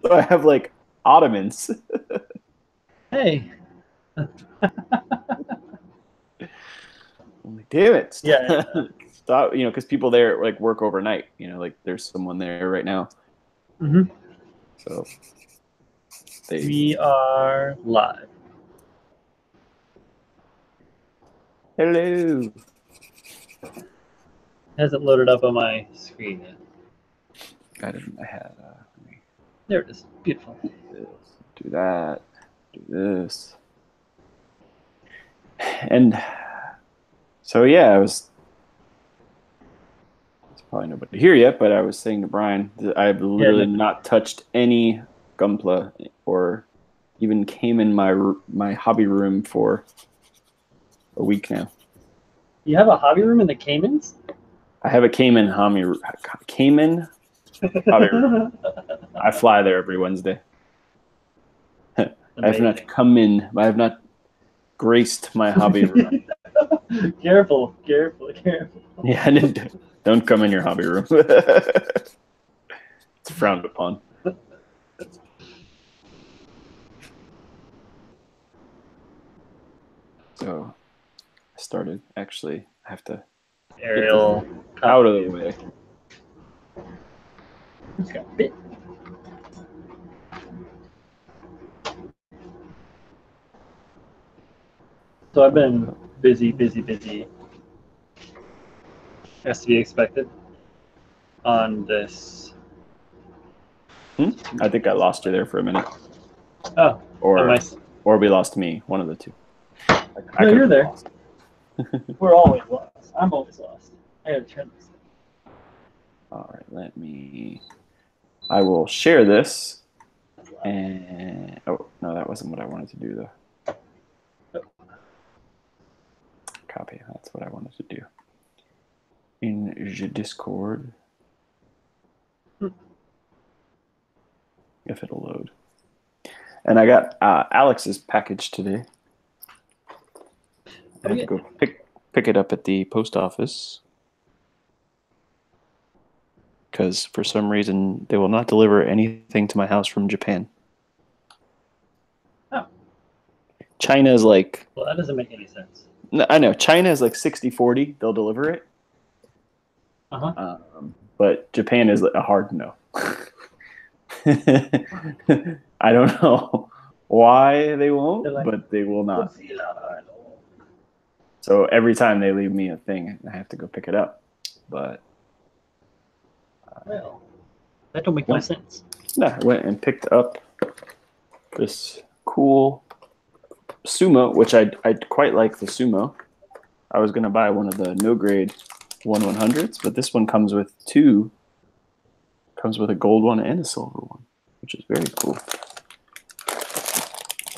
So I have like ottomans. Hey. I'm like, damn it. Yeah. Stop, because people there like work overnight, like there's someone there right now. Hmm. So they, We are live. hello. It hasn't loaded up on my screen yet. I had, let me There it is. Beautiful. do this, do that, do this. And so, yeah, it's probably nobody here yet, but I was saying to Brian that I've Yeah. literally No, not touched any Gunpla or even came in my hobby room for a week now. you have a hobby room in the Caymans? I have a Cayman hobby room. I fly there every Wednesday. I have not Amazing. come in. I have not graced my hobby room. Careful, careful, careful. Yeah, I didn't. Don't come in your hobby room. It's frowned upon. So I started. Actually, I have to get this Aerial out of the complicated. way. It's got bit. So I've been busy, busy, busy, as to be expected, on this. I think I lost you there for a minute, Oh, am I? or or we lost me. One of the two. I No, could have you're been there. lost. We're always lost. I'm always lost. I gotta turn this. All right, let me. I will share this. And oh no, that wasn't what I wanted to do though. Copy. That's what I wanted to do. In your Discord, if it'll load. And I got Alex's package today. I have to go pick it up at the post office because for some reason they will not deliver anything to my house from Japan. Oh, China is like, well, that doesn't make any sense. I know, China is like 60-40. They'll deliver it. Uh huh. But Japan is a hard no. I don't know why they They're won't, like, but they will not. Godzilla. So every time they leave me a thing, I have to go pick it up. But Well, that don't make no went, sense. no, I went and picked up this cool sumo, which I quite like the sumo. I was gonna buy one of the no grade 1/100s, but this one comes with two. Comes with a gold one and a silver one, which is very cool.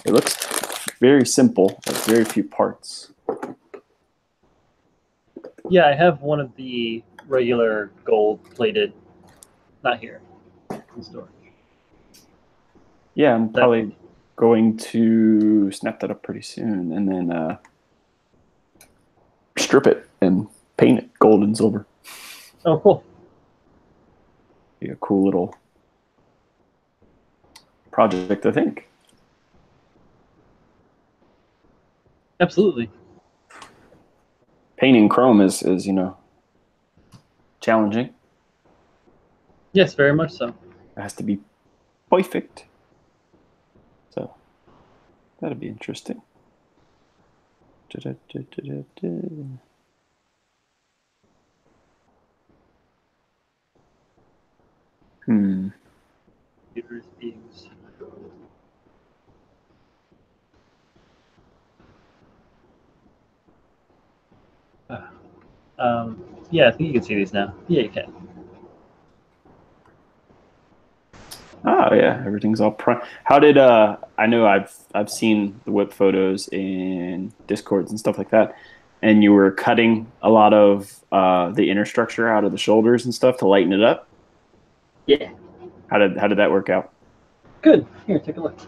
It looks very simple, like very few parts. Yeah, I have one of the regular gold plated. Not here. In storage. Yeah, I'm That probably going to snap that up pretty soon and then strip it and paint it gold and silver. Oh, cool. Be a cool little project, I think. Absolutely. Painting chrome is challenging. Yes, very much so. It has to be perfect. So that'll be interesting. Hmm. Computers views. Yeah, I think you can see these now. Yeah, you can. Oh yeah, everything's all How did I know I've seen the whip photos in Discords and stuff like that, and you were cutting a lot of the inner structure out of the shoulders and stuff to lighten it up. Yeah. How did that work out? Good. Here, take a look.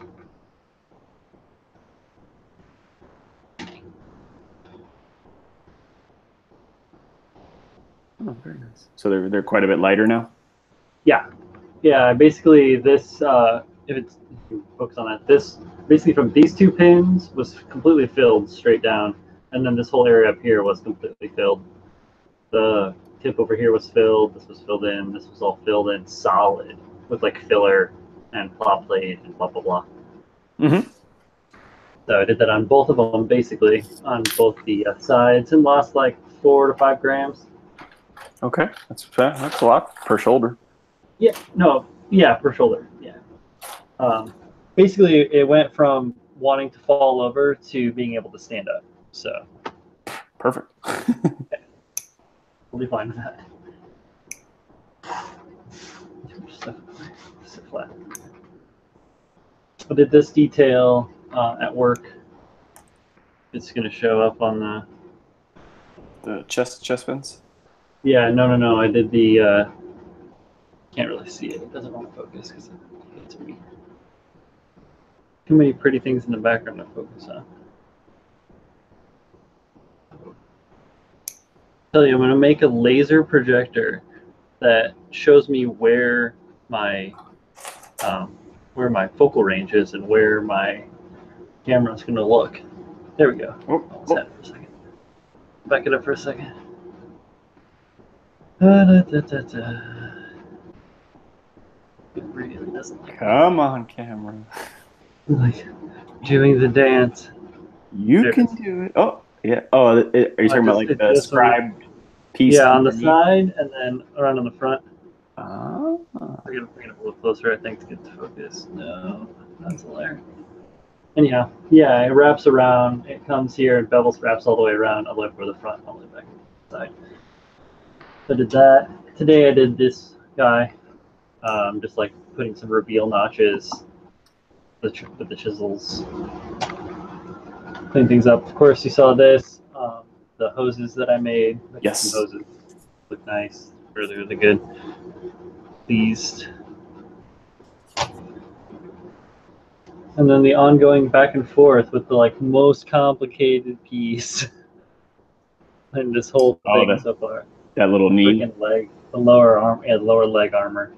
Oh, very nice. So they're quite a bit lighter now. Yeah. Yeah, basically this, if you focus on that, this basically from these two pins was completely filled straight down, and then this whole area up here was completely filled. The tip over here was filled, this was filled in, this was all filled in solid with like filler and plot plate and blah, blah, blah. Mm-hmm. So I did that on both of them, basically, on both the sides, and lost like 4 to 5 grams. Okay, that's a lot per shoulder. Yeah, no, yeah, per shoulder, yeah. Basically, it went from wanting to fall over to being able to stand up. So, Perfect. we'll be fine with that. Sit flat. I did this detail at work. It's going to show up on the chest pins. Yeah, no. I did the. Can't really see it. It doesn't want to focus because it's me. Too many pretty things in the background to focus on. Tell you, I'm going to make a laser projector that shows me where my focal range is and where my camera's going to look. There we go. Let's have it for a second. Back it up for a second. It really doesn't like Come on, camera. like doing the dance. You can do it. Oh, yeah. Oh, are you talking about like the scribed piece? Yeah, on the side and then around on the front. Ah. We're gonna bring it a little closer, I think, to get the focus. No, that's hilarious. Anyhow, yeah, it wraps around. It comes here and bevels wraps all the way around, all the way for the front, all the way back to the side. So I did that. Today I did this guy, just like putting some reveal notches with the chisels, clean things up. Of course, you saw this, the hoses that I made. Yes. Some hoses look nice, really, really good. Pleased. And then the ongoing back and forth with the like most complicated piece in this whole thing so far. That little knee. Leg, the lower arm, yeah, lower leg armor.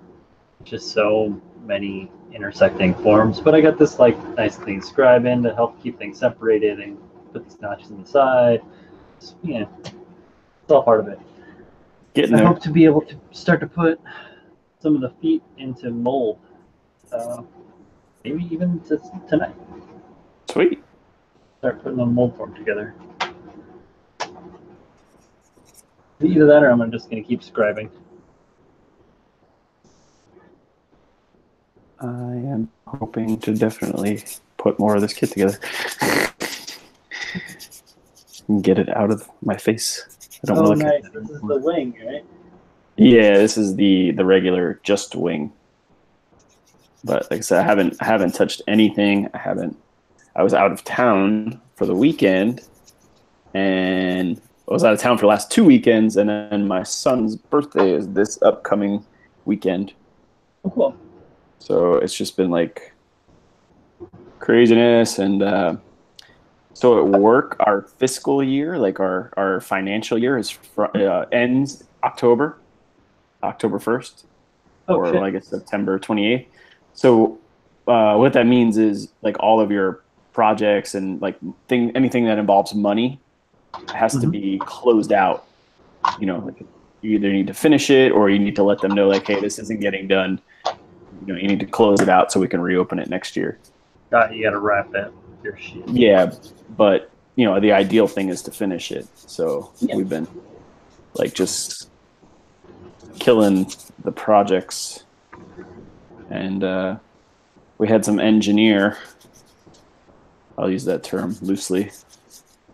Just so many intersecting forms. But I got this like nice clean scribe in to help keep things separated and put these notches on the side. Yeah, it's all part of it. I hope to be able to start to put some of the feet into mold. Maybe even tonight. Sweet. Start putting the mold form together. Either that or I'm just going to keep scribing. I am hoping to definitely put more of this kit together. And get it out of my face. I don't want to look nice. This is the wing, right? Yeah, this is the regular just wing. But like I said, I haven't touched anything. I was out of town for the weekend, and I was out of town for the last 2 weekends, and then my son's birthday is this upcoming weekend. Oh, cool. So it's just been like craziness. And so at work, our fiscal year, like our financial year is ends October 1st, or I guess September 28th. So what that means is like all of your projects and like anything that involves money has to be closed out. You know, like you either need to finish it or you need to let them know like, hey, this isn't getting done. You know, you need to close it out so we can reopen it next year. You got to wrap it with your shit. Yeah, but you know, the ideal thing is to finish it. So we've been like just killing the projects. And we had some engineer, I'll use that term loosely,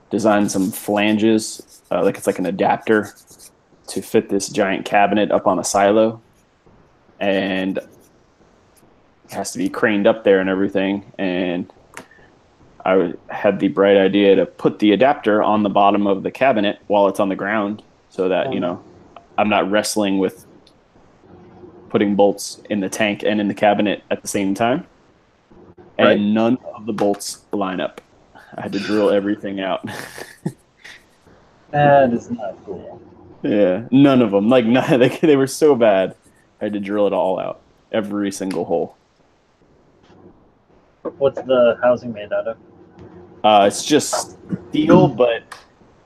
design some flanges, like it's like an adapter to fit this giant cabinet up on a silo. And it has to be craned up there and everything. And I had the bright idea to put the adapter on the bottom of the cabinet while it's on the ground so that, you know, I'm not wrestling with putting bolts in the tank and in the cabinet at the same time. And none of the bolts line up. I had to drill everything out. That is not cool. Yeah, none of them. Like, they were so bad. I had to drill it all out. every single hole. What's the housing made out of? It's just steel, but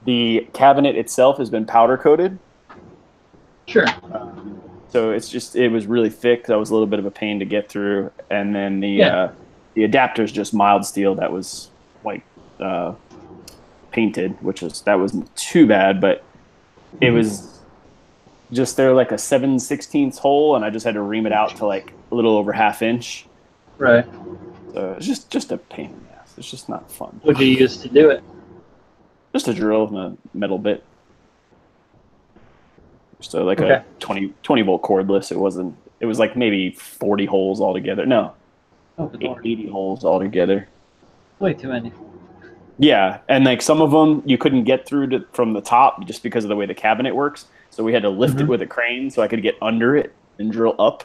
the cabinet itself has been powder coated. Sure. So it was really thick. That was a little bit of a pain to get through. And then the adapter's just mild steel that was like painted, that wasn't too bad, but it was just there like a 7/16 hole, and I just had to ream it out to like a little over ½ inch. Right. So it's just a pain in the ass. It's just not fun. What did you use to do it? Just a drill and a metal bit. So like a 20 volt cordless. It was like maybe 40 holes altogether. No, 80 holes altogether. Way too many. Yeah, and like some of them you couldn't get through from the top just because of the way the cabinet works. So we had to lift it with a crane so I could get under it and drill up.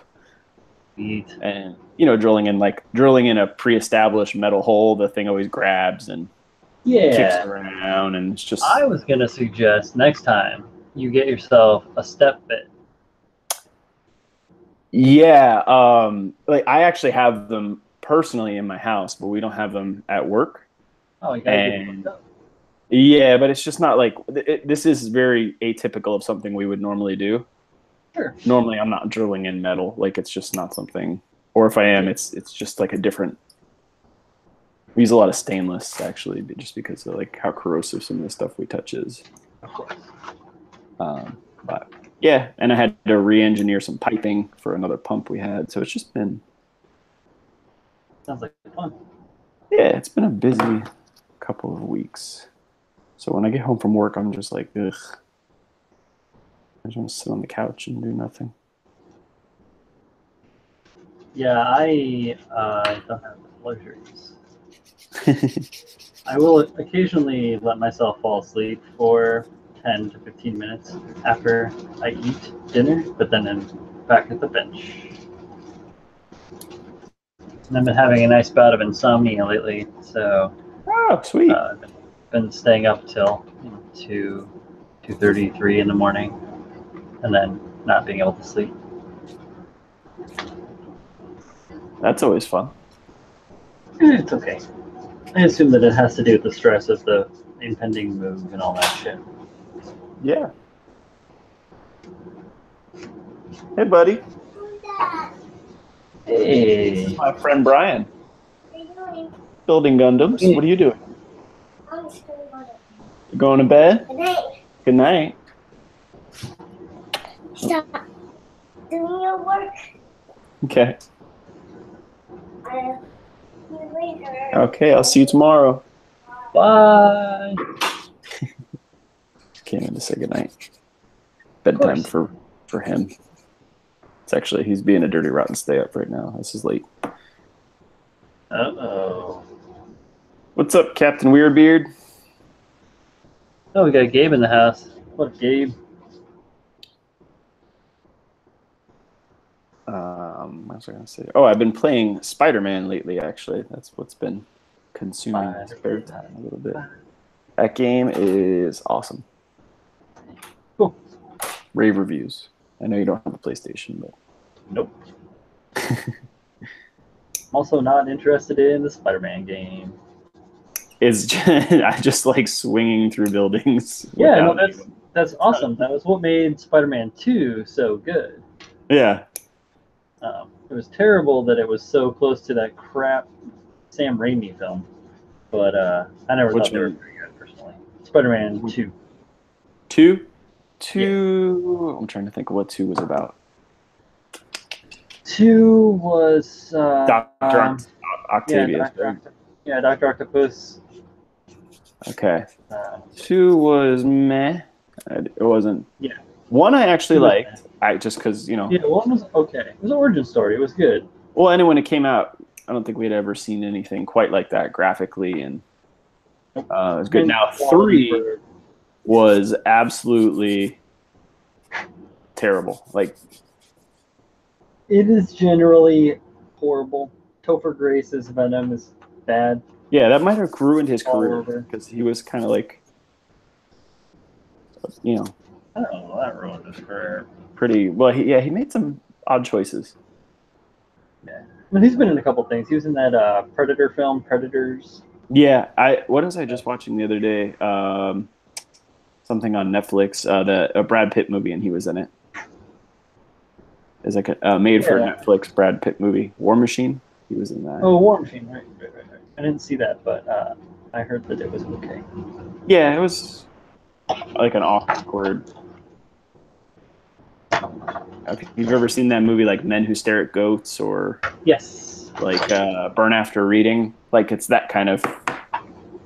Neat. And drilling in a pre-established metal hole, the thing always grabs and kicks around, and it's just. I was gonna suggest next time you get yourself a step bit. Yeah, like I actually have them personally in my house, but we don't have them at work. Oh, you gotta get them up. Yeah, but it's just not like this is very atypical of something we would normally do. Sure. Normally, I'm not drilling in metal. Like it's just not something. Or if I am, it's just like a different. We use a lot of stainless actually, just because of like how corrosive some of the stuff we touch is. Of course. But yeah, and I had to re-engineer some piping for another pump we had, so it's just been. Sounds like fun. Yeah, it's been a busy couple of weeks. So when I get home from work, I'm just like, ugh. I just want to sit on the couch and do nothing. Yeah, I don't have luxuries. I will occasionally let myself fall asleep for 10 to 15 minutes after I eat dinner, but then I'm back at the bench. And I've been having a nice bout of insomnia lately, so Oh, sweet. I've been staying up till 2:33 in the morning, and then not being able to sleep. That's always fun. It's okay. I assume that it has to do with the stress of the impending move and all that shit. Yeah. Hey, buddy. Hey. This is my friend Brian. Building Gundams. What are you doing? You going to bed? Good night. Good night. Stop doing your work. Okay. I'll see you later. Okay, I'll see you tomorrow. Bye. Came in to say goodnight. Bedtime for him. It's actually, he's being a dirty rotten stay up right now. This is late. Uh-oh. What's up, Captain Weirdbeard? Oh, we got Gabe in the house. What, Gabe? What was I going to say? Oh, I've been playing Spider-Man lately, actually. That's what's been consuming my spare time a little bit. That game is awesome. Cool. Rave reviews. I know you don't have a PlayStation, but... Nope. I'm also not interested in the Spider-Man game. It's just, I just like swinging through buildings. Yeah, no, that's awesome. That was what made Spider-Man 2 so good. Yeah. It was terrible that it was so close to that crap Sam Raimi film, but I never thought they were very good personally. Spider-Man 2. 2? 2. Yeah. I'm trying to think of what 2 was about. 2 was Dr. Octavius. Yeah, Dr. Octopus. Okay. 2 was meh. It wasn't. Yeah. 1 I actually liked. Just because, Yeah, 1 was okay. It was an origin story. It was good. Well, and when it came out, I don't think we'd ever seen anything quite like that graphically, and it was good. Now 3 was absolutely terrible. Like, it is generally horrible. Topher Grace's Venom is bad. Yeah, that might have ruined his career because he was kind of like, I don't know, that ruined his career. Pretty well. He made some odd choices. Yeah. I mean, he's been in a couple things. He was in that Predator film, Predators. Yeah, what was I just watching the other day? Something on Netflix, a Brad Pitt movie, and he was in it. It's like a made for Yeah. Netflix Brad Pitt movie, War Machine. He was in that. Oh, War Machine, right. I didn't see that, but I heard that it was okay. Yeah, it was like an awkward. If you've ever seen that movie, like Men Who Stare at Goats, or Yes. like Burn After Reading, like it's that kind of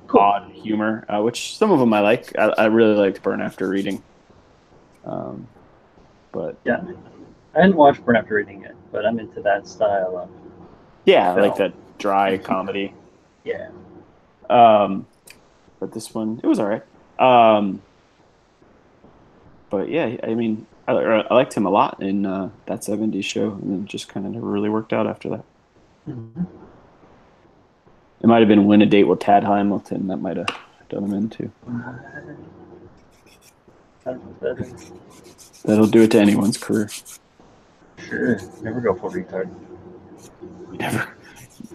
Cool. odd humor, which some of them I like. I really liked Burn After Reading. But Yeah. I hadn't watched Burn After Reading yet, but I'm into that style of yeah, I film. like that dry comedy. Yeah. But this one, it was all right. But yeah, I mean, I liked him a lot in that '70s show, and then just kind of never really worked out after that. Mm-hmm. It might have been Win a Date with Tad Hamilton that might have done him into. I don't know what that is. That'll do it to anyone's career. Sure. Never go for retard.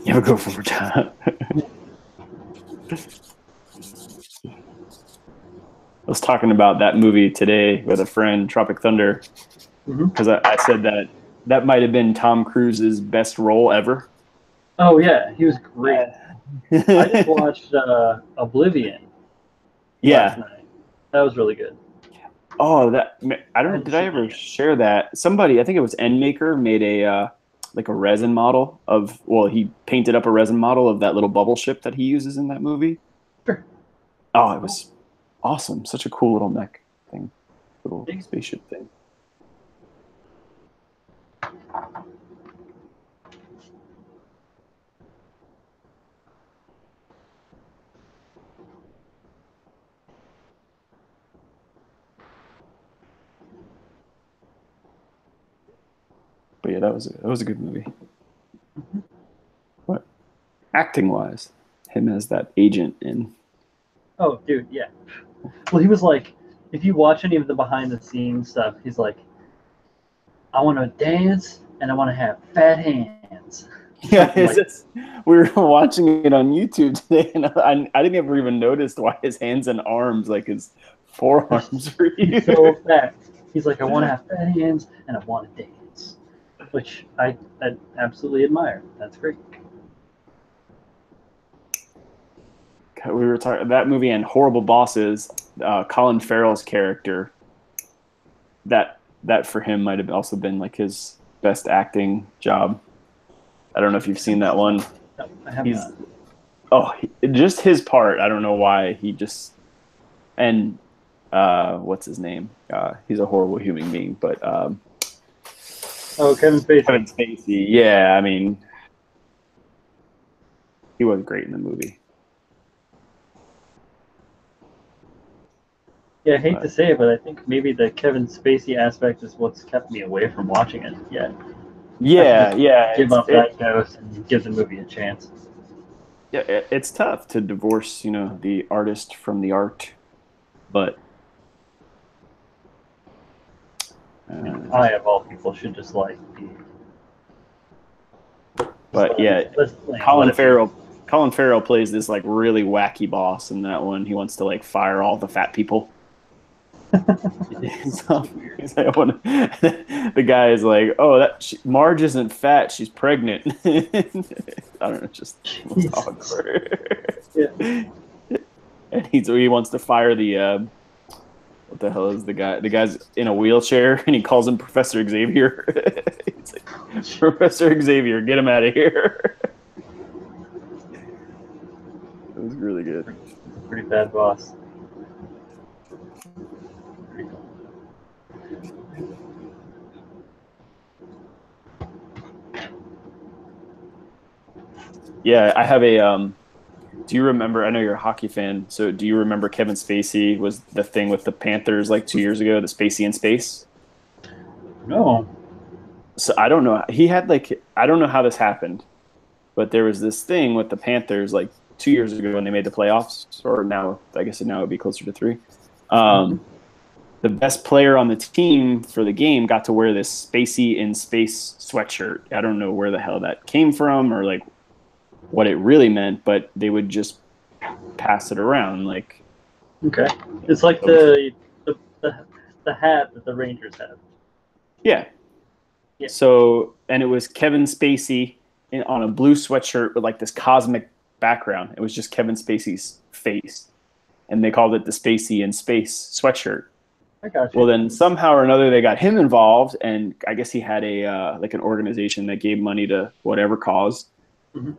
Never go for Tad. I was talking about that movie today with a friend, Tropic Thunder, because I said that might have been Tom Cruise's best role ever. Oh yeah, he was great. I just watched Oblivion last night. That was really good. Oh, did I ever share that? Somebody, I think it was Endmaker, made a like a resin model of. Well, he painted up a resin model of that little bubble ship that he uses in that movie. Sure. Oh, it was awesome! Such a cool little mech thing, little spaceship thing. But yeah, that was a good movie. But acting wise, him as that agent in. Oh, dude, yeah. Well, he was like, if you watch any of the behind the scenes stuff, he's like, I want to dance and I want to have fat hands. Yeah, we were watching it on YouTube today, and I didn't ever even notice why his hands and arms, like his forearms, were huge. So fat. He's like, I want to have fat hands and I want to dance, which I absolutely admire. That's great. We were talking that movie and Horrible Bosses. Colin Farrell's character. That for him might have also been like his best acting job. I don't know if you've seen that one. No, I have not. Oh, just his part. I don't know why he just and what's his name? He's a horrible human being, but oh, Kevin Spacey. Kevin Spacey. Yeah, I mean, he was great in the movie. Yeah, I hate to say it, but I think maybe the Kevin Spacey aspect is what's kept me away from watching it yet. Yeah. Give up that ghost and give the movie a chance. Yeah, it's tough to divorce, the artist from the art, but I, of all people, should just like be. But yeah, Colin Farrell plays this like really wacky boss in that one. He wants to like fire all the fat people. So, the guy is like, "Oh, Marge isn't fat; she's pregnant." I don't know, just awkward. Yeah. And he wants to fire the what the hell is the guy? The guy's in a wheelchair, and he calls him Professor Xavier. He's like, Professor Xavier, get him out of here. It was really good. Pretty bad boss. Yeah, I have a. Do you remember? I know you're a hockey fan, so do you remember Kevin Spacey was the thing with the Panthers like 2 years ago? The Spacey in Space. No. So I don't know. He had I don't know how this happened, but there was this thing with the Panthers like 2 years ago when they made the playoffs, or now I guess now it'd be closer to 3. the best player on the team for the game got to wear this Spacey in Space sweatshirt. I don't know where the hell that came from or like what it really meant, but they would just pass it around like. Okay, it's like the hat that the Rangers have. Yeah. Yeah. So, and it was Kevin Spacey on a blue sweatshirt with like this cosmic background. It was just Kevin Spacey's face, and they called it the Spacey in Space sweatshirt. I got you. Well, then somehow or another they got him involved, and I guess he had a like an organization that gave money to whatever cause,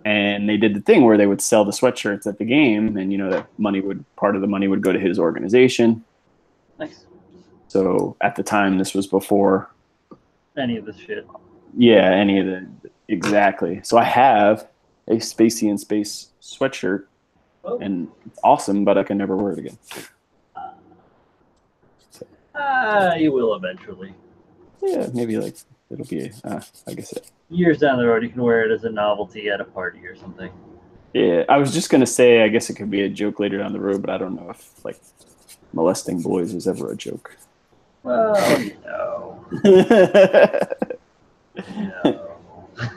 and they did the thing where they would sell the sweatshirts at the game, and that part of the money would go to his organization. Nice. So at the time, this was before any of this shit. Yeah, any of the exactly. So I have a Spacey in Space sweatshirt, and it's awesome, but I can never wear it again. You will eventually. Yeah, maybe like it'll be. I guess years down the road, you can wear it as a novelty at a party or something. Yeah, I was just gonna say. I guess it could be a joke later down the road, but I don't know if like molesting boys was ever a joke. Well, no. No.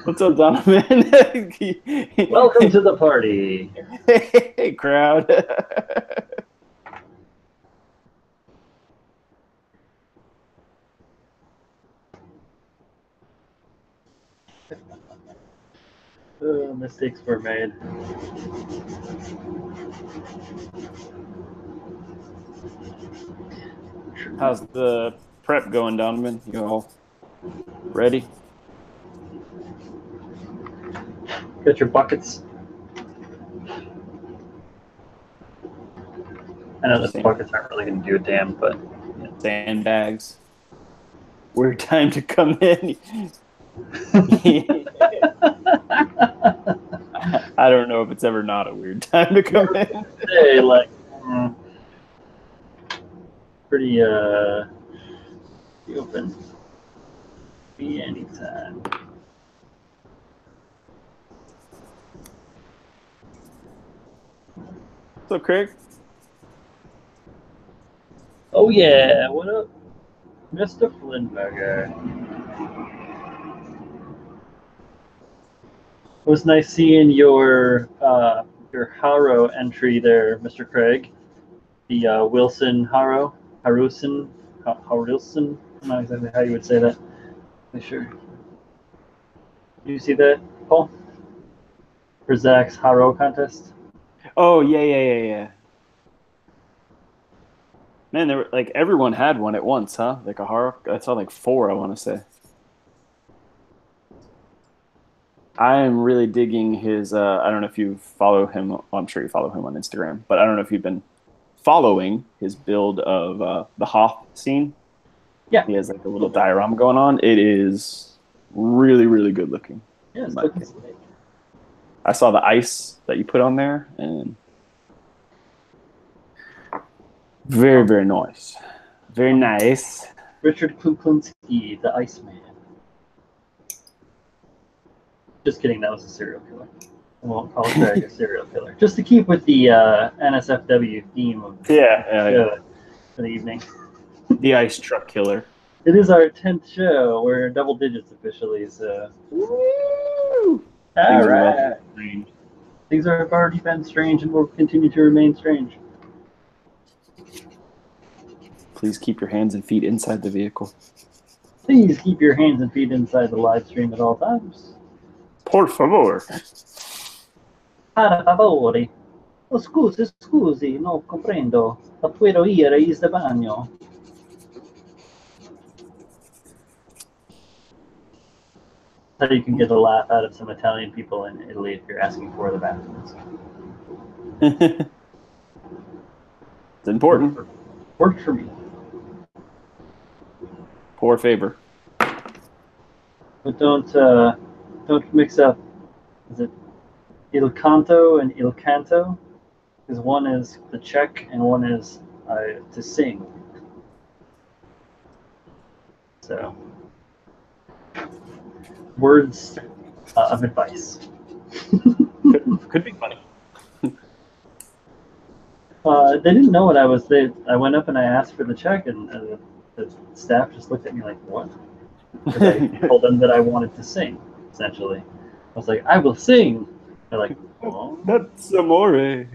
What's up, Donovan? Welcome to the party. Hey, crowd. Mistakes were made. How's the prep going, Donovan? You all ready? Got your buckets. I know the buckets aren't really going to do a damn, but sandbags. Weird time to come in. I don't know if it's ever not a weird time to come in. Hey, like, pretty be open. Be anytime. What's up, Craig? Oh yeah, what up, Mr. Flinberger? It was nice seeing your Haro entry there, Mr. Craig. The Wilson Haro, Haruson, Harilson. I'm not exactly how you would say that. I'm sure. Do you see that, Paul? For Zach's Haro contest. Oh yeah. Man, there were like everyone had one at once, huh? Like a Haro. I saw like 4. I want to say. I am really digging his. I don't know if you follow him. Well, I'm sure you follow him on Instagram, but I don't know if you've been following his build of the Hoth scene. Yeah, he has like a little diorama going on. It is really, really good looking. Yeah, it's looking great. I saw the ice that you put on there, and very, very nice. Very nice. Richard Kuklinski, the Iceman. Just kidding, that was a serial killer. I won't call Craig a serial killer. Just to keep with the NSFW theme of the for the evening. The ice truck killer. It is our 10th show. We're double digits officially, so. Woo! All right. Things have already been strange and will continue to remain strange. Please keep your hands and feet inside the vehicle. Please keep your hands and feet inside the live stream at all times. Por favor. Per favore. Oh, scusi, no comprendo. La puedo ir a ir de baño. So you can get a laugh out of some Italian people in Italy if you're asking for the bathrooms. It's important. Worked for me. Poor favor. But don't mix up. Is it Il Canto and Il Canto? Because one is the check and one is to sing. So, words of advice. Could be funny. They didn't know what I was. I went up and I asked for the check, and the staff just looked at me like, "What?" Because I told them that I wanted to sing. Essentially, I was like, "I will sing." They're like, "Oh, That's amore.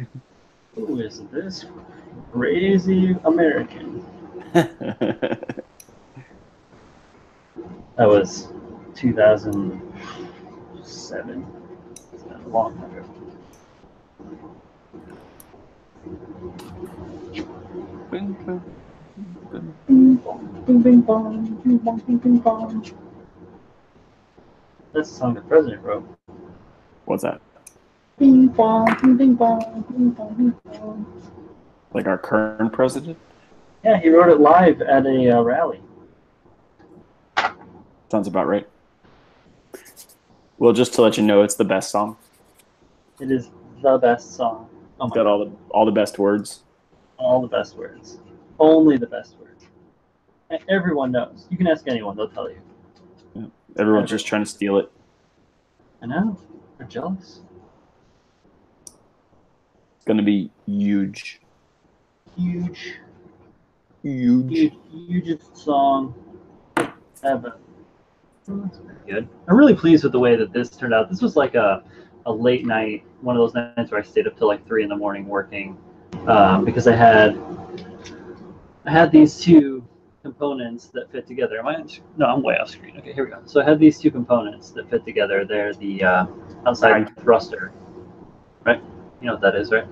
who is this crazy American?" That was 2007. It's been a long time ago. Bing bong, bing bong, bing bong, bing bong. That's the song the president wrote. What's that? Bing bong, bing bong, bing bong, bing bong. Like our current president? Yeah, he wrote it live at a rally. Sounds about right. Well, just to let you know, it's the best song. It is the best song. Oh my Got God. all the best words. All the best words. Only the best words. And everyone knows. You can ask anyone, they'll tell you. Yeah. Everyone's just trying to steal it. I know. They're jealous. It's gonna be huge. Huge. Huge. Hugest song ever. That's pretty good. I'm really pleased with the way that this turned out. This was like a late night, one of those nights where I stayed up till like 3 a.m. working, because I had these two components that fit together. No, I'm way off screen. Okay, here we go. So I had these two components that fit together. They're the outside thruster, right? You know what that is, right?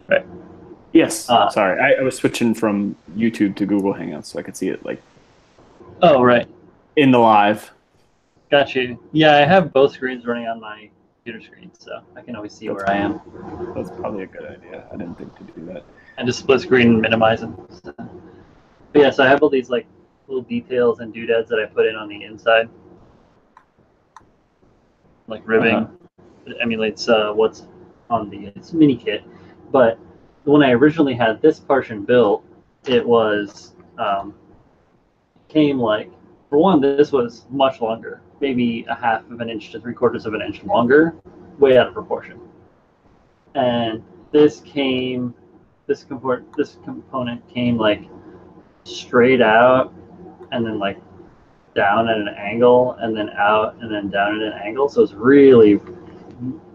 Right. Yes. Sorry, I was switching from YouTube to Google Hangouts so I could see it like. Oh, right. In the live. Got you. Yeah, I have both screens running on my computer screen, so I can always see where I am. That's probably a good idea. I didn't think to do that. And just split screen and minimize them. So. But yeah, so I have all these like little details and doodads that I put in on the inside, like ribbing. It emulates what's on the mini kit. But when I originally had this portion built, it was came like, for one, this was much longer, maybe a half of an inch to 3/4 of an inch longer, way out of proportion. And this component came like straight out and then like down at an angle and then out and then down at an angle. So it's really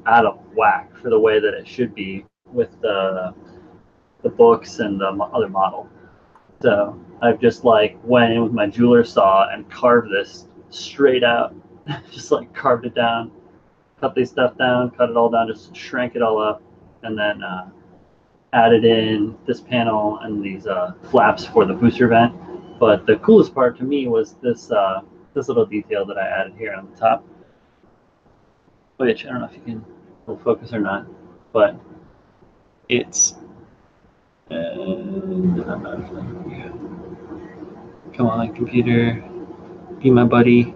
out of whack for the way that it should be with the books and the other model. So I've just like went in with my jeweler saw and carved this straight out, just like carved it down, cut this stuff down, cut it all down, just shrank it all up, and then added in this panel and these flaps for the booster vent. But the coolest part to me was this little detail that I added here on the top, which I don't know if you can focus or not, but it's come on, computer, be my buddy.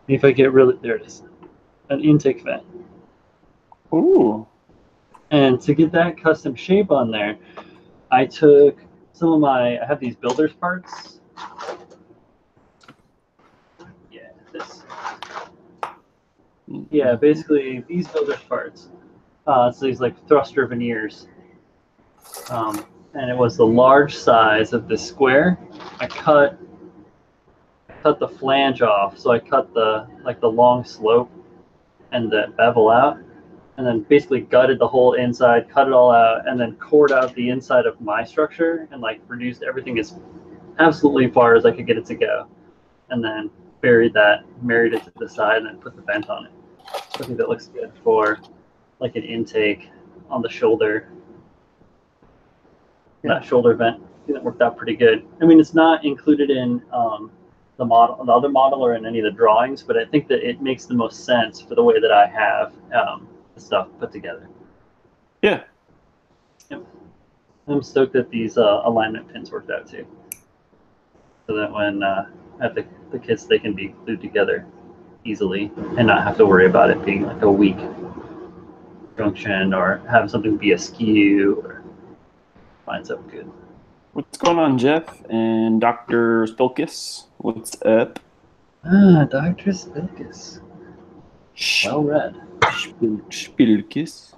If I get really, there it is, an intake vent. Ooh. And to get that custom shape on there, I took some of I have these builder's parts. Yeah, this. Yeah, basically these builder's parts. So these like thruster veneers. And it was the large size of this square. I cut the flange off, so I cut the long slope and the bevel out, and then basically gutted the whole inside, cut it all out, and then cored out the inside of my structure and like reduced everything as absolutely far as I could get it to go, and then buried that, married it to the side, and then put the vent on it. So I think that looks good for like an intake on the shoulder. Yeah. That shoulder vent, I think that worked out pretty good. I mean, it's not included in the other model, or in any of the drawings, but I think that it makes the most sense for the way that I have the stuff put together. Yeah. Yep. I'm stoked that these alignment pins worked out too, so that when I have the kits, they can be glued together easily and not have to worry about it being like a weak junction or having something be askew. Or lines up good. What's going on, Jeff and Dr. Spilkus? What's up? Dr. Spilkus. Well read. Spilkus.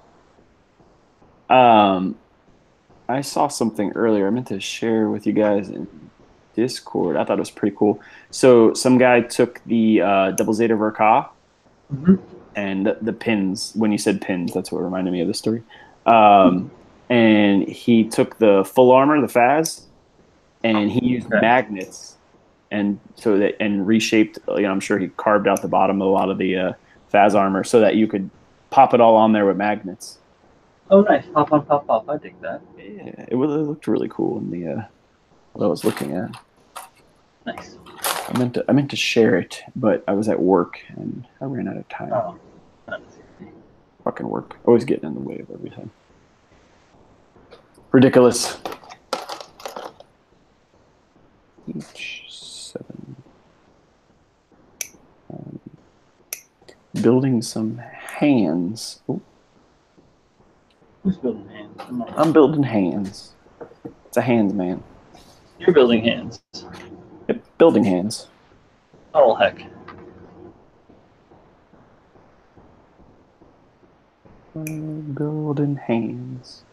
I saw something earlier. I meant to share with you guys in Discord. I thought it was pretty cool. So some guy took the double zeta Verka Mhm. and the pins. When you said pins, that's what reminded me of the story. Um, and he took the full armor, the Faz, and he used Okay. magnets, and so that and reshaped. I'm sure he carved out the bottom of a lot of the Faz armor so that you could pop it all on there with magnets. Oh, nice. Pop on, pop off. I dig that. Yeah, it looked really cool in the what I was looking at. Nice. I meant to share it, but I was at work and I ran out of time. Oh, that's easy. Fucking work, always getting in the way of everything. Ridiculous. Each 7. Building some hands. Ooh, Who's building hands? Come on. I'm building hands. It's a hands man. You're building hands. Yep, building hands. Oh, heck. Building hands.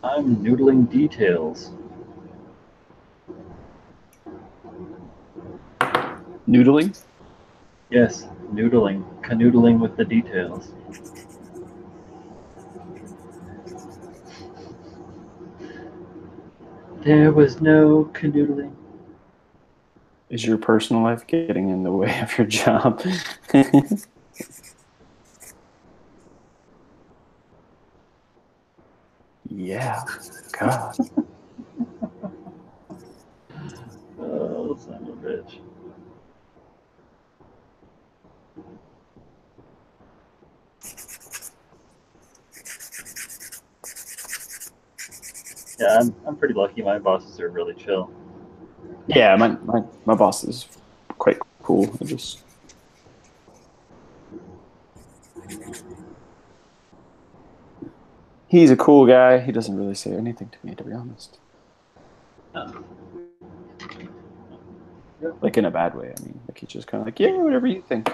I'm noodling details. Noodling? Yes, noodling. Canoodling with the details. There was no canoodling. Is your personal life getting in the way of your job? Yeah. God. Oh, son of a bitch. Yeah, I'm pretty lucky. My bosses are really chill. Yeah, my boss is quite cool. I just he's a cool guy. He doesn't really say anything to me, to be honest. Like in a bad way. I mean, like he's just kind of like, yeah, whatever you think.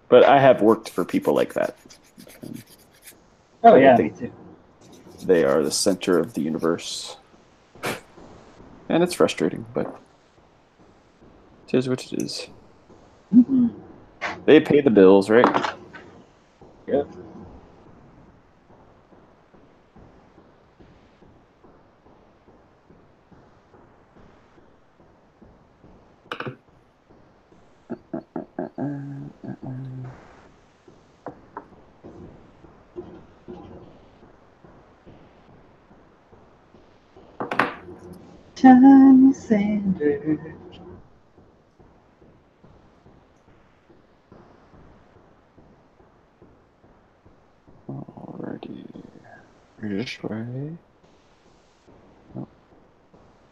But I have worked for people like that. Oh, yeah, I me think too. they are the center of the universe. And it's frustrating, but it is what it is. Mm-hmm. They pay the bills, right? Yep. Tiny Sanders. Alrighty. This way. No.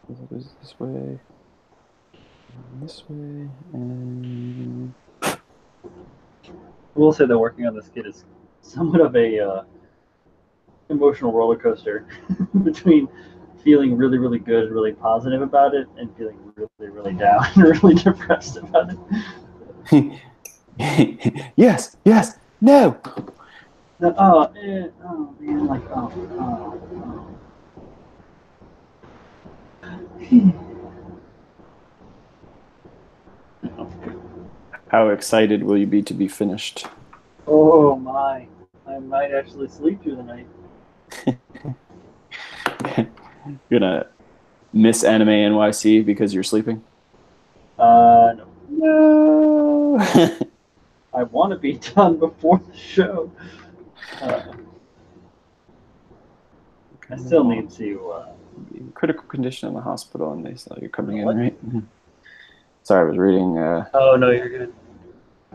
It is this way. And this way. And I will say that working on this kid is somewhat of a emotional roller coaster between feeling really, really good and really positive about it and feeling really, really down and really depressed about it. yes, yes, no. Oh man, like, How excited will you be to be finished? oh my, I might actually sleep through the night. You're gonna miss Anime NYC because you're sleeping? No. No. I want to be done before the show. I still need to. In critical condition in the hospital, and they saw you're coming in, right? Sorry, I was reading. Oh no, you're good.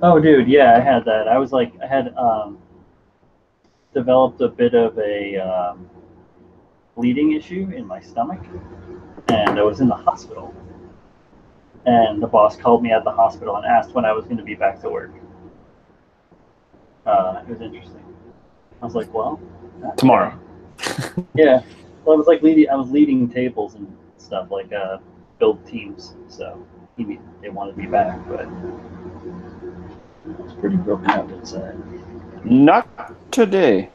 Oh, dude, yeah, I had that. I was like, I had developed a bit of a bleeding issue in my stomach, and I was in the hospital. And the boss called me at the hospital and asked when I was going to be back to work. It was interesting. I was like, well, Tomorrow. Yeah. Well, I was like I was leading tables and stuff like build teams. So they wanted me back, but it's pretty broken up inside. Not today.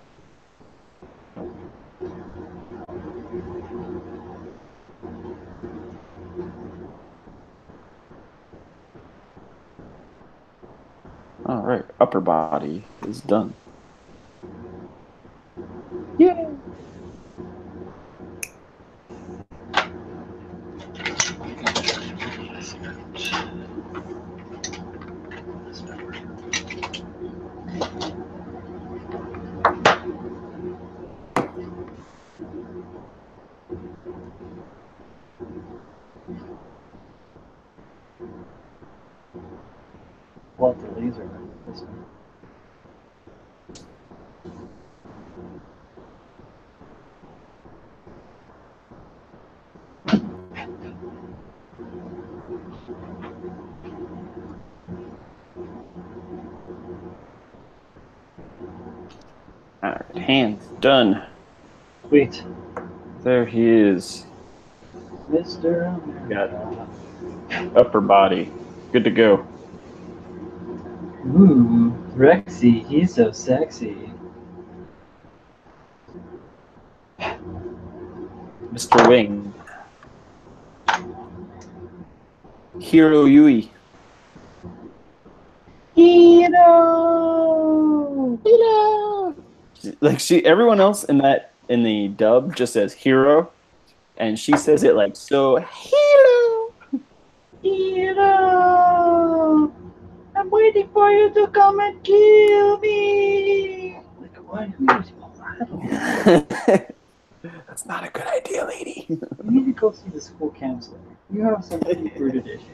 All right, upper body is done. Yeah. What the laser? This one. All right, hands done. Sweet. There he is. Mr. Got America. upper body. Good to go. Ooh, Rexy, he's so sexy. Mr. Wing. Hiro Yui. Hero! Like everyone else in the dub just says hero, and she says it like so. Hero. Hero! I'm waiting for you to come and kill me! Like, what? Who is That's not a good idea, lady. You need to go see the school counselor. You have some deep-rooted issues.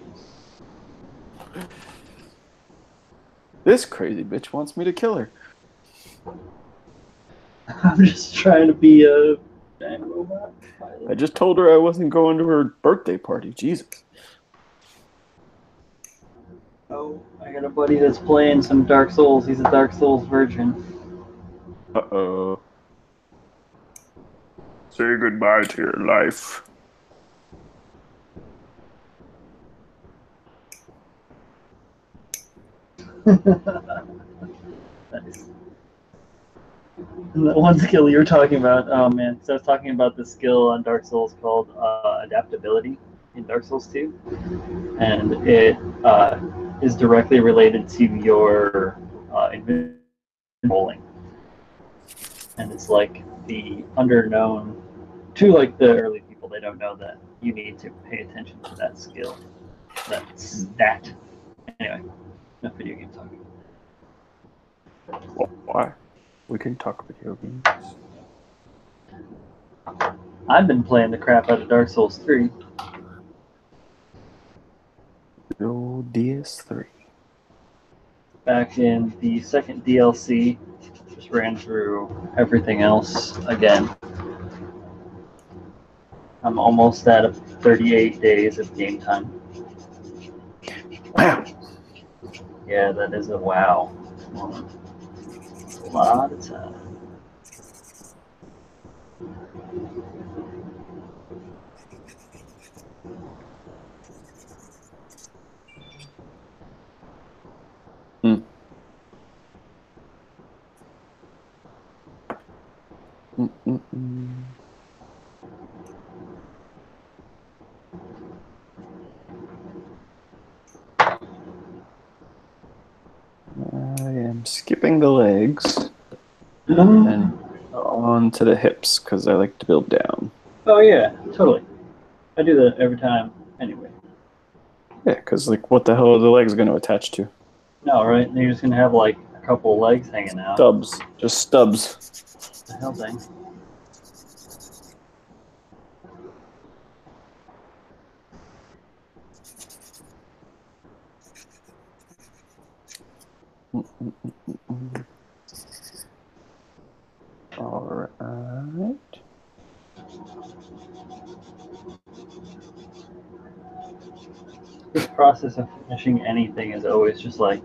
This crazy bitch wants me to kill her. I'm just trying to be a giant robot pilot. I just told her I wasn't going to her birthday party. Jesus. Oh, I got a buddy that's playing some Dark Souls. He's a Dark Souls virgin. Uh-oh. Say goodbye to your life. Nice. And that one skill you were talking about, oh man, so I was talking about the skill on Dark Souls called adaptability in Dark Souls 2. And it is directly related to your rolling. And it's like the underknown to like the early people, they don't know that you need to pay attention to that skill, that stat. Anyway, enough video game talking. Why? We can talk video games. I've been playing the crap out of Dark Souls 3. No DS3. Back in the second DLC, just ran through everything else again. I'm almost at 38 days of game time. Wow. Yeah, that is a wow. A lot of time. I am skipping the legs and on to the hips because I like to build down. Oh yeah, totally. I do that every time anyway. Yeah, because like what the hell are the legs going to attach to? No, right? And you're just gonna have like a couple of legs hanging out. Stubs. Just stubs. What the hell thing? All right. This process of finishing anything is always just like,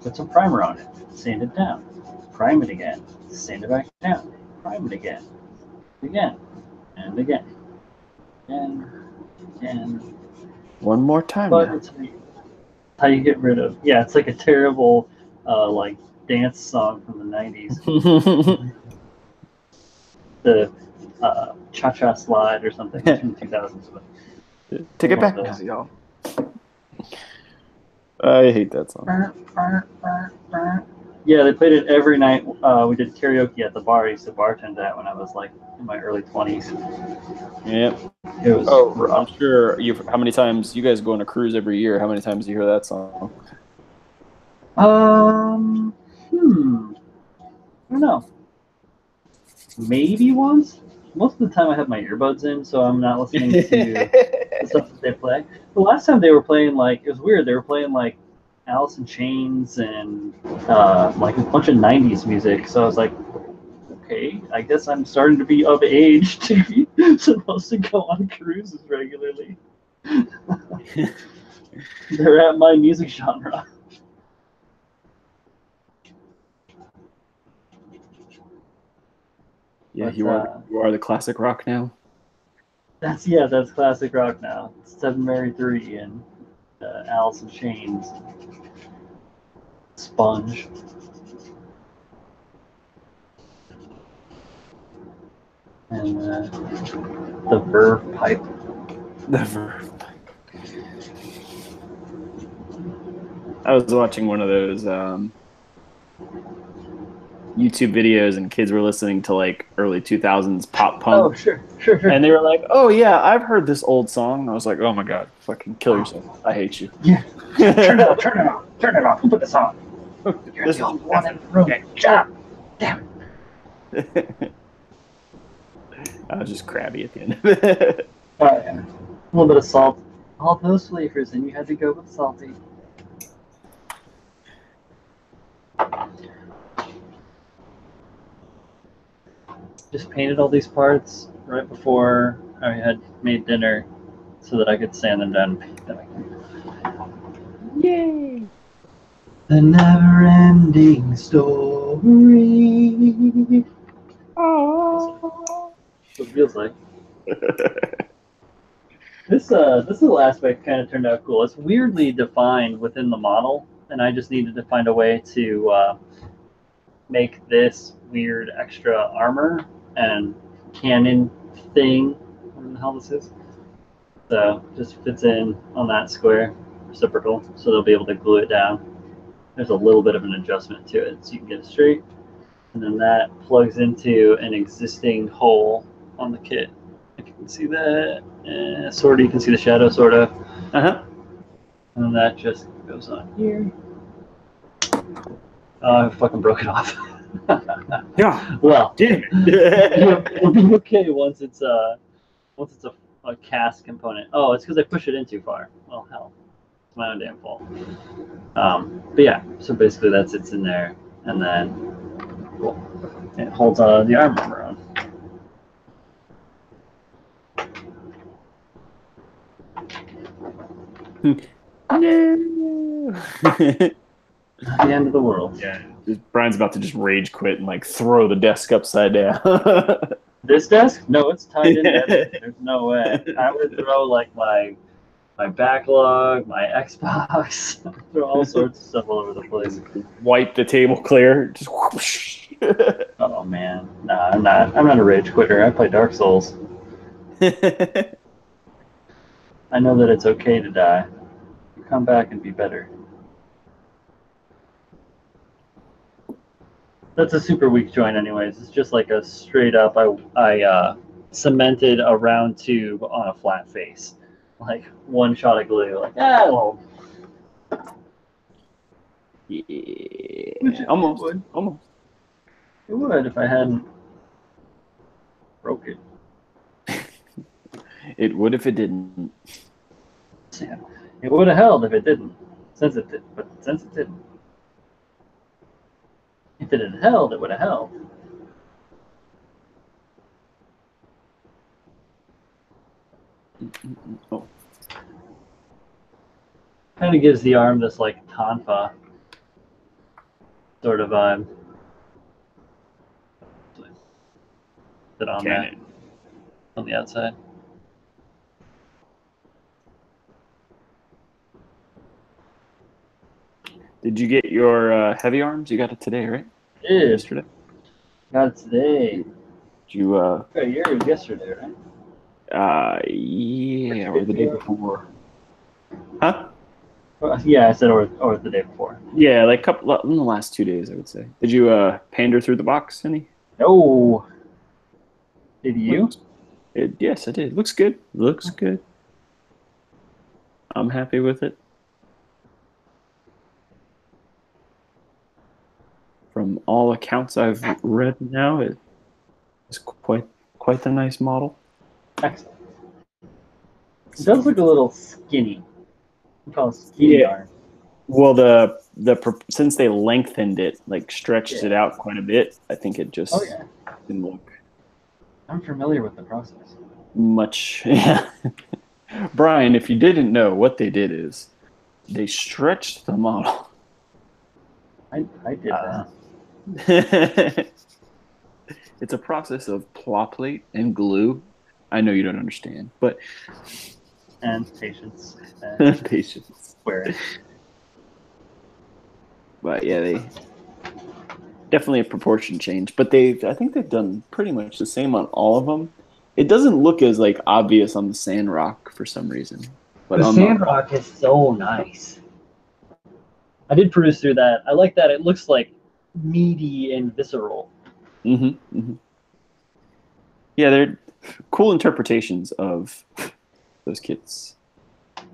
put some primer on it, sand it down, prime it again, sand it back down, prime it again, and again, and And One more time but now. it's how you get rid of. Yeah, it's like a terrible like dance song from the '90s. The Cha Cha Slide or something. It's from the 2000s. But Take it one of back now, those. y'all. I hate that song. Yeah, they played it every night. We did karaoke at the bar. I used to bartend at when I was like in my early 20s. Yep. It was Oh, I'm rough. sure how many times you guys go on a cruise every year? How many times do you hear that song? I don't know. Maybe once. Most of the time I have my earbuds in, so I'm not listening to the stuff that they play. The last time they were playing, like, it was weird. They were playing, like, Alice in Chains and, like, a bunch of 90s music. So I was like, okay, I guess I'm starting to be of age to be supposed to go on cruises regularly. They're at my music genre. Yeah, But, you are the classic rock now. that's classic rock now. Seven Mary 3 and Alice in Chains. Sponge. And the Verve Pipe. Never. I was watching one of those YouTube videos, and kids were listening to like early 2000s pop Oh, punk, sure. and they were like, "Oh yeah, I've heard this old song." I was like, "Oh my god, fucking kill yourself! I hate you." Yeah. Turn it off, turn it off. Who put this on? You're This the is only one in the room. Shut up. Damn it. I was just crabby at the end of it. Oh, yeah. A little bit of salt. All those flavors, and you had to go with salty. Just painted all these parts right before I had made dinner so that I could sand them down and paint them again. Yay! The never-ending story. Oh. That's what it feels like. This little aspect kind of turned out cool. It's weirdly defined within the model, and I just needed to find a way to make this weird extra armor and cannon thing. What the hell this is? So just fits in on that square reciprocal, so they'll be able to glue it down. There's a little bit of an adjustment to it, so you can get it straight, and then that plugs into an existing hole on the kit. If you can see that, sort of, you can see the shadow, sort of. Uh-huh. And then that just goes on here. Oh, I fucking broke it off. Yeah. Well, Damn it. it'll be okay once it's a cast component. Oh, it's because I pushed it in too far. Well, hell, it's my own damn fault. But yeah, so basically that's it's in there, and then it holds the armor on. No. Not the end of the world. Yeah, Brian's about to just rage quit and like throw the desk upside down. This desk? No, it's tied in there. There's no way. I would throw like my backlog, my Xbox, throw all sorts of stuff all over the place. Wipe the table clear. Just whoosh. Oh man, nah, I'm not. I'm not a rage quitter. I play Dark Souls. I know that it's okay to die. Come back and be better. That's a super weak joint, anyways. It's just like a straight up. I cemented a round tube on a flat face, like one shot of glue. Like well. Yeah, Which almost, would. almost. It would if I hadn't broke it. It would if it didn't. Yeah. It would have held if it didn't. Since it did, but since it didn't. If it had held, it would have held. Oh. Kind of gives the arm this like tonfa sort of vibe. Sit on that Cannon. on the outside. Did you get your heavy arms? You got it today, right? Did. Yesterday? Got it today. Did you Yours yesterday, right? yeah, or the day before. Huh? Yeah, I said or the day before. Yeah, like couple in the last 2 days, I would say. Did you pander through the box any? No. Did you? Yes, I did. Looks good. Looks good. I'm happy with it. From all accounts I've read now, it's quite the nice model. Excellent. It does look a little skinny. We call it skinny arm. Well, since they lengthened it, like stretched it out quite a bit, I think it just didn't look. I'm familiar with the process. Much. Yeah. Brian, if you didn't know, what they did is they stretched the model. I did that. It's a process of claw plate and glue. I know you don't understand, but and patience. And patience. Swearing. But yeah, they definitely a proportion change. But I think they've done pretty much the same on all of them. It doesn't look as like obvious on the Sandrock for some reason. But the Sandrock is so nice. I did peruse through that. I like that. It looks like meaty and visceral. Mm-hmm, mm-hmm. Yeah, they're cool interpretations of those kits.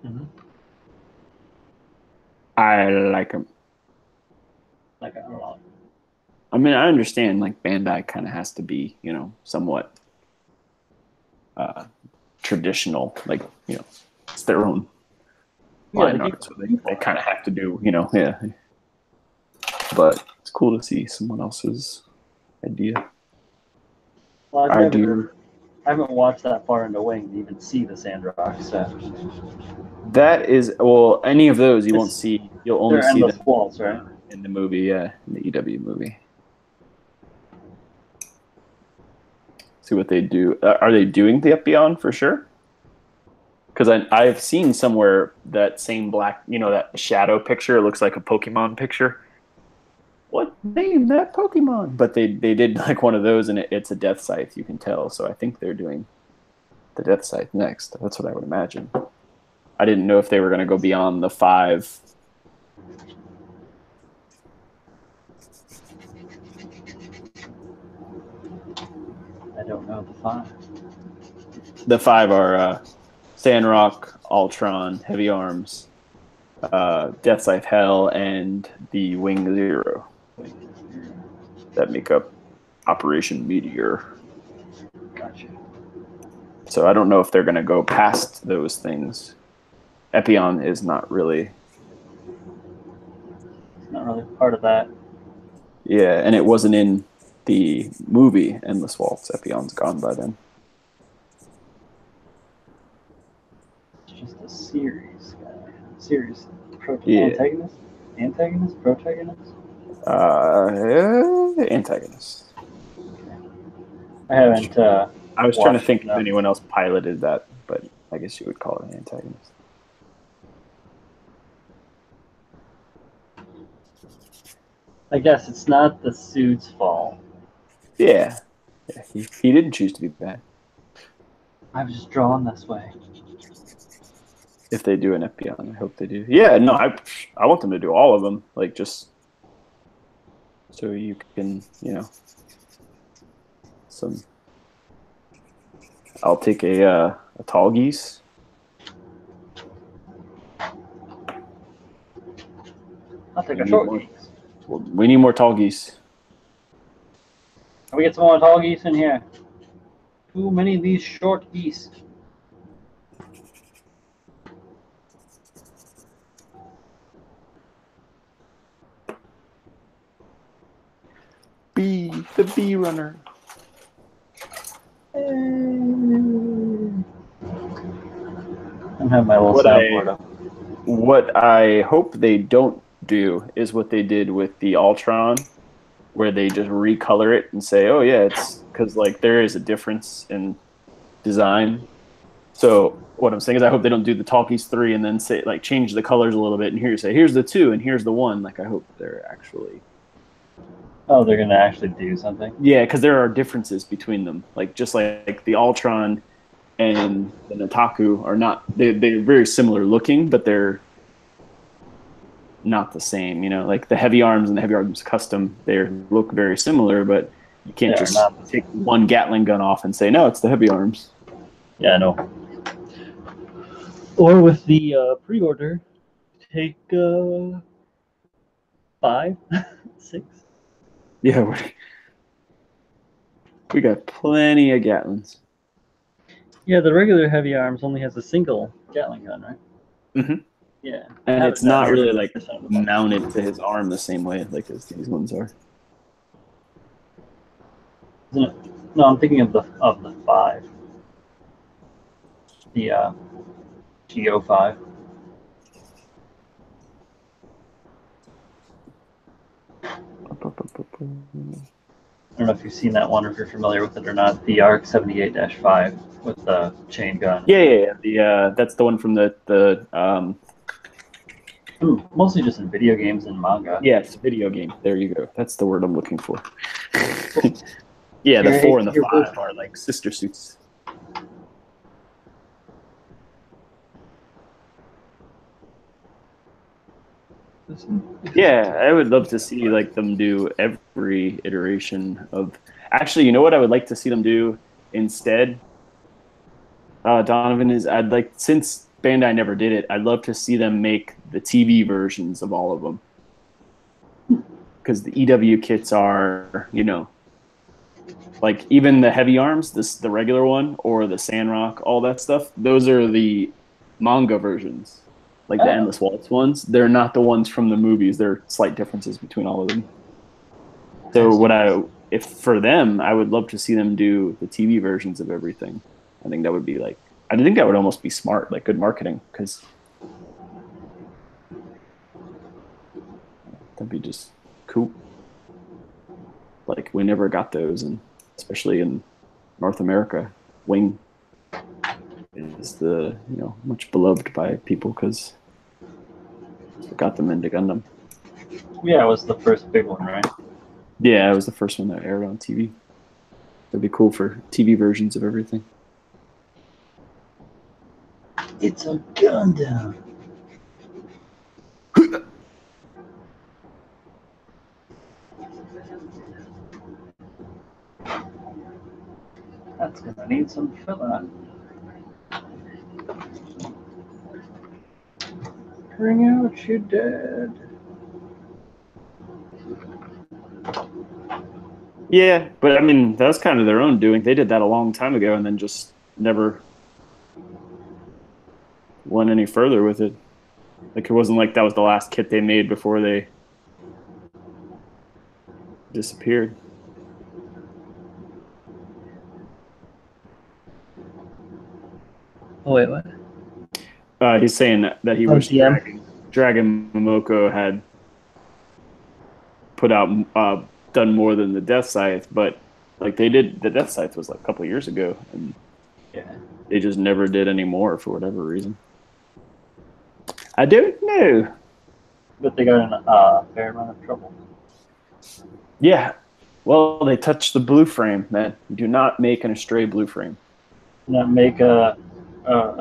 Mm-hmm. I like them. Like a lot. I mean, I understand like Bandai kind of has to be, somewhat traditional, like, it's their own line art, so they kind of have to do, yeah. But it's cool to see someone else's idea. Well, I haven't watched that far into Wing to even see the Sandrock stuff. That is, any of those you won't see. You'll only see them walls, right? In the movie, yeah, in the EW movie. See what they do. Are they doing the Up Beyond for sure? Because I've seen somewhere that same black, that shadow picture looks like a Pokemon picture. What name that Pokemon? But they did like one of those, and it's a Death Scythe. You can tell. So I think they're doing the Death Scythe next. That's what I would imagine. I didn't know if they were going to go beyond the 5. I don't know the 5. The 5 are Sandrock, Ultron, Heavy Arms, Death Scythe Hell, and the Wing Zero. That make up Operation Meteor. Gotcha. So I don't know if they're going to go past those things. Epion is not really. It's not really part of that. Yeah, and it wasn't in the movie Endless Waltz. Epion's gone by then. It's just a series guy. Series. Yeah. Antagonist? Protagonist? Antagonist. I haven't. I was trying to think if anyone else piloted that, but I guess you would call it an antagonist. I guess it's not the suit's fault. Yeah. He didn't choose to be bad. I was just drawn this way. If they do an Epion, I hope they do. Yeah, no, I want them to do all of them, like just so you can, some. I'll take a tall geese. I'll take a short geese. We need more tall geese. Can we get some more tall geese in here? Too many of these short geese. The bee runner. I'm having my little soundboard up. What I hope they don't do is what they did with the Ultron, where they just recolor it and say, "Oh yeah, it's because like there is a difference in design." So what I'm saying is I hope they don't do the tall piece 3 and then say like change the colors a little bit and here you say here's the 2 and here's the 1. Like I hope they're actually Oh, they're gonna actually do something. yeah, because there are differences between them. Like just like the Ultron and the Nataku are not they're very similar looking, but they're not the same. You know, like the heavy arms and the heavy arms custom, they look very similar, but you They can't are just not. take one Gatling gun off and say no, it's the heavy arms. Yeah, I know. Or with the pre-order, take 5, 6. Yeah, we got plenty of Gatlings. Yeah, the regular heavy arms only has a single Gatling gun, right? Mm-hmm. Yeah. And it's not really like 100% of the box. mounted to his arm the same way like as these ones are. Isn't it? No, I'm thinking of the 5. The GO5. I don't know if you've seen that one or if you're familiar with it or not. The ARC 78-5 with the chain gun. Yeah. The that's the one from the Mostly just in video games and manga. yeah, it's a video game. There you go. That's the word I'm looking for. Yeah, the Here, 4 and the here, 5 are like sister suits. Yeah, I would love to see like them do every iteration of. Actually, you know what I would like to see them do instead? Donovan is I'd like since Bandai never did it, I'd love to see them make the TV versions of all of them because the EW kits are, you know, like even the heavy arms, the regular one or the Sandrock, all that stuff. Those are the manga versions, like the Endless Waltz ones. They're not the ones from the movies. There are slight differences between all of them. So if for them, I would love to see them do the TV versions of everything. I think that would be like, I think that would almost be smart, like good marketing, because that'd be just cool. Like we never got those, and especially in North America, Wing is the much beloved by people because it got them into Gundam. Yeah, it was the first big one, right? Yeah, it was the first one that aired on TV. It'd be cool for TV versions of everything. It's a Gundam. That's gonna need some filler. Bring out your dad. Yeah, but I mean, that was kind of their own doing. They did that a long time ago and then just never went any further with it. Like, it wasn't like that was the last kit they made before they disappeared. Oh, wait, what? He's saying that he wished Dragon Momoko had put out, done more than the Death Scythe, but like they did, the Death Scythe was like a couple of years ago, and Yeah. they just never did any more for whatever reason. I don't know. But they got in a fair amount of trouble. Yeah. Well, they touched the blue frame, man. You do not make an Astray blue frame. Not make a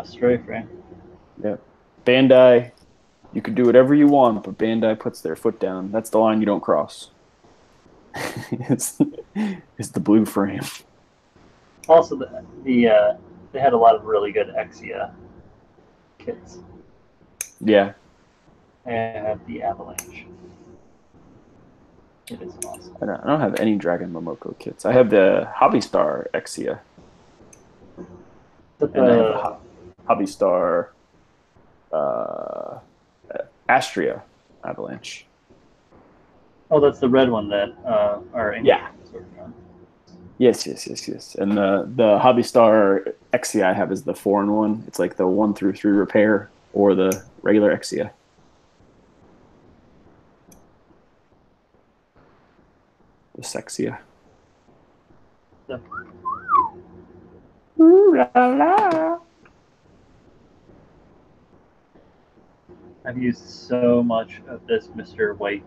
stray frame. Yeah. Bandai, you could do whatever you want, but Bandai puts their foot down. That's the line you don't cross. it's the blue frame. Also, they had a lot of really good Exia kits. Yeah. I have the Avalanche. It is awesome. I don't have any Dragon Momoko kits. I have the Hobby Star Exia. But And I have a Hobby Star Astria Avalanche. Oh, that's the red one that our Yeah. working on. Yes. And the Hobby Star Exia I have is the foreign one. It's like the 1 through 3 repair or the regular Exia. The Sexia. Yep. Ooh la la. I've used so much of this Mr. White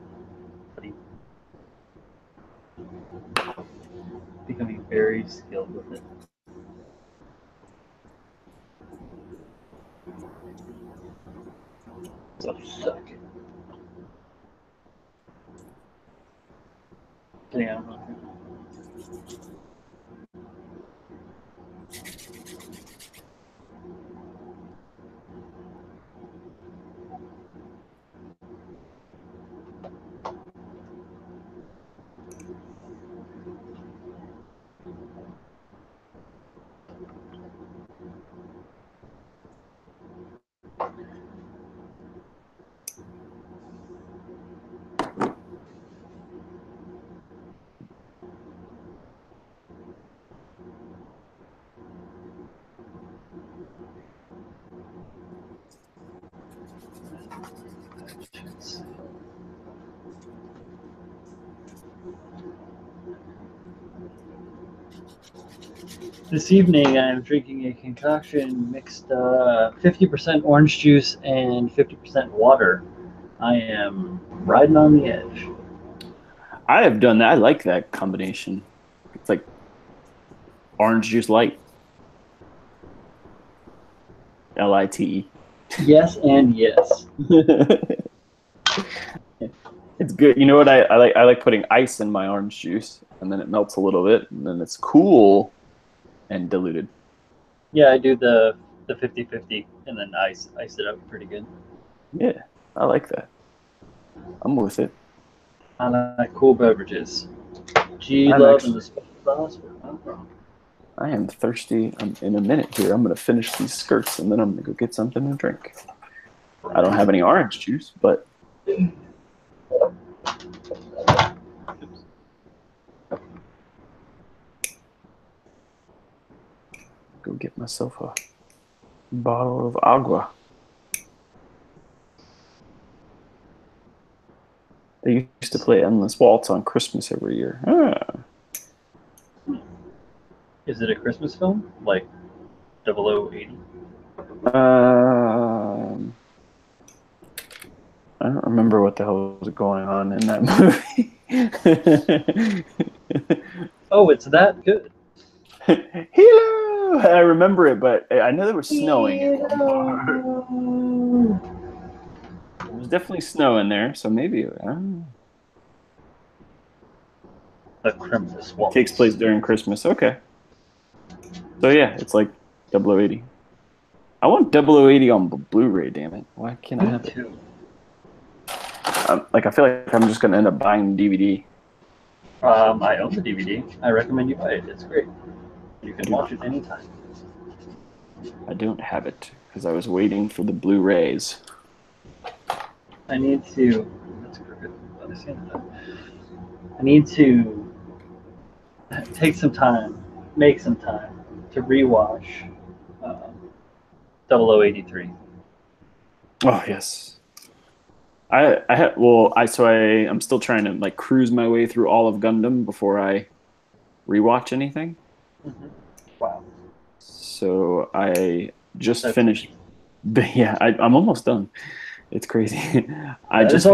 putty. Becoming very skilled with it. So suck it. Yeah. This evening, I'm drinking a concoction mixed 50% orange juice and 50% water. I am riding on the edge. I have done that. I like that combination. It's like orange juice light. LITE. Yes and yes. It's good. You know what I like? I like putting ice in my orange juice, and then it melts a little bit, and then it's cool and diluted. Yeah, I do the 50-50 and then ice it up pretty good. Yeah, I like that. I'm with it. I like cool beverages. G I'm love actually- and the special sauce, but I'm wrong. I am thirsty. In a minute here, I'm going to finish these skirts, and then I'm going to go get something to drink. I don't have any orange juice, but go get myself a bottle of agua. They used to play Endless Waltz on Christmas every year. Is it a Christmas film? Like 0080? I don't remember what the hell was going on in that movie. Oh, it's that good. Hello! I remember it, but I know there was snowing in one part. There was definitely snow in there, so maybe I don't know. The Christmas Waltz. Takes place during Christmas. Okay. So yeah, it's like 0080. I want 0080 on Blu-ray, damn it. Why can't I have it? Too. Like, I feel like I'm just going to end up buying DVD. I own the DVD. I recommend you buy it. It's great. You can watch it anytime. I don't have it because I was waiting for the Blu-rays. I need to. That's crooked. I need to take some time, make some time to rewatch 0083. Oh yes. I'm still trying to like cruise my way through all of Gundam before I rewatch anything. Mm-hmm. Wow. So I just finished. Yeah, I'm almost done. It's crazy. I just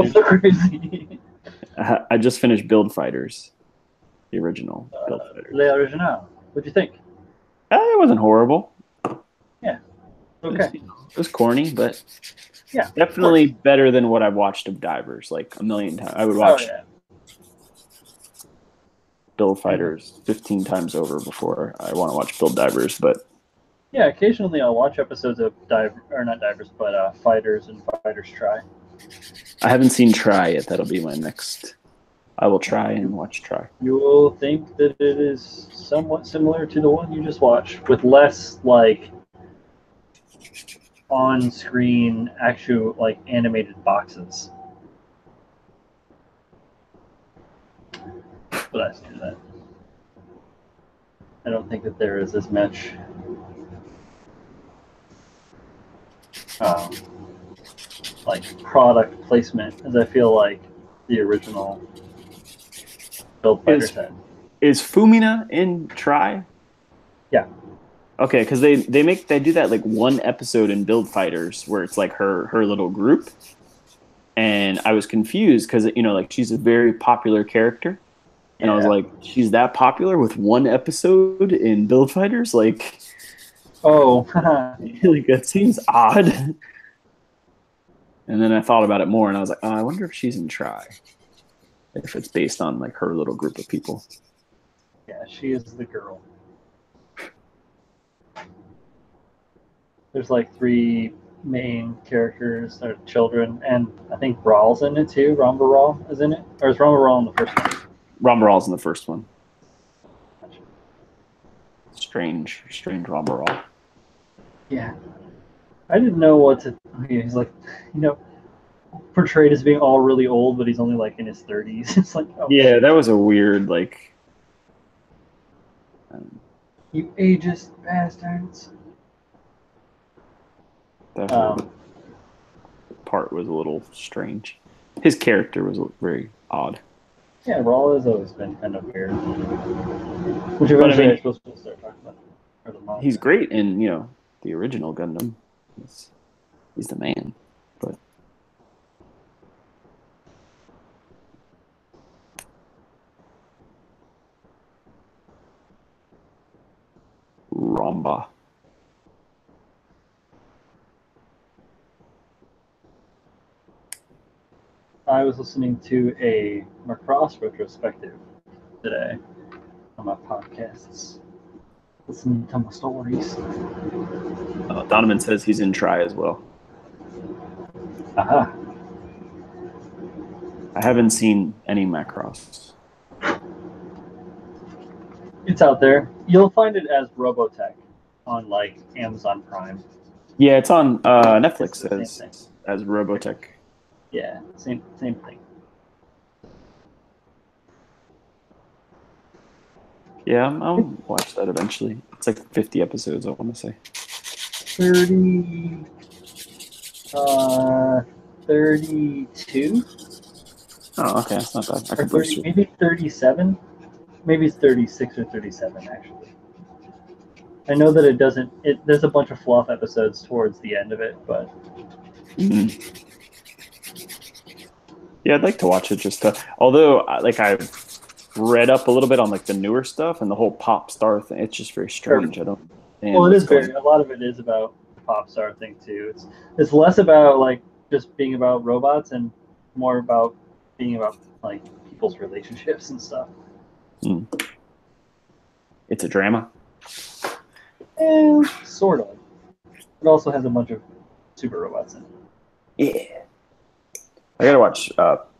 finished Build Fighters, the original Build Fighters. Le Original. What'd you think? It wasn't horrible. Yeah. Okay. It was corny, but yeah, definitely better than what I've watched of Divers like a million times. I would watch Build Fighters 15 times over before I want to watch Build Divers, but yeah, occasionally I'll watch episodes of Fighters and Fighters Try. I haven't seen Try yet. That'll be my next. I will try and watch Try. You will think that it is somewhat similar to the one you just watched, with less like on-screen actual like animated boxes. But I say that. I don't think that there is as much like product placement as I feel like the original Build Fighters had. Is Fumina in Try? Yeah. Okay, because they do that like one episode in Build Fighters where it's like her little group, and I was confused because like she's a very popular character, and I was Yeah. like, she's that popular with one episode in Build Fighters, like, Oh, like that seems odd. And then I thought about it more, and I was like, oh, I wonder if she's in Try, if it's based on like her little group of people. yeah, she is the girl. There's like 3 main characters that are children, and I think Brawl's in it too. Ramba Rawl is in it, or is Ramba Rawl in the first one? Rombaral's in the first one. Strange Rombaral. Yeah, I didn't know what to. He's like, portrayed as being all really old, but he's only like in his 30s. It's like, oh, Yeah, that was a weird like. You ageist bastards. That whole part was a little strange. His character was very odd. Yeah, Rawl has always been kind of weird. Which eventually I suppose we'll start talking about. He's great in the original Gundam. He's the man, but. Ramba. I was listening to a Macross retrospective today on my podcasts. Listening to my stories. Donovan says he's in Try as well. Aha. I haven't seen any Macross. It's out there. You'll find it as Robotech on like Amazon Prime. Yeah, it's on Netflix It's as Robotech. Yeah, same thing. Yeah, I'll watch that eventually. It's like 50 episodes, I want to say. 32? Oh, okay, that's not bad. I Or can 30, maybe 37? Maybe it's 36 or 37, actually. I know that there's a bunch of fluff episodes towards the end of it, but... Mm-hmm. Yeah, I'd like to watch it just to... Although, like, I've read up a little bit on, like, the newer stuff and the whole pop star thing. It's just very strange. I don't... Well, it is a lot of it is about the pop star thing, too. It's less about, like, just being about robots and more about being about, like, people's relationships and stuff. Mm. It's a drama? Sort of. It also has a bunch of super robots in it. Yeah. I gotta watch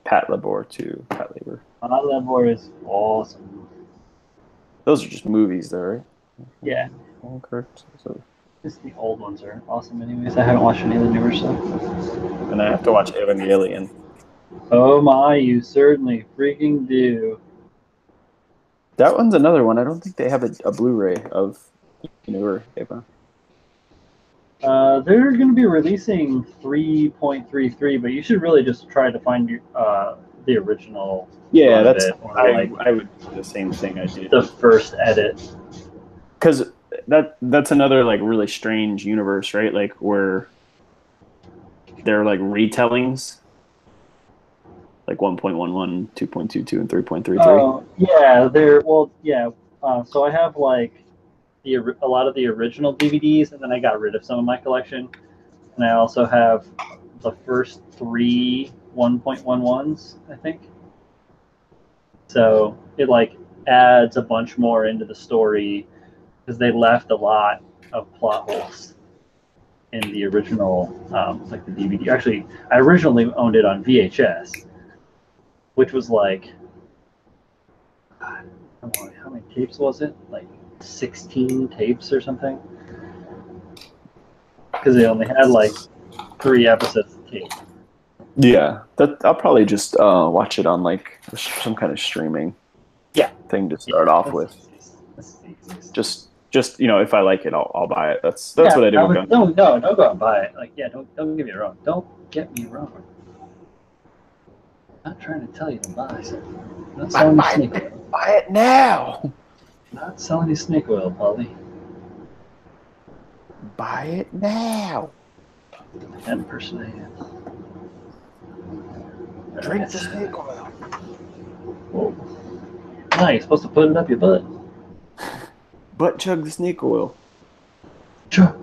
Pat Labor too. Pat Labor. Pat Labor is awesome. Those are just movies, though, right? Yeah. All correct. So. Just the old ones are awesome, anyways. I haven't watched any of the newer stuff. And I have to watch Evangelion. Oh my, you certainly freaking do. That one's another one. I don't think they have a Blu-ray of newer Eva. They're going to be releasing 3.33, but you should really just try to find the original. Yeah, I would do the same thing I did. The first edit. Because that's another like really strange universe, right? Like where they're like retellings, like 1.11, 2.22, and 3.33. Oh yeah, so I have like a lot of the original DVDs, and then I got rid of some of my collection, and I also have the first 3 1.11s, I think. So it like adds a bunch more into the story because they left a lot of plot holes in the original, like the DVD. Actually, I originally owned it on VHS, which was like, how many tapes was it? Like 16 tapes or something? Because they only had like 3 episodes of tape. Yeah, I'll probably just watch it on like some kind of streaming thing to start off with. Just if I like it, I'll buy it. That's what I do. Don't go and buy it. Like, don't get me wrong. Don't get me wrong. I'm not trying to tell you to buy something. I'm not selling you snake oil. Buy it now. Not selling you snake oil, Polly. Buy it now. 10%. Drink the snake oil. Whoa. No, you're supposed to put it up your butt. Butt chug the snake oil. Chug.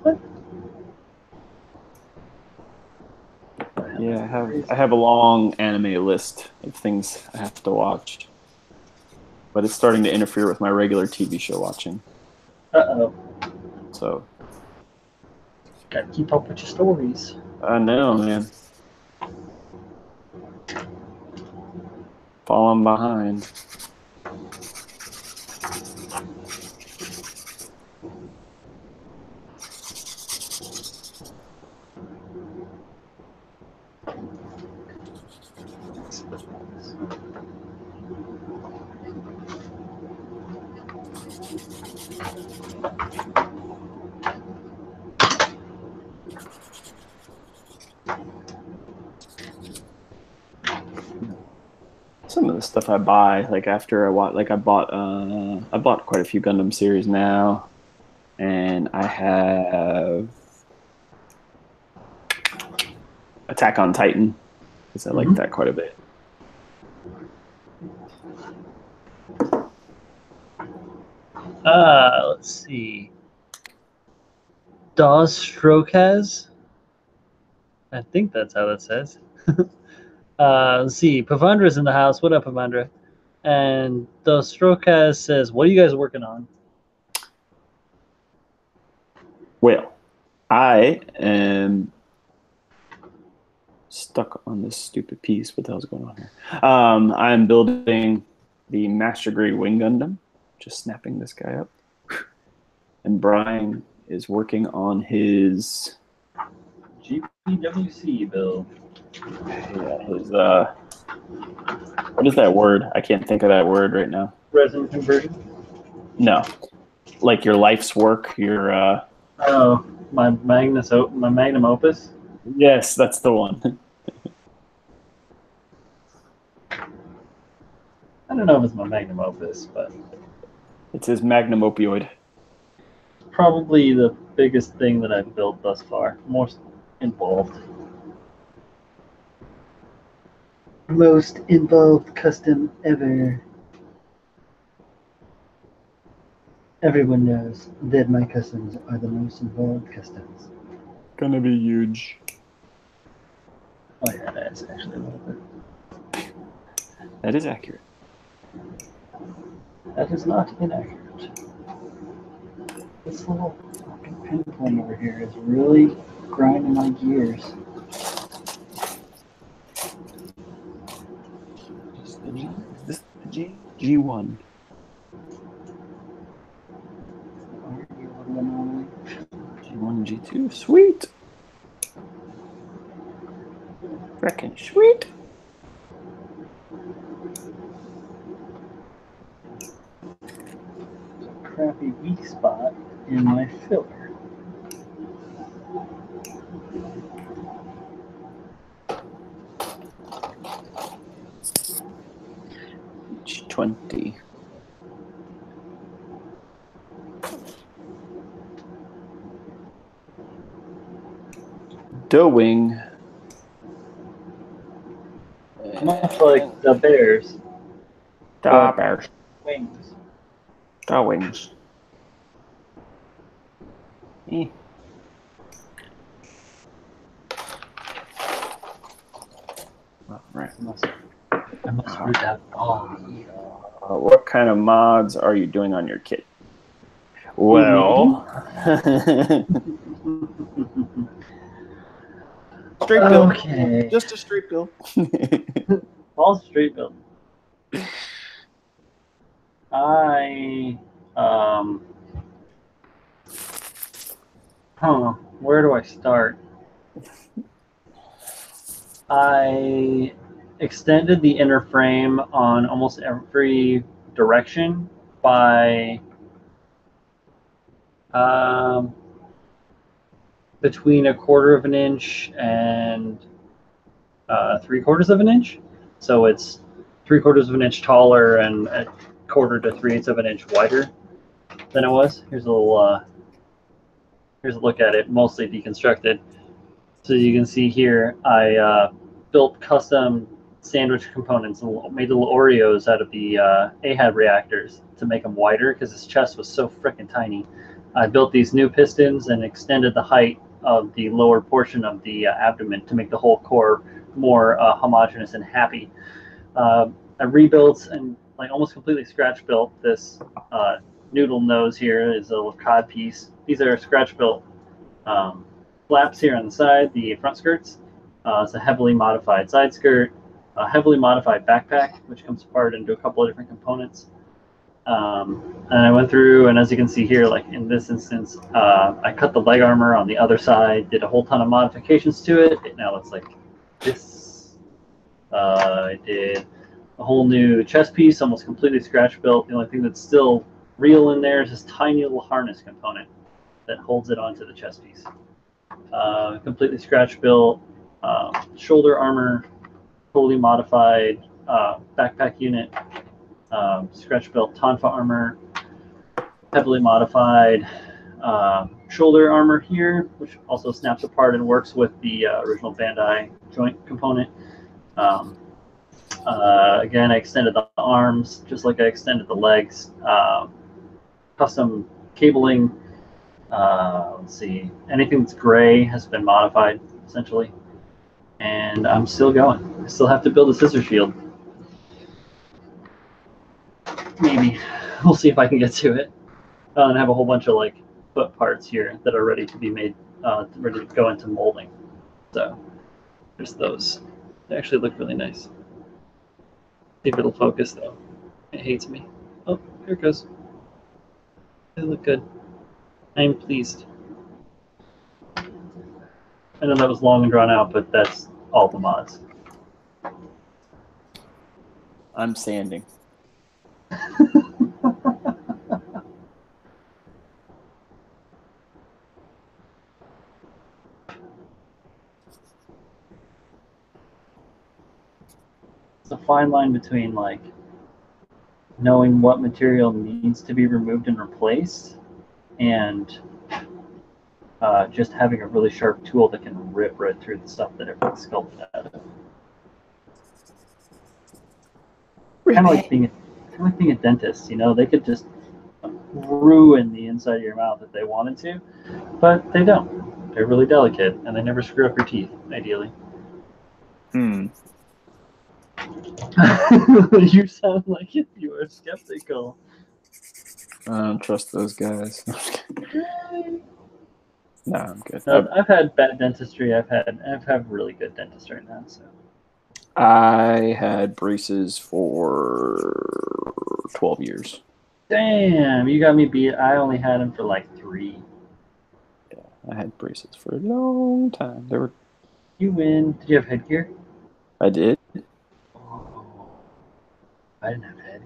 What? Yeah, I have a long anime list of things I have to watch. But it's starting to interfere with my regular TV show watching. Uh-oh. So Gotta keep up with your stories. I know, man. Falling behind. Some of the stuff I buy, like after I bought quite a few Gundam series now, and I have Attack on Titan because I like that quite a bit. Let's see. Dos Strokes. I think that's how that says. Let's see. Pavandra's in the house. What up, Pavandra? And Dos Strokes says, "What are you guys working on?" Well, I am stuck on this stupid piece. What the hell's going on here? I'm building the Master Grade Wing Gundam. Just snapping this guy up. And Brian is working on his GPWC build. Yeah, his what is that word? I can't think of that word right now. Resin conversion? No. Like your life's work, your Oh, my magnum opus? Yes, that's the one. I don't know if it's my magnum opus, but It's his magnum opioid. probably the biggest thing that I've built thus far. Most involved. Most involved custom ever. Everyone knows that my customs are the most involved customs. Gonna be huge. Oh yeah, that's actually a little bit. That is accurate. That is not inaccurate. This little fucking pinpoint over here is really grinding my gears. Is this the G? G1. G1, G2. Sweet. Frickin' sweet. Crappy weak spot in my filler. H20. Doing. Much like the Bears. Da bears. Wings. Da wings. Eh. All right. I must root out all. What kind of mods are you doing on your kit? Well, straight build. Okay. Just a straight build. All straight build. Where do I start? I extended the inner frame on almost every direction by between 1/4 of an inch and 3/4 of an inch. So it's 3/4 of an inch taller and 1/4 to 3/8 of an inch wider than it was. Here's a little here's a look at it, mostly deconstructed. So you can see here, I built custom sandwich components and made little Oreos out of the AHAB reactors to make them wider because his chest was so freaking tiny. I built these new pistons and extended the height of the lower portion of the abdomen to make the whole core more homogeneous and happy. I rebuilt and like almost completely scratch built this noodle nose here is a little cod piece. These are scratch built flaps here on the side, the front skirts. It's a heavily modified side skirt, a heavily modified backpack, which comes apart into a couple of different components. And I went through, and as you can see here, like in this instance, I cut the leg armor on the other side, did a whole ton of modifications to it. It now looks like this. I did a whole new chest piece, almost completely scratch built. The only thing that's still real in there is this tiny little harness component that holds it onto the chest piece. Completely scratch built, shoulder armor, totally modified backpack unit, scratch built tonfa armor, heavily modified shoulder armor here, which also snaps apart and works with the original Bandai joint component. Again, I extended the arms just like I extended the legs. Custom cabling. Let's see. Anything that's gray has been modified, essentially. And I'm still going. I still have to build a scissor shield. Maybe. We'll see if I can get to it. And I have a whole bunch of like foot parts here that are ready to be made, ready to go into molding. So there's those. They actually look really nice. See if it'll focus though. It hates me. Oh, here it goes. They look good. I'm pleased. I know that was long and drawn out, but that's all the mods. I'm sanding. It's a fine line between like knowing what material needs to be removed and replaced and just having a really sharp tool that can rip right through the stuff that everything's sculpted out of. Kind of like being a dentist, you know, they could just ruin the inside of your mouth if they wanted to, but they don't. They're really delicate, and they never screw up your teeth, ideally. Hmm. You sound like you are skeptical. I don't trust those guys. No, I'm good. I've had bad dentistry. I've had really good dentist right now. So I had braces for 12 years. damn, you got me beat. I only had them for like 3. Yeah, I had braces for a long time. They were. You win. Did you have headgear? I did. Oh, I didn't have headgear.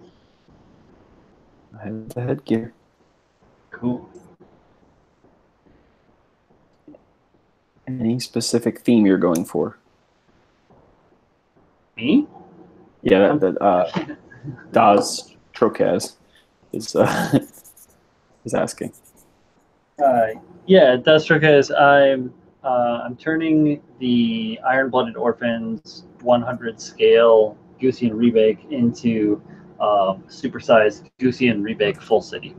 I had the headgear. Cool. Any specific theme you're going for? Me? Yeah, that Das Trokaz is asking. Yeah, Deathstroke I'm turning the Iron-Blooded Orphans 100 scale Goosian Rebake into supersized Goosian Rebake Full City.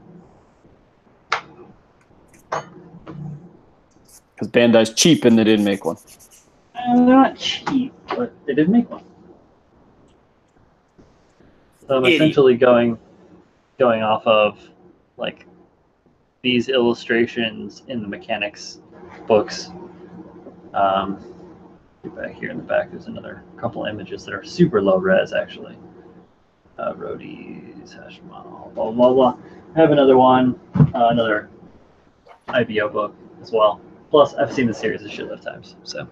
Because Bandai's cheap and they didn't make one. They're not cheap, but they did make one. So I'm essentially going off of like these illustrations in the mechanics books. Back here in the back, there's another couple images that are super low res actually. Roadies, hash model, blah blah blah. I have another one, another IBO book as well. Plus, I've seen the series a shitload of times. So,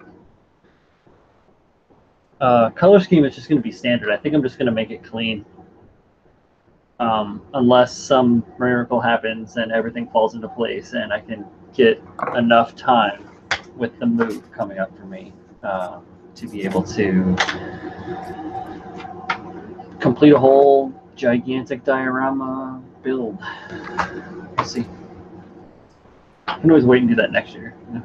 color scheme is just going to be standard. I think I'm just going to make it clean. Unless some miracle happens and everything falls into place and I can get enough time with the move coming up for me to be able to complete a whole gigantic diorama build. We'll see. I can always wait and do that next year. You know?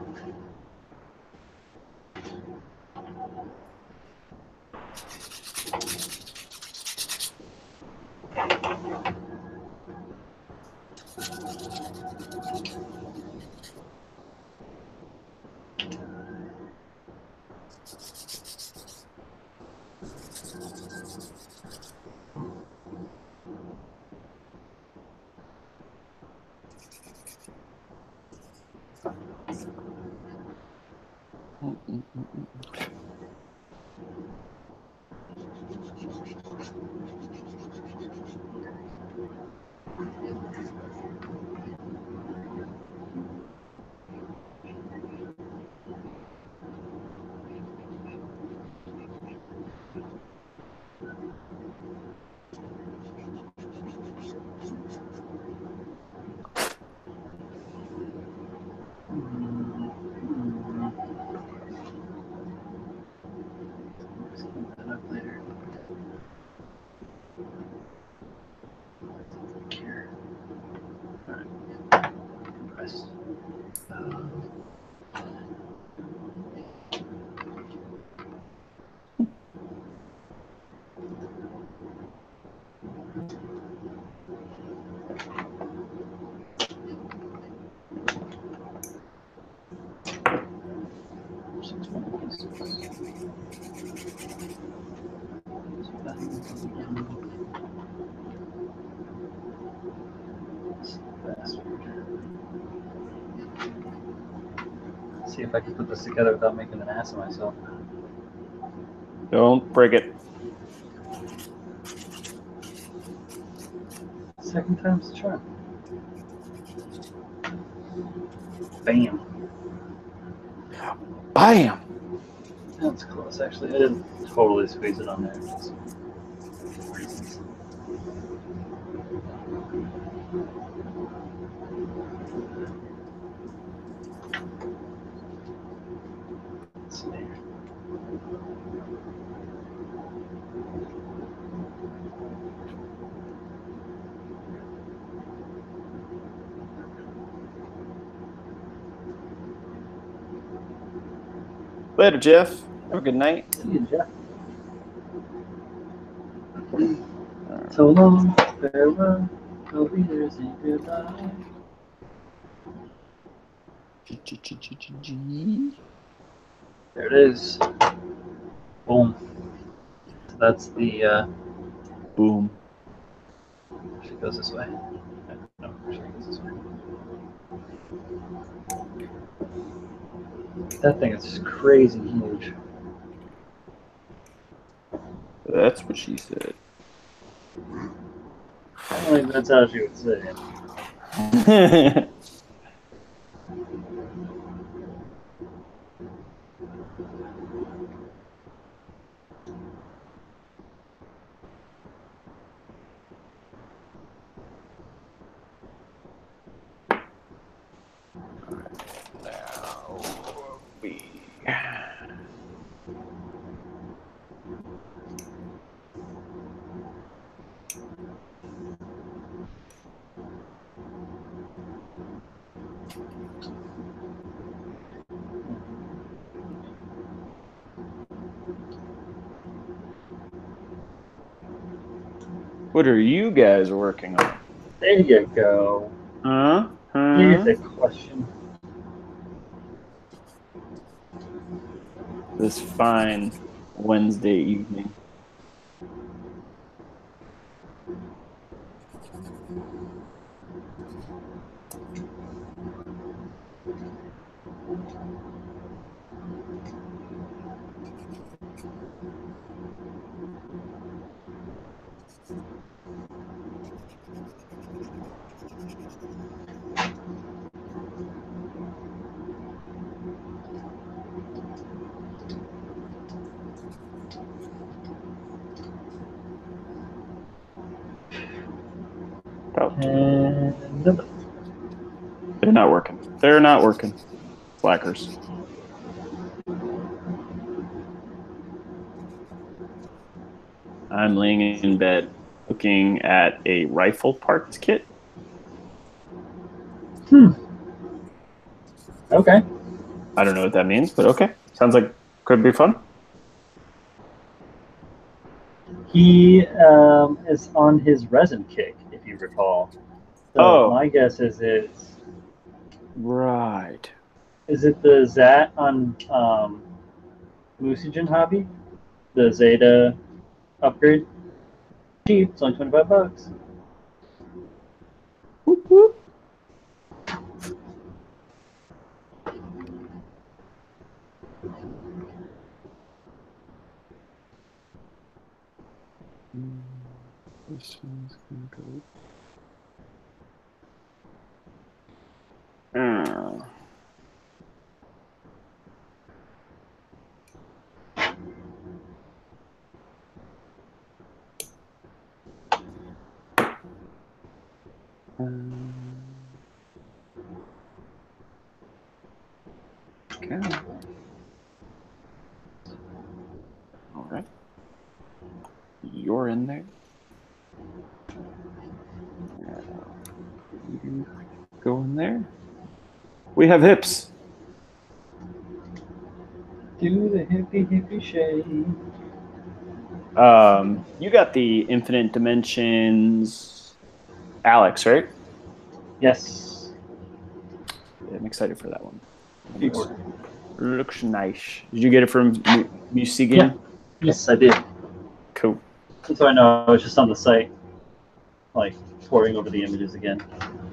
See if I can put this together without making an ass of myself. Don't break it. Second time's the charm. Bam. Bam! That's close, actually. I didn't totally squeeze it on there. Let's see. Later, Jeff. Have a good night. See you, Jeff. So long, farewell, no readers and goodbye. There it is. Boom. So that's the Boom. She goes this way. No, she goes this way. That thing is just crazy huge. That's what she said. I don't think that's how she would say it. What are you guys working on? There you go. Huh? Here's a question. This fine Wednesday evening. And nobody. They're not working. They're not working. Slackers. I'm laying in bed looking at a rifle parts kit. Okay. I don't know what that means, but okay. Sounds like could be fun. He is on his resin kick, if you recall. So Oh. my guess is Right. is it the Zat on Musigen Hobby? The Zeta upgrade? Cheap, it's only $25. Whoop, whoop. This one's gonna go. Okay. All right. You're in there. You go in there. We have hips. Do the hippie shake. You got the infinite dimensions, Alex, right? Yes. Yeah, I'm excited for that one. Beautiful. Looks nice. Did you get it from Musigen? Yeah. Yes, I did. Cool. That's why I know I was just on the site, like pouring over the images again.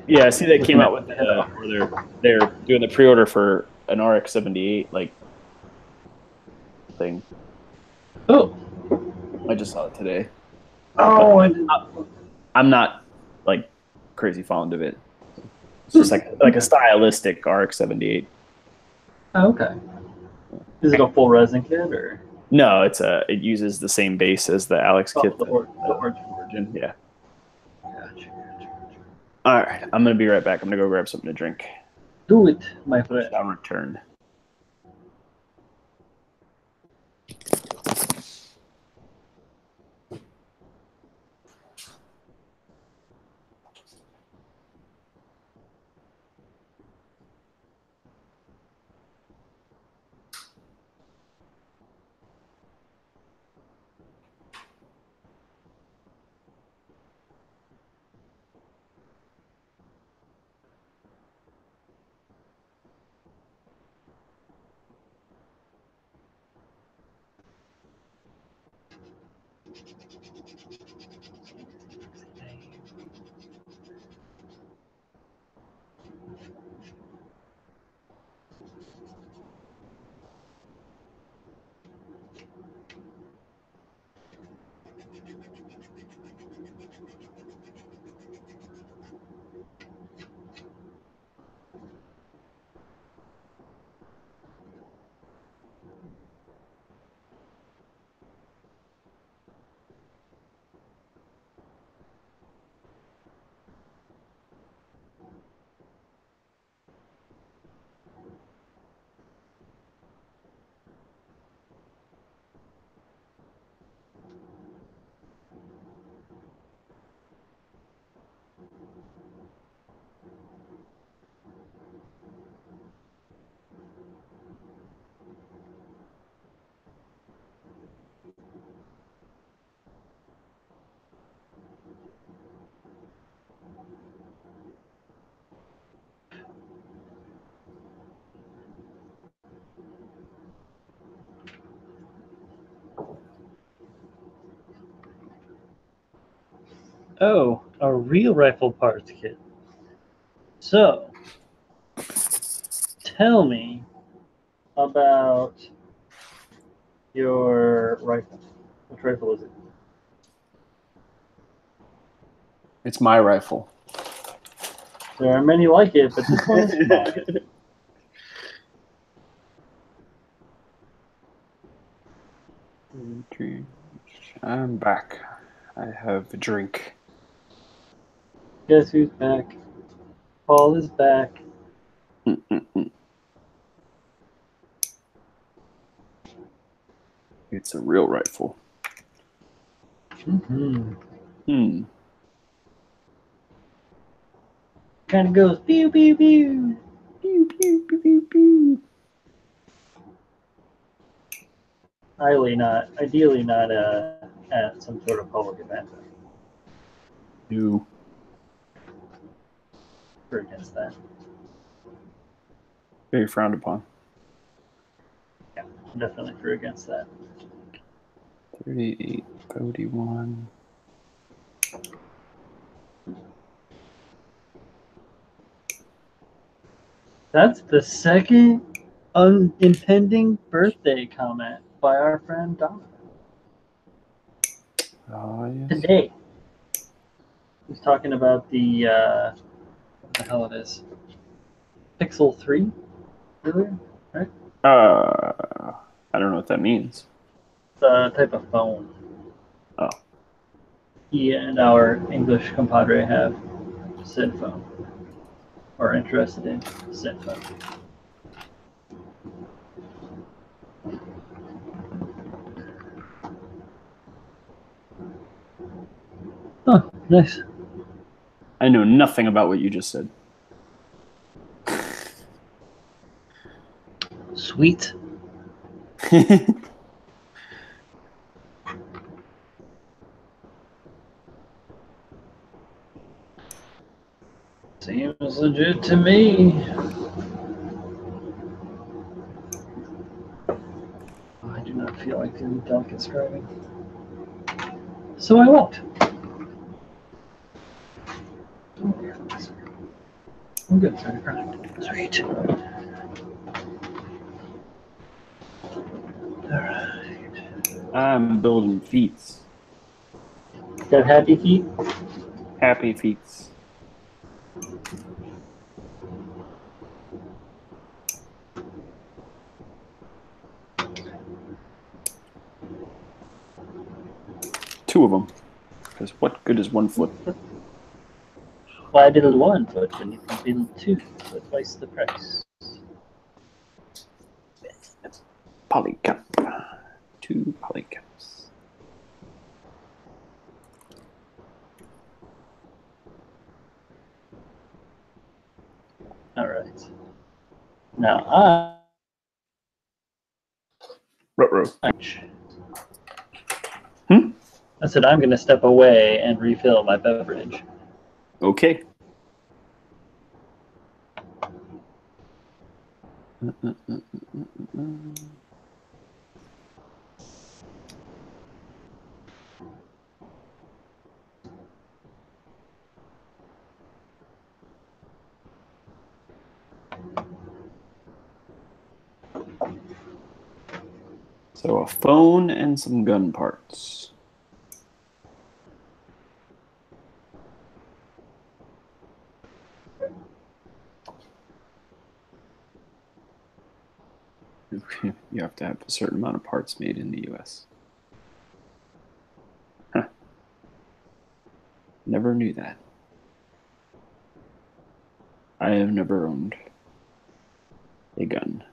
Yeah, I see they came Looking out at with the or they're doing the pre-order for an RX 78 like thing. Oh. I just saw it today. Oh, I did. I'm not like crazy fond of it. It's just like a stylistic RX 78. Oh, okay. Is it a full resin kit or? No, it uses the same base as the Alex kit. The origin. Yeah. Gotcha. All right, I'm gonna be right back. I'm gonna go grab something to drink. Do it, my friend. I'll return. Oh, a real rifle parts kit. So, tell me about your rifle. Which rifle is it? It's my rifle. There are many like it, but this one is fun. I'm back. I have a drink. Guess who's back? Paul is back. It's a real rifle. Mm-hmm. Kind of goes pew pew pew. Pew pew, pew, pew, pew. Ideally not at some sort of public event. No. We're against that. Very frowned upon. Yeah, definitely for against that. 38, 41. That's the second impending birthday comment by our friend Donna Oh, yes. today. He's talking about the what the hell it is, Pixel 3 earlier, right? I don't know what that means. It's a type of phone. Oh. He and our English compadre have said phone, or interested in said phone. Oh, nice. I know nothing about what you just said. Sweet. Seems legit to me. I do not feel like doing delicate scribing, so I won't. I'm good. Sweet. Alright. I'm building feats. Got happy feet? Happy feats. Two of them. Because what good is one foot? Well, I build 1 foot, and you can build 2 for twice the price. Polycup. 2 polycups. Alright. Now Ruh-roh. I said I'm going to step away and refill my beverage. Okay. So a phone and some gun parts. You have to have a certain amount of parts made in the US. Huh. Never knew that. I have never owned a gun.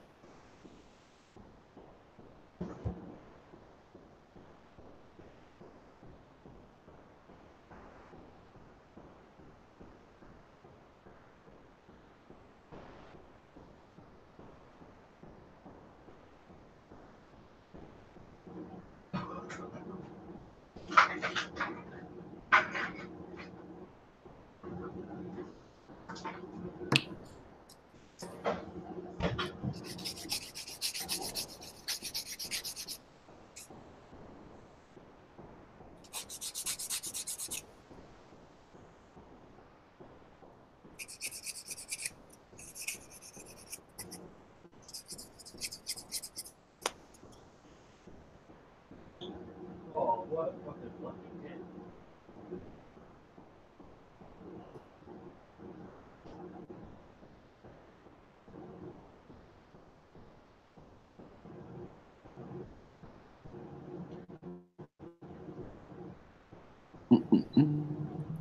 Oh, what fucking lucky hit.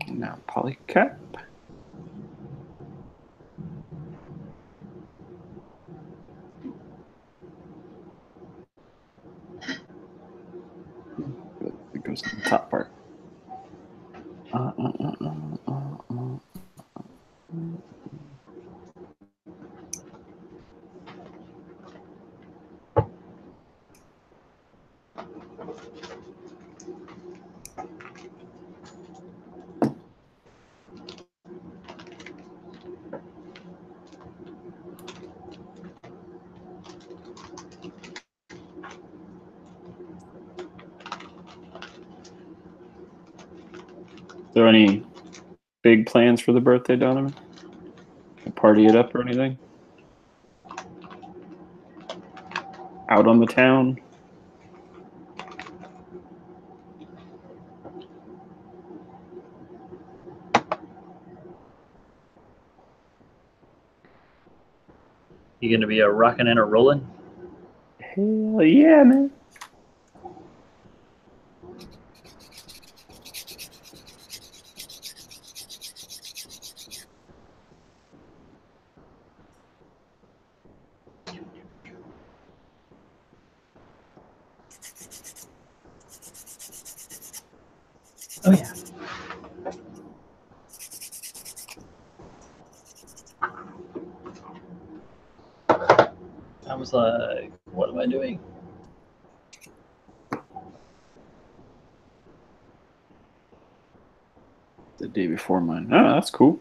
Now polycap. It goes to the top part. there any big plans for the birthday, Donovan? Party it up or anything? Out on the town? You gonna be a rocking and a rolling? Hell yeah, man. Oh yeah. I was like, what am I doing? The day before mine. Oh, that's cool.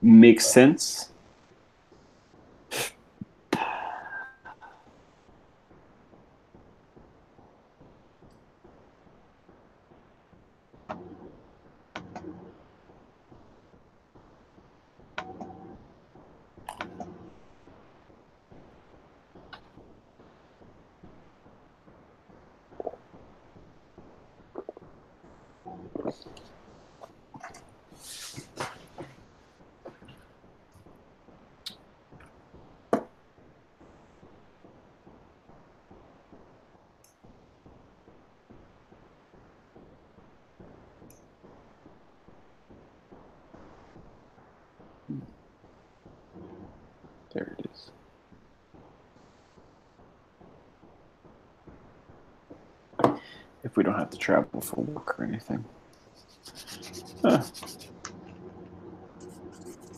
Makes sense. There it is. If we don't have to travel for work or anything.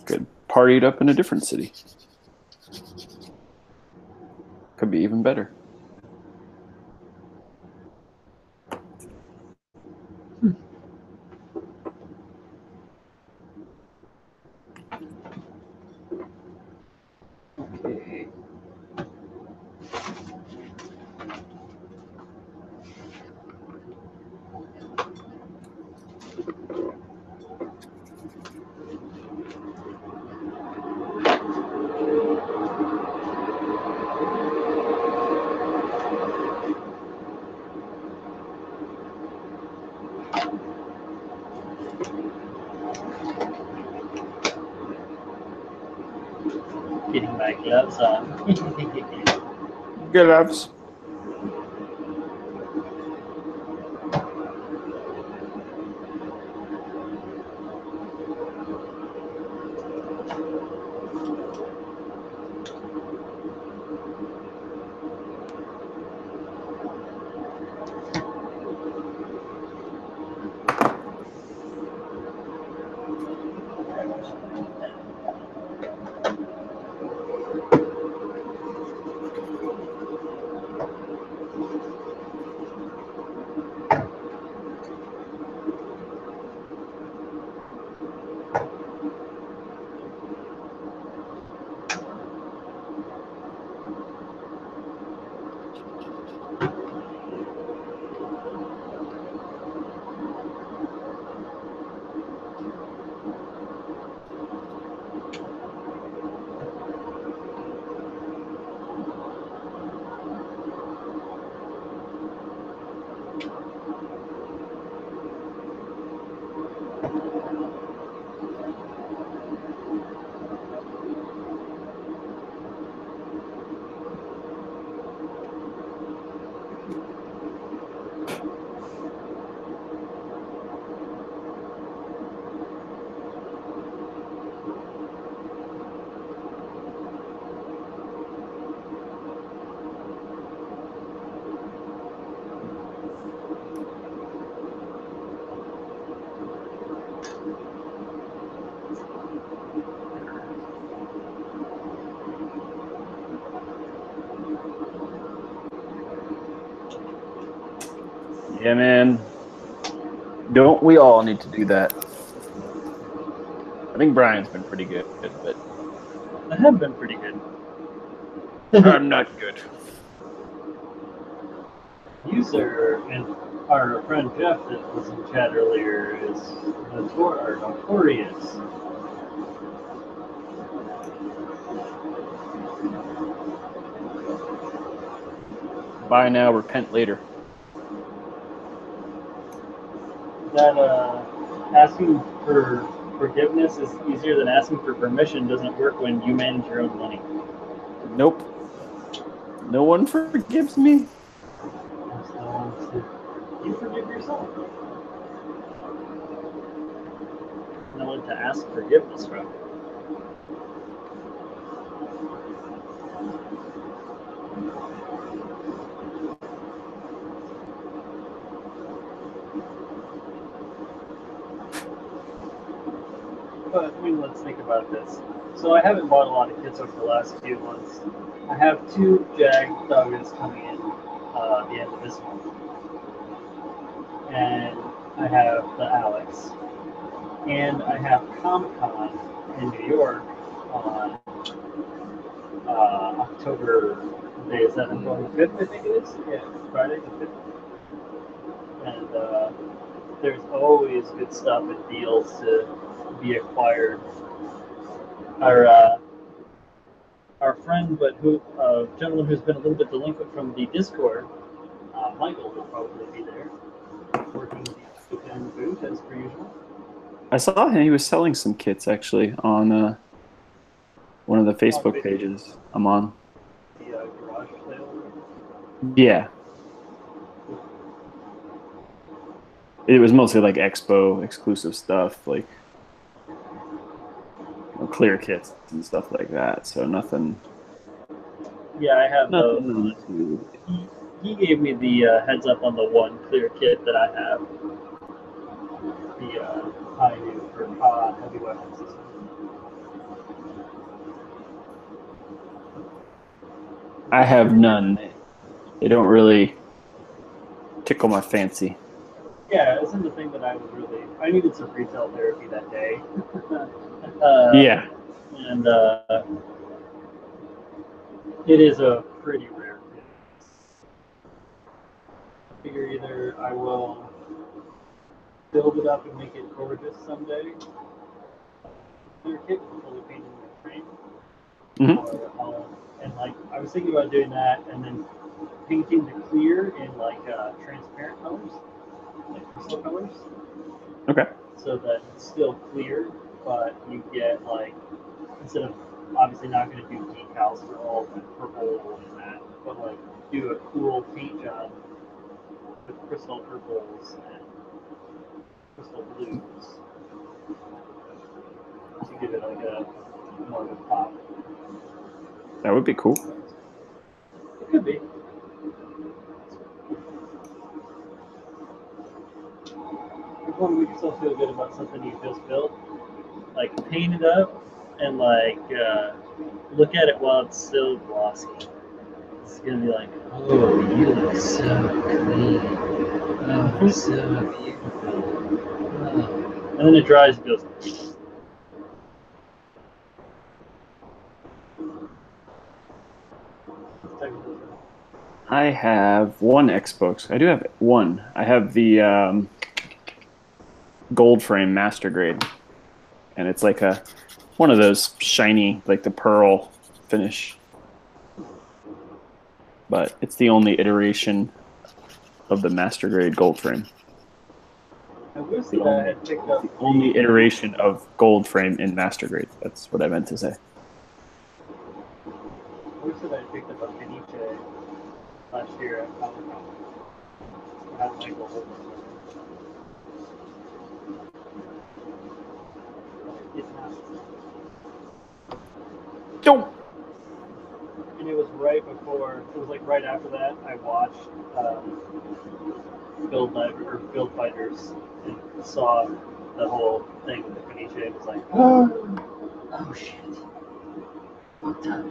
Could party it up in a different city. Could be even better. Okay. Getting my gloves on. Gloves. Yeah, man. Don't we all need to do that? I think Brian's been pretty good, but I have been pretty good. I'm not good. you, sir, and our friend Jeff that was in chat earlier is notorious. Buy now, repent later. That asking for forgiveness is easier than asking for permission doesn't work when you manage your own money. Nope. No one forgives me. You forgive yourself. No one to ask forgiveness from. But I mean, let's think about this. So I haven't bought a lot of kits over the last few months. I have 2 Jag Doggers coming in the end of this month. And I have the Alex. And I have Comic-Con in New York on October, what day is that? I'm going the 5th, I think it is. Yeah, Friday the 5th. And there's always good stuff and deals to be acquired. Our friend, but gentleman who's been a little bit delinquent from the Discord, Michael will probably be there, working the booth as per usual. I saw him. He was selling some kits actually on one of the Facebook pages I'm on. The garage sale. Yeah. It was mostly like Expo exclusive stuff, like clear kits and stuff like that. So nothing. Yeah, I have Nothing those. He gave me the heads up on the one clear kit that I have. The high new for heavy weapon system. I have none. They don't really tickle my fancy. Yeah, isn't the thing that I needed some retail therapy that day. Yeah. And it is a pretty rare kit. I figure either I will build it up and make it gorgeous someday, clear kit with fully painted frame, and like I was thinking about doing that and then painting the clear in like transparent colors, like crystal colors. Okay. So that it's still clear, but you get like, instead of obviously not going to do decals for all the purple and that, but like do a cool paint job with crystal purples and crystal blues to give it like a more of a pop. That would be cool. It could be. You want to make yourself feel good about something you just built, like paint it up and like look at it while it's still glossy. It's gonna be like, oh, you look so clean. Oh, so beautiful. Oh. And then it dries and goes. I have one Xbox. I do have one. I have the gold frame master grade, and it's like one of those shiny, like the pearl finish. But it's the only iteration of the master grade gold frame. I wish that I had picked up the only iteration of gold frame in master grade. That's what I meant to say. I wish that I had picked up a Peniche last year at Comic-Con. I had Michael hold it. Don't. And it was right before, it was like right after that, I watched Build Fighters and saw the whole thing with the Peniche and was like, oh shit. Fucked up.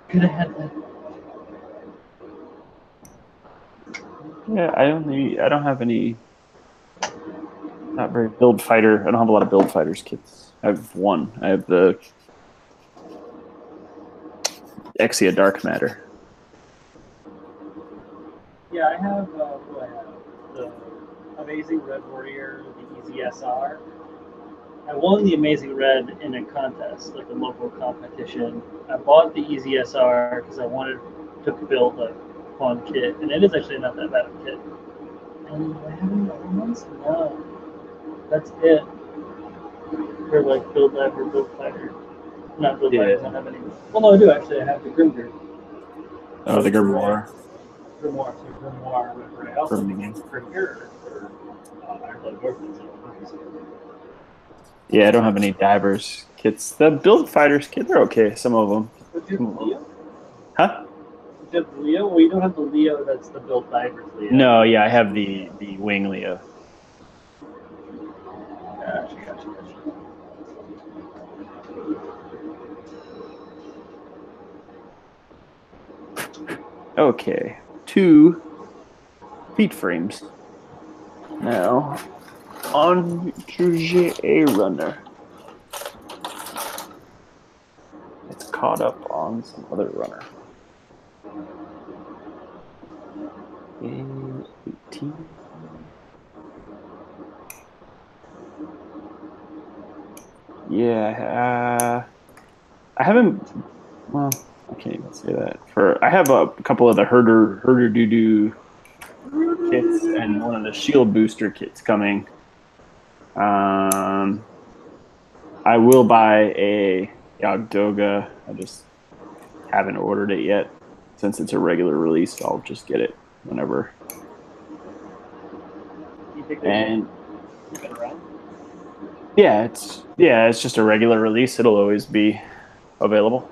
Could have had that. Yeah, I don't have any. Not very build fighter. I don't have a lot of build fighters kits. I have one. I have the Exia Dark Matter. Yeah, Yeah, I have, what do I have? The Amazing Red Warrior, the Easy SR. I won the Amazing Red in a contest, like a local competition. I bought the Easy SR because I wanted to build a fun kit, and it is actually not that bad of a kit. And do I have any other ones? No. That's it. For like build lab or build fighter. Not build fighter, I don't have any. Well, no, I do actually. I have the Grimgir. Oh, the Grimoire. Grimoire, so Grimoire, whatever. I also have Grimoire. the Grimgir for Ironclad Workbench. Yeah, I don't have any divers kits. The build fighters kit, they're okay. Some of them. Would you have the Leo? Huh? Would you have the Leo? Well, you don't have the Leo. That's the build divers Leo. No, yeah, I have the wing Leo. Gotcha. Okay, 2 feet frames. Now, on to a runner. It's caught up on some other runner. 18. Yeah, I haven't. Well, I can't even say that. I have a couple of the herder doo doo kits and one of the shield booster kits coming. I will buy a Yogdoga. I just haven't ordered it yet. Since it's a regular release, I'll just get it whenever. You think And keep it around? yeah, it's just a regular release. It'll always be available.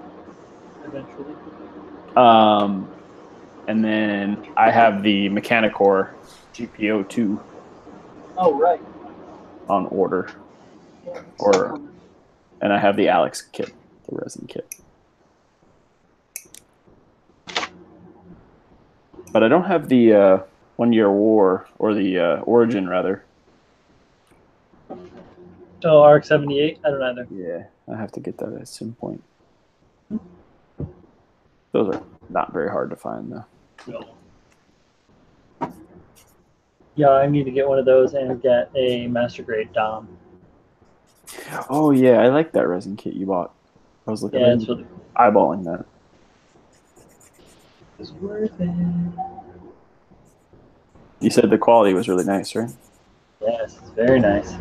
Eventually. And then I have the Mechanicore GPO2 Oh, right. on order. And I have the Alex kit, the resin kit. But I don't have the 1 Year War, or the Origin, rather. Oh, RX-78? I don't either. Yeah, I have to get that at some point. Those are not very hard to find, though. No. Yeah, I need to get one of those and get a Master Grade Dom. Oh, yeah, I like that resin kit you bought. I was looking at eyeballing that. It's worth it. You said the quality was really nice, right? Yes, it's very nice.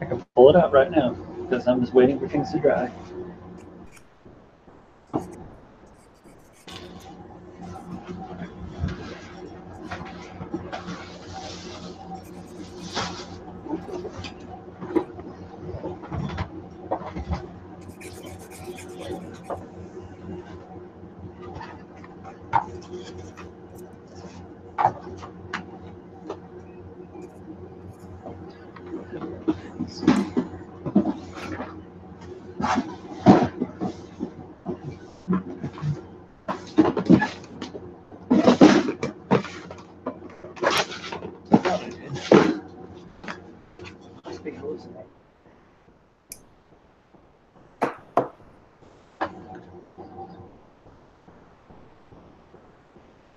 I can pull it out right now because I'm just waiting for things to dry.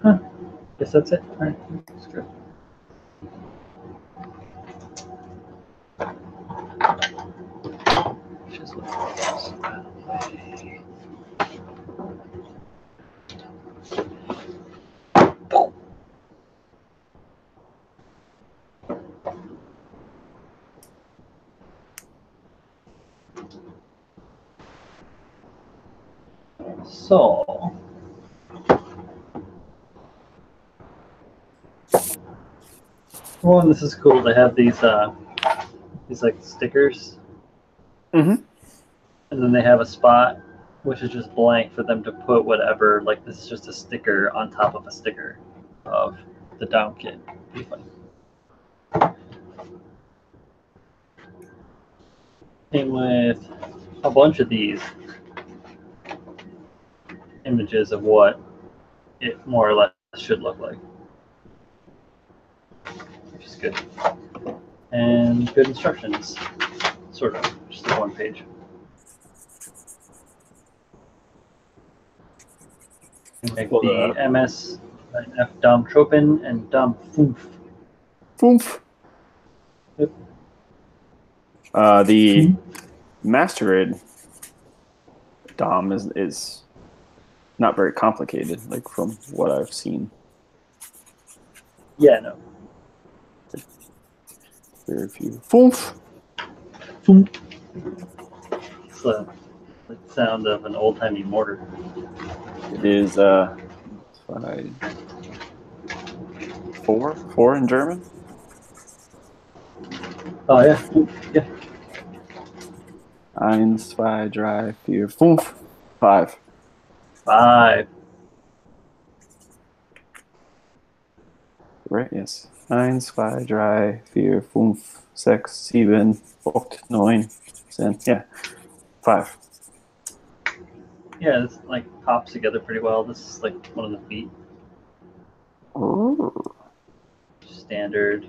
Huh. Guess that's it. All right. That's good. Just look at this. So, well, this is cool. They have these like stickers, Mm-hmm. and then they have a spot which is just blank for them to put whatever. Like this is just a sticker on top of a sticker of the down kit. Pretty funny. Came with a bunch of these images of what it more or less should look like, which is good. And good instructions, sort of, just a 1 page. Make Pull the that up. MS F Dom Tropin and Dom Foof. Foof. Yep. The master grade DOM is not very complicated, like from what I've seen. Yeah, no. Very few. Foof. Foof. It's the sound of an old-timey mortar. It is four in German. Oh yeah, Foof. Yeah. 1, 2, 3, 4, 5. 5. 5. Right, yes. 1, 2, 3, 4, 5, 6, 7, 8, 9, 10. Yeah, 5. Yeah, this like pops together pretty well. This is like one of the feet. Ooh. Standard.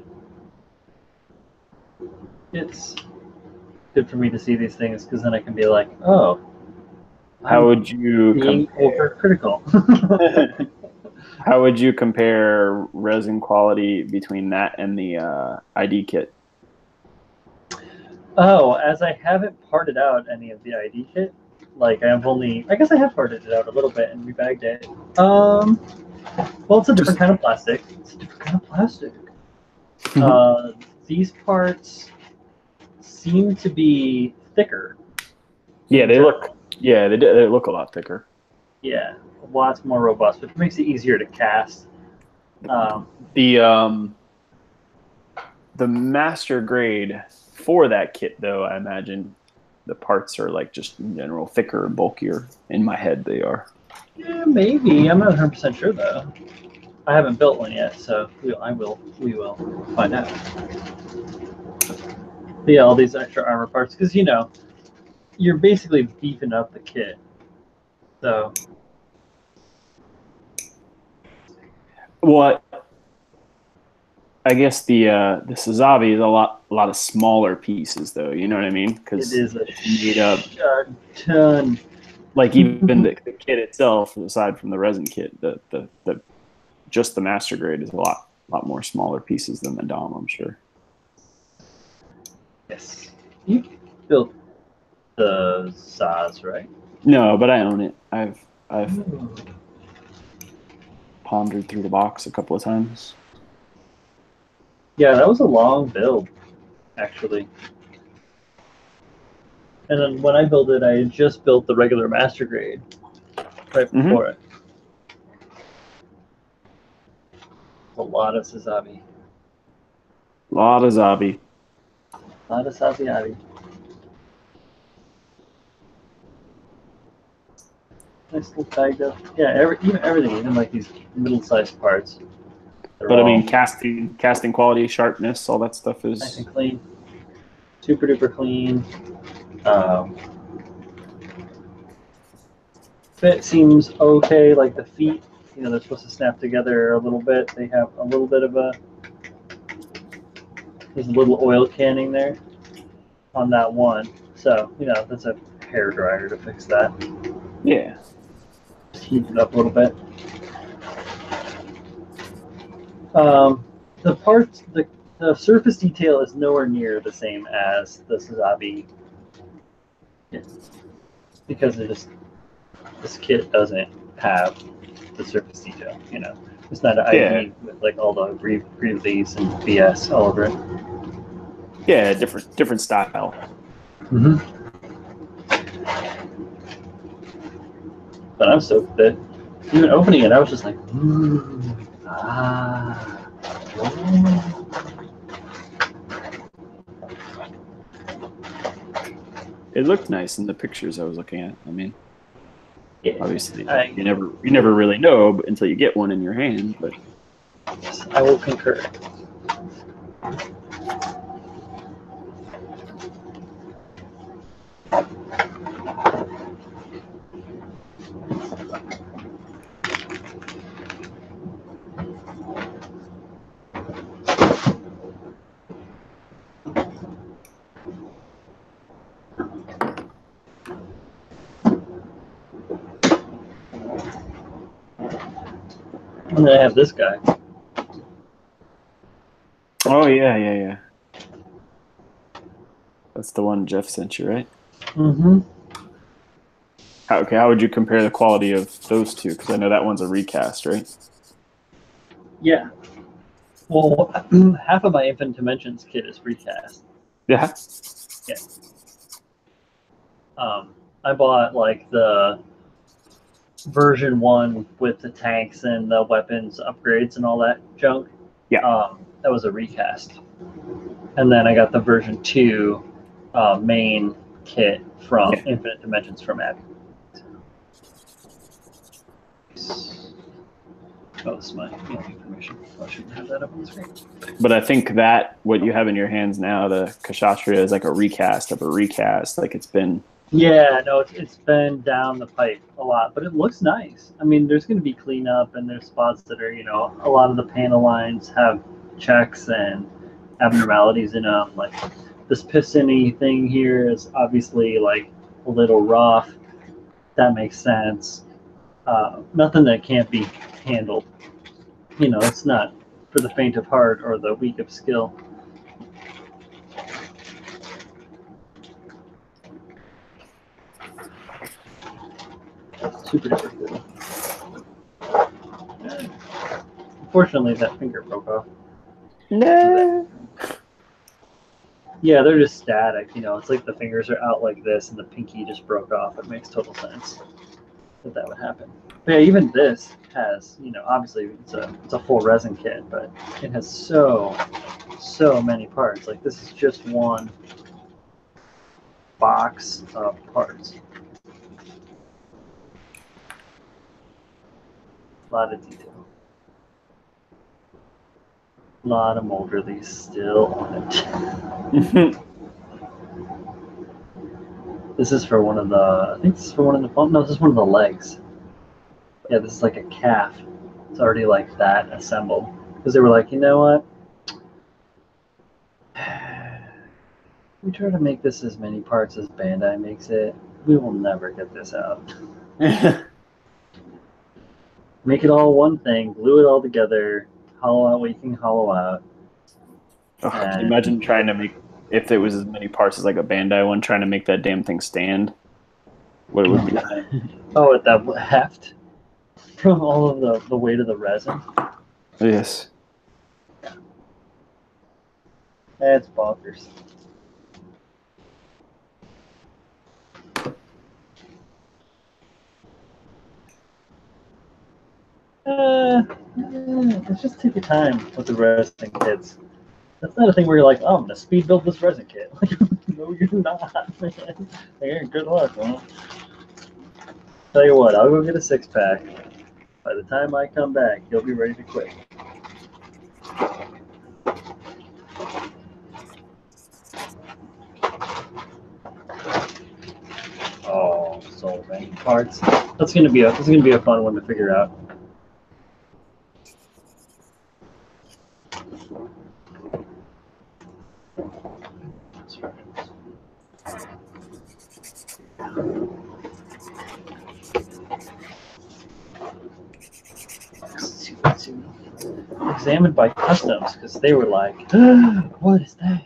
It's good for me to see these things because then I can be like, oh, How would you being overcritical. How would you compare resin quality between that and the ID kit? Oh, as I haven't parted out any of the ID kit, like I guess I have parted it out a little bit and rebagged it. Well, it's a different kind of plastic. It's a different kind of plastic. These parts seem to be thicker. Yeah, they look. Yeah, they look a lot thicker. Yeah, lots more robust, which makes it easier to cast. The master grade for that kit, though, I imagine the parts are like just in general thicker and bulkier. In my head, they are. Yeah, maybe. I'm not 100% sure though. I haven't built one yet, so we will find out. But yeah, all these extra armor parts, because you're basically beefing up the kit. So Well, I guess the Sazabi is a lot of smaller pieces, though. You know what I mean? Because it is a made up ton. like even the kit itself, aside from the resin kit, the just the master grade is a lot more smaller pieces than the DOM, I'm sure. Yes, you built the Saz, right? No, but I own it. I've pondered through the box a couple of times. Yeah, that was a long build, actually. And then when I built it, I had just built the regular master grade right before it. A lot of Sazabi. A lot of Zabi. A lot of Sazabi. Nice little tagged up. Yeah, even everything, even like these middle-sized parts. But I mean, casting quality, sharpness, all that stuff is nice and clean. Super duper clean. Fit seems okay. Like the feet, they're supposed to snap together a little bit. They have a little bit of there's a little oil canning there on that one. So, that's a hair dryer to fix that. Yeah. Just heat it up a little bit. The parts, the surface detail is nowhere near the same as the Sazabi kit because this kit doesn't have the surface detail. It's not an ID with like all the release and BS all over it. Yeah, different style. Mm-hmm. But I'm stoked that even opening it, I was just like, It looked nice in the pictures I was looking at. I mean, yeah, obviously, you never really know until you get one in your hand. But yes, I will concur. And then I have this guy. Oh yeah. That's the one Jeff sent you, right? Mm-hmm. How would you compare the quality of those two? Because I know that one's a recast, right? Yeah. Well, half of my Infinite Dimensions kit is recast. Yeah. Yeah. I bought like the version 1 with the tanks and the weapons upgrades and all that junk. Yeah. That was a recast. And then I got the version 2 main kit from Infinite Dimensions from Abby. Oh, this is my information. I shouldn't have that up on the screen. But I think that what you have in your hands now, the Kshatriya, is like a recast of a recast. Like it's been. Yeah, no, it's been down the pipe a lot, but it looks nice. I mean, there's going to be cleanup, and there's spots that are, a lot of the panel lines have checks and abnormalities in them. Like this piston-y thing here is obviously like a little rough. That makes sense. Nothing that can't be handled. It's not for the faint of heart or the weak of skill. Super duper good. Unfortunately, that finger broke off. No. Yeah, they're just static. It's like the fingers are out like this, and the pinky just broke off. It makes total sense that would happen. But yeah, even this has, obviously it's a full resin kit, but it has so many parts. Like this is just one box of parts. A lot of detail. A lot of Molderly still on it. This is for one of the, I think this is for one of the, no, this is one of the legs. Yeah, this is like a calf. It's already like that assembled. Because they were like, you know what? We try to make this as many parts as Bandai makes it. We will never get this out. Make it all one thing, glue it all together, hollow out what you can hollow out. Oh, can you imagine trying to make, if there was as many parts as like a Bandai one, trying to make that damn thing stand? What it would be. Oh, with that heft from all of the weight of the resin. Yes. That's bonkers. Let's just take your time with the resin kits. That's not a thing where you're like, oh, I'm gonna speed build this resin kit. Like, no, you're not, man. Hey, good luck, man. Tell you what, I'll go get a 6-pack. By the time I come back, you'll be ready to quit. Oh, so many parts. That's gonna be a fun one to figure out. Examined by customs because they were like, what is that?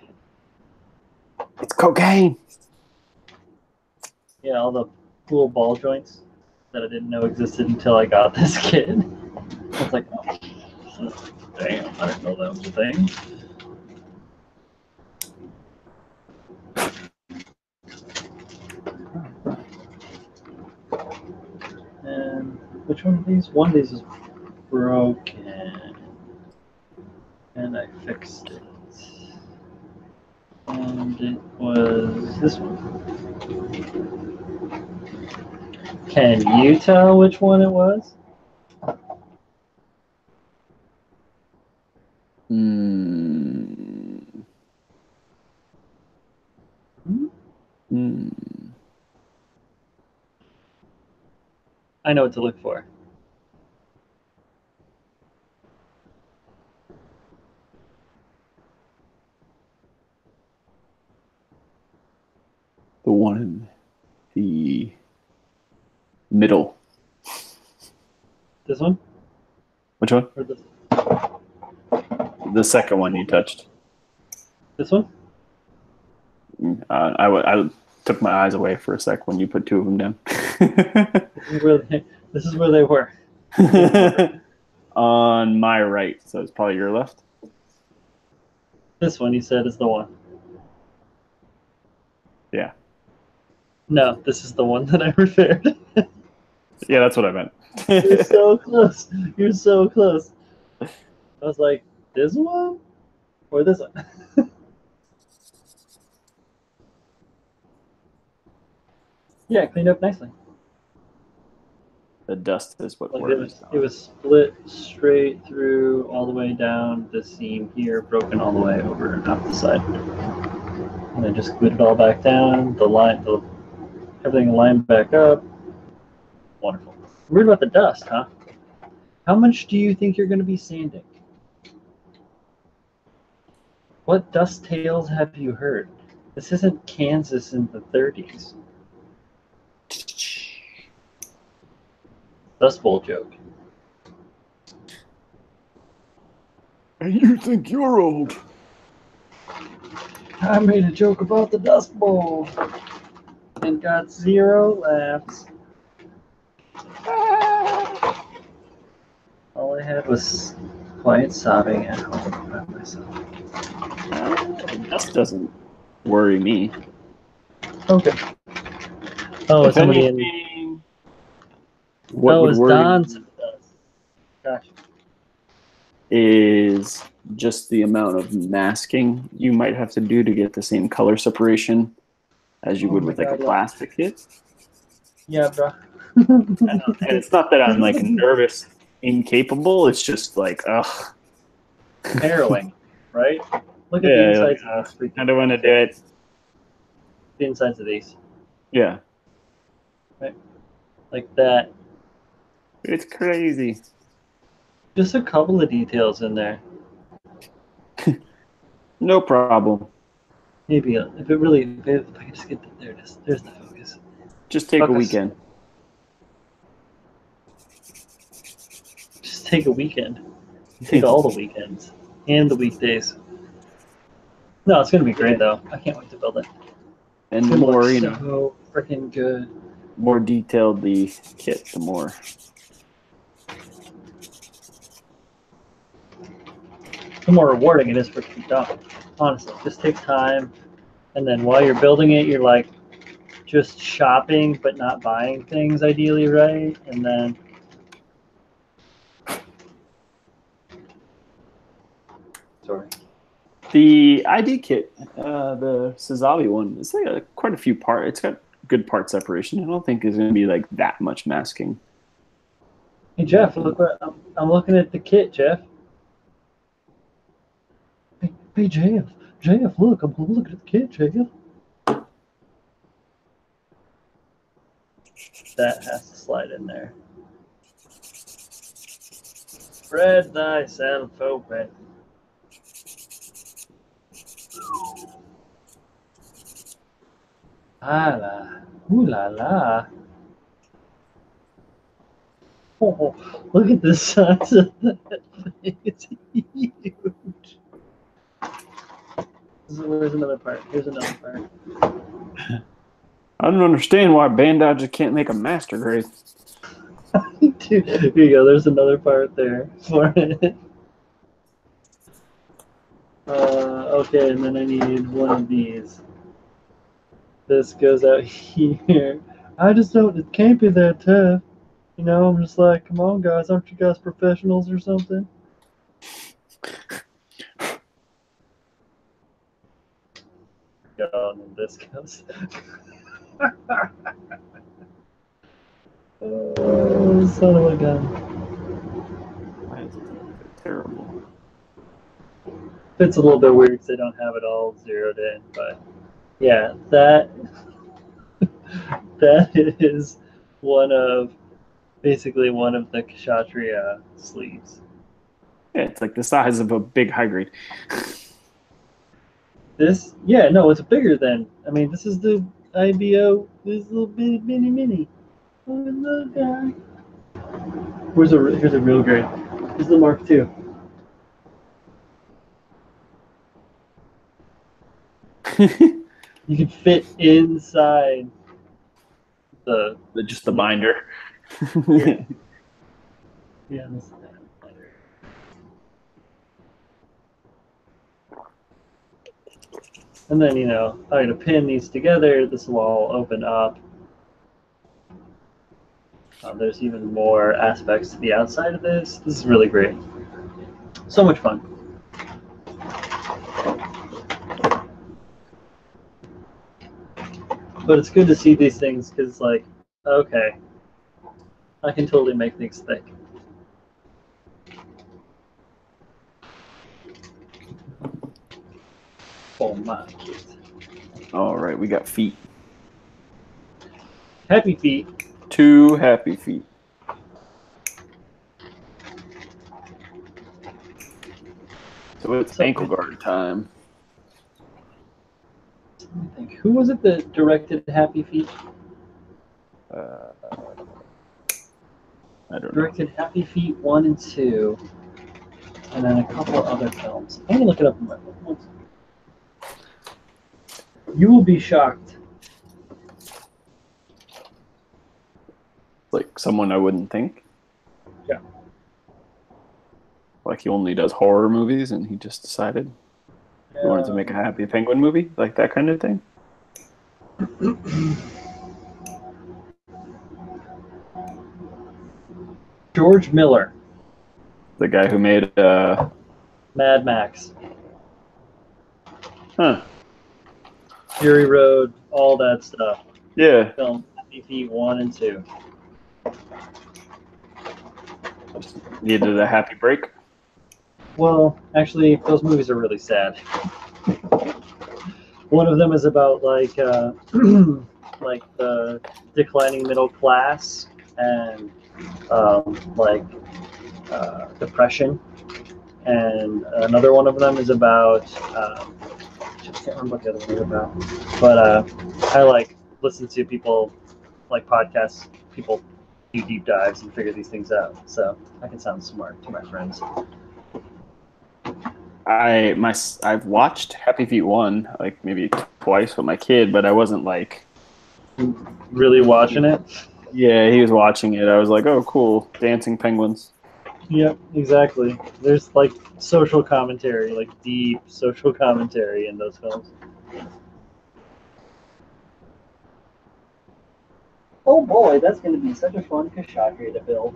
It's cocaine. Yeah, all the cool ball joints that I didn't know existed until I got this kit. I was like, oh, damn, I didn't know that was a thing. And which one of these? One of these is broken. And I fixed it. And it was this one. Can you tell which one it was? I know what to look for. The one in the middle. This one? Which one? Or this The second one you touched. one? I took my eyes away for a sec when you put two of them down. This is where they were. On my right, so it's probably your left. This one you said is the one. Yeah. No, this is the one that I repaired. Yeah, that's what I meant. You're so close. You're so close. I was like, this one or this one? Yeah, cleaned up nicely. The dust is what Like worries. it was split straight through all the way down the seam here, broken all the way over and up the side. And then just glued it all back down, everything lined back up. Wonderful. Weird about the dust, huh? How much do you think you're going to be sanding? What dust tales have you heard? This isn't Kansas in the 30s. Dust Bowl joke. And you think you're old? I made a joke about the Dust Bowl and got 0 laughs. All I had was quiet sobbing at home by myself. Dust doesn't worry me. Okay. Oh, If somebody in. anything, what Oh, would it's worry Don's dust. Gosh. is just the amount of masking you might have to do to get the same color separation as you would with like a plastic kit. Yeah, bro. And it's not that I'm like nervous, incapable. It's just like, ugh. Harrowing, right? Look at Yeah, the insides like, of these. I don't want to do it. The insides of these. Yeah, Like that. it's crazy. Just a couple of details in there. No problem. Maybe if I could just get there it is. There's the focus. Just take Focus. a weekend. Just take a weekend. Take all the weekends and the weekdays. No, it's gonna be great though. I can't wait to build it. And the more, you know, so freaking good. more detailed the kit, the more. The more rewarding it is for it to be done. Honestly, it just takes time, and then while you're building it, you're like just shopping but not buying things ideally, right? And then sorry. The ID kit, the Sazabi one, it's like quite a few parts. It's got good part separation. I don't think there's going to be like that much masking. Hey Jeff, look what I'm looking at the kit, Jeff. Hey JF, look, I'm looking at the kit, JF. That has to slide in there. Spread thyself open. Ah la, ooh la la. Oh, look at the size of that thing. It's huge. Where's another part? Here's another part. I don't understand why Bandai just can't make a master grade. Dude, here you go. There's another part there for it. Okay, and then I need one of these. This goes out here. I just don't. It can't be that tough. You know, I'm just like, come on, guys. Aren't you guys professionals or something? God, and this goes. Oh, son of a gun. Why is it terrible? It's a little bit weird because they don't have it all zeroed in, but yeah, that is basically one of the Kshatriya sleeves. Yeah, it's like the size of a big high grade. This, yeah, no, it's bigger than. I mean, this is the IBO. This little mini. Oh, little guy. Here's a real grade. Here's the Mark II. You can fit inside the Just the binder. yeah. And then, you know, I'm going to pin these together. This will all open up. There's even more aspects to the outside of this. This is really great. So much fun. But it's good to see these things because it's like, okay, I can totally make things thick. For my kids. All right, we got feet. Happy feet. 2 happy feet. So it's ankle guard time. Let me think. Who was it that directed Happy Feet? I don't know. Directed Happy Feet 1 and 2, and then a couple other films. I'm gonna look it up in my phone. You will be shocked. Like someone I wouldn't think. Yeah. Like he only does horror movies and he just decided he wanted to make a Happy Penguin movie, like that kind of thing. George Miller. The guy who made Mad Max. Huh. Fury Road, all that stuff. Yeah. Film Happy Feet 1 and 2. Just needed a happy break. Well, actually, those movies are really sad. One of them is about like like the declining middle class and depression, and another one of them is about I can't remember what the other one is about. But I like listen to people like podcasts. People do deep dives and figure these things out, so I can sound smart to my friends. I've watched Happy Feet 1 like maybe twice with my kid, but I wasn't like Really watching it. Yeah, he was watching it. I was like, oh, cool, dancing penguins. Yep, exactly. There's like social commentary, like deep social commentary in those films. Oh boy, that's going to be such a fun Kashakri to build.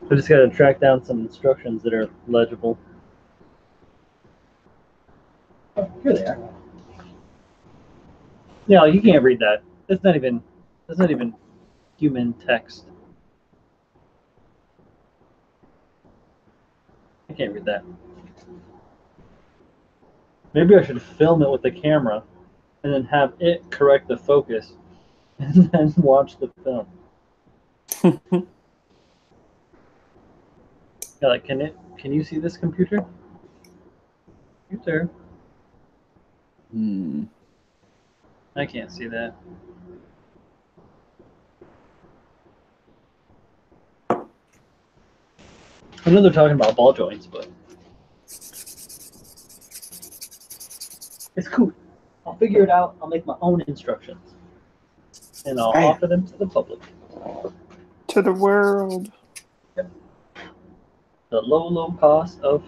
I just got to track down some instructions that are legible. Oh, here they are. Yeah, you can't read that. That's not even human text. I can't read that. Maybe I should film it with the camera and then have it correct the focus and then watch the film. Yeah, like, can you see this computer? Computer. I can't see that. I know they're talking about ball joints, but it's cool. I'll figure it out. I'll make my own instructions, and I'll offer them to the public. To the world. Yep. The low cost of.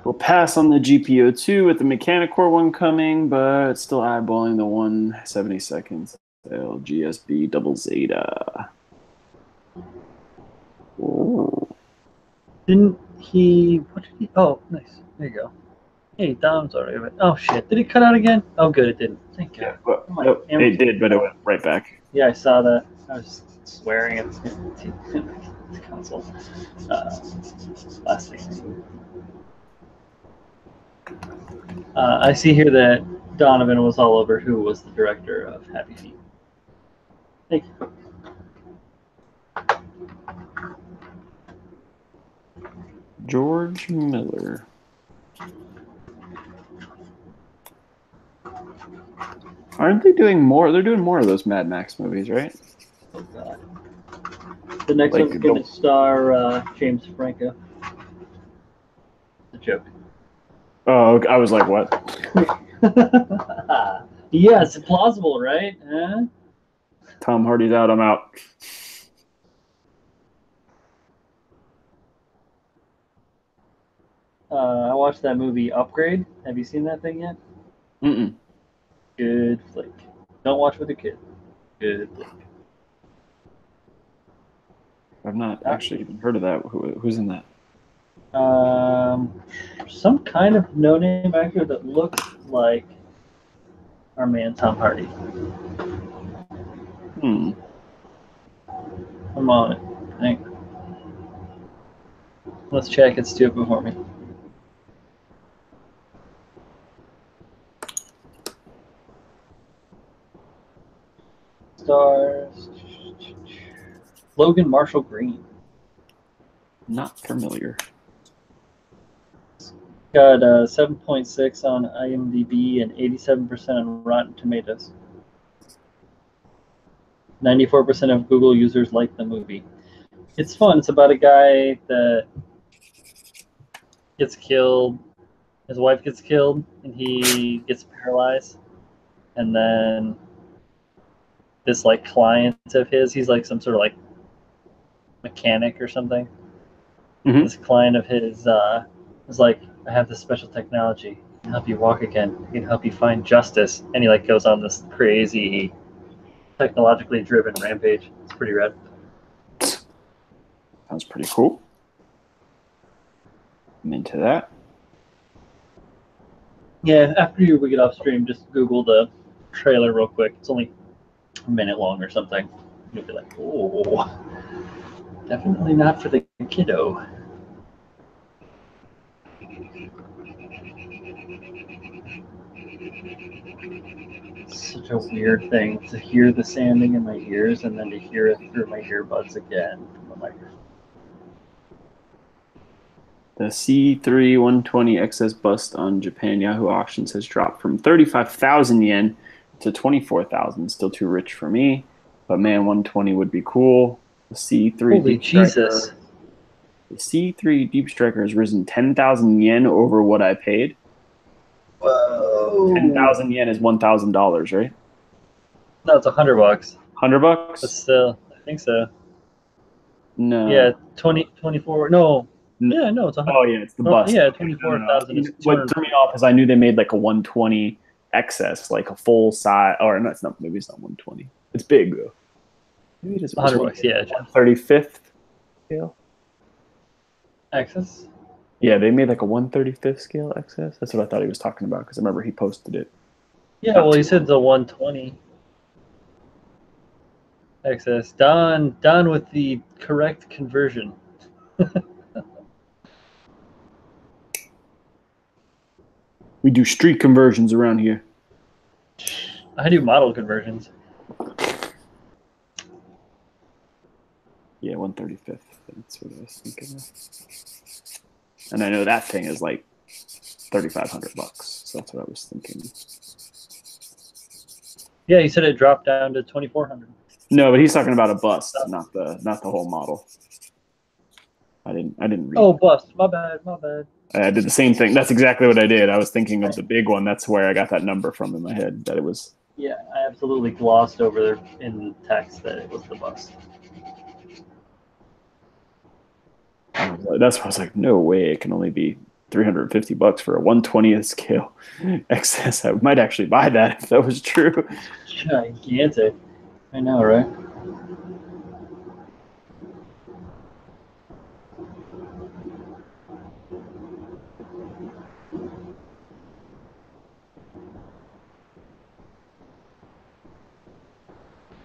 We'll pass on the GPO2 with the Mechanicore one coming, but still eyeballing the 1/72 LGSB double Zeta. Ooh. Didn't he? What did he? Oh, nice. There you go. Hey, Dom's already. Oh shit! Did it cut out again? Oh, good, it didn't. Thank God. Yeah, well, nope, it did, but it went right back. Yeah, I saw that. I was swearing at the console. Last thing. I see here that Donovan was all over who was the director of Happy Feet. Thank you. George Miller. Aren't they doing more? They're doing more of those Mad Max movies, right? Oh, God. The next Like, one's going to star James Franco. It's a joke. Oh, I was like, what? Yes, plausible, right? Huh? Tom Hardy's out. I'm out. I watched that movie Upgrade. Have you seen that thing yet? Mm-mm. Good flick. Don't watch with a kid. Good flick. I've not actually even heard of that. Who's in that? Some kind of no-name actor that looks like our man Tom Hardy. I'm on it. Hang on. Let's check it stupid for me. Stars. Logan Marshall Green. Not familiar. Got 7.6 on IMDb and 87% on Rotten Tomatoes. 94% of Google users like the movie. It's fun. It's about a guy that gets killed. His wife gets killed, and he gets paralyzed. And then this like client of his, he's like some sort of like mechanic or something. Mhm. This client of his is like, I have this special technology. I can help you walk again. I can help you find justice. And he like goes on this crazy, technologically driven rampage. It's pretty rad. Sounds pretty cool. I'm into that. Yeah, after we get off stream, just Google the trailer real quick. It's only a minute long or something. You'll be like, oh, definitely not for the kiddo. It's such a weird thing to hear the sanding in my ears and then to hear it through my earbuds again from the microphone. The C3 120 XS bust on Japan Yahoo auctions has dropped from 35,000 yen to 24,000. Still too rich for me, but man, 120 would be cool. The C3 Holy Deep Striker. Jesus. The C3 Deep Striker has risen 10,000 yen over what I paid. Whoa. 10,000 yen is $1,000, right? No, it's $100. $100? But still, I think so. No. Yeah, 24. No. Yeah, no, it's 100. Oh yeah, it's the bust. Yeah, Okay, 24,000 is what threw me off is I knew they made like a 120 XS, like a full size. Or no, it's not. Maybe it's not 120. It's big though. Maybe it is $100. Yeah, 135th scale. Access. Yeah, they made like a 135th scale XS. That's what I thought he was talking about because I remember he posted it. Yeah, well, he said the 120 access. Don with the correct conversion. We do street conversions around here. I do model conversions. Yeah, 135th. That's what I was thinking of. And I know that thing is like $3,500. So that's what I was thinking. Yeah, he said it dropped down to 2,400. No, but he's talking about a bust, not the whole model. I didn't read. Oh, bust. My bad. I did the same thing. That's exactly what I did. I was thinking of the big one. That's where I got that number from in my head. That it was. Yeah, I absolutely glossed over there in text that it was the bust. That's why I was like, no way. It can only be $350 for a 1/20th scale XS. I might actually buy that if that was true. Gigantic. I know, right?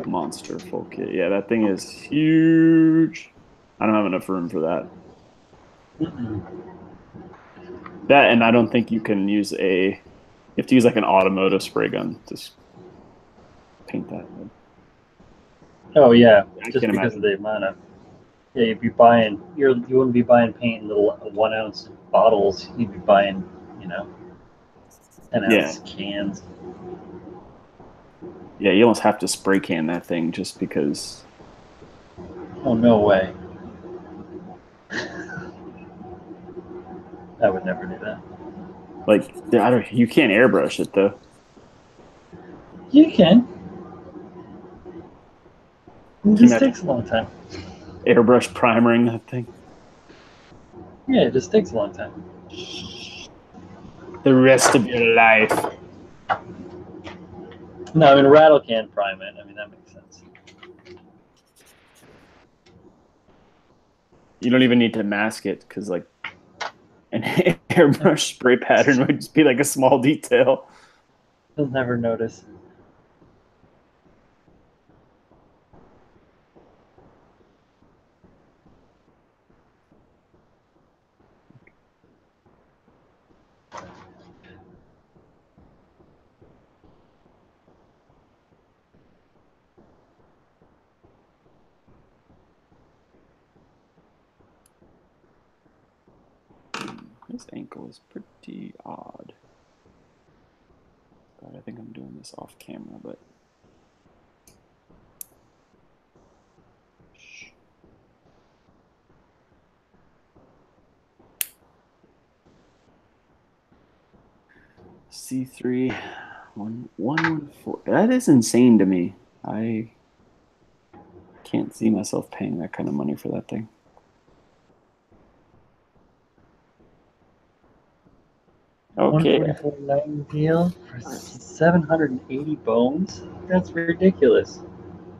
Monster full kit. Yeah, that thing is huge. I don't have enough room for that. That, and I don't think you can use you have to use like an automotive spray gun to paint that. Oh yeah, I just can't because imagine. of the amount of. Yeah, you'd be buying. You wouldn't be buying paint in little 1 ounce bottles. You'd be buying, 10 ounce cans. Yeah, you almost have to spray can that thing just because. Oh, no way. I would never do that. Like, you can't airbrush it though. You can. It Can you just imagine takes a long time. airbrush primering that thing? Yeah, it just takes a long time. The rest of your life. No, I mean, rattle can prime it. I mean, that makes sense. You don't even need to mask it because like an airbrush spray pattern would just be like a small detail. You'll never notice. This ankle is pretty odd. But I think I'm doing this off camera, but C3 114. That is insane to me. I can't see myself paying that kind of money for that thing. Okay. 144 deal for 780 bones? That's ridiculous.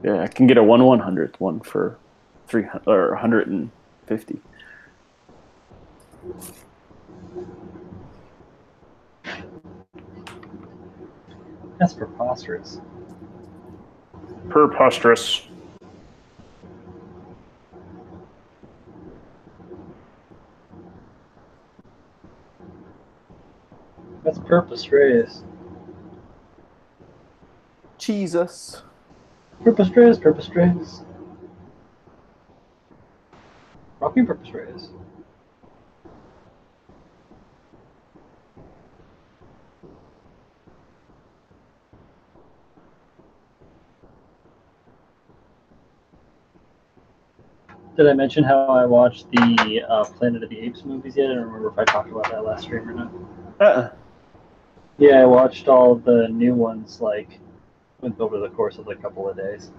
Yeah, I can get a 1/100th one for 300 or 150. That's preposterous. Preposterous. That's purpose raised. Jesus. Purpose raised, purpose raised. Rocky purpose raised. Did I mention how I watched the Planet of the Apes movies yet? I don't remember if I talked about that last stream or not. Yeah, I watched all the new ones like over the course of a couple of days.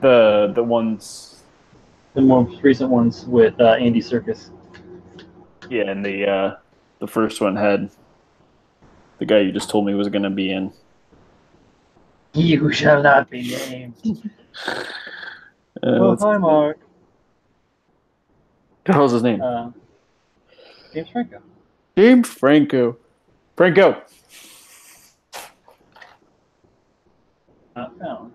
The ones. The most recent ones with Andy Serkis. Yeah, and the first one had the guy you just told me was going to be in. He who shall not be named. Oh, hi, Mark. What the hell's his name? James Franco. James Franco. Franco. Not found.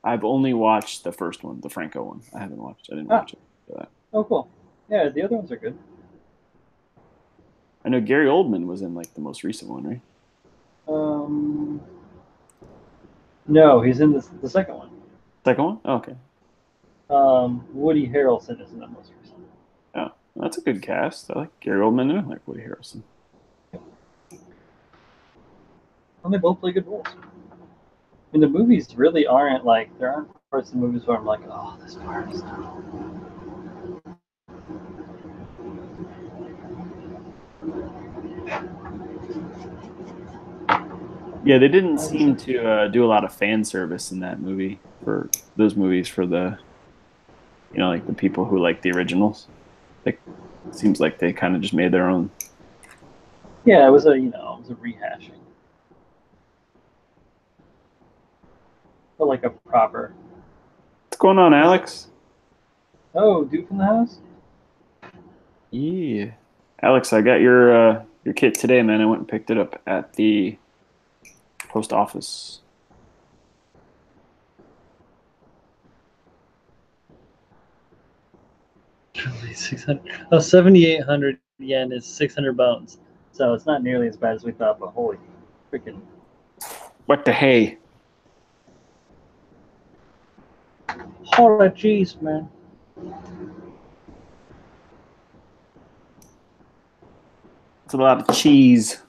I've only watched the first one, the Franco one. I didn't watch it for that. Oh, cool. Yeah, the other ones are good. I know Gary Oldman was in like the most recent one, right? No, he's in the second one. Second one? Oh, okay. Woody Harrelson is in the most recent. Oh, that's a good cast. I like Gary Oldman and I like Woody Harrelson. And they both play good roles. I mean, the movies really aren't like, there aren't parts of the movies where I'm like, oh, this part is not. Yeah, they didn't seem to do a lot of fan service in that movie for those movies for the, like the people who like the originals. Like, it seems like they kind of just made their own. Yeah, it was a rehashing. But like a proper. What's going on, Alex? Oh, dude from the house? Yeah. Alex, I got your kit today, man. I went and picked it up at the post office. Truly 600. Oh, 7,800 yen is 600 bones. So it's not nearly as bad as we thought, but holy freaking. What the hey? Holy jeez, man. It's a lot of cheese,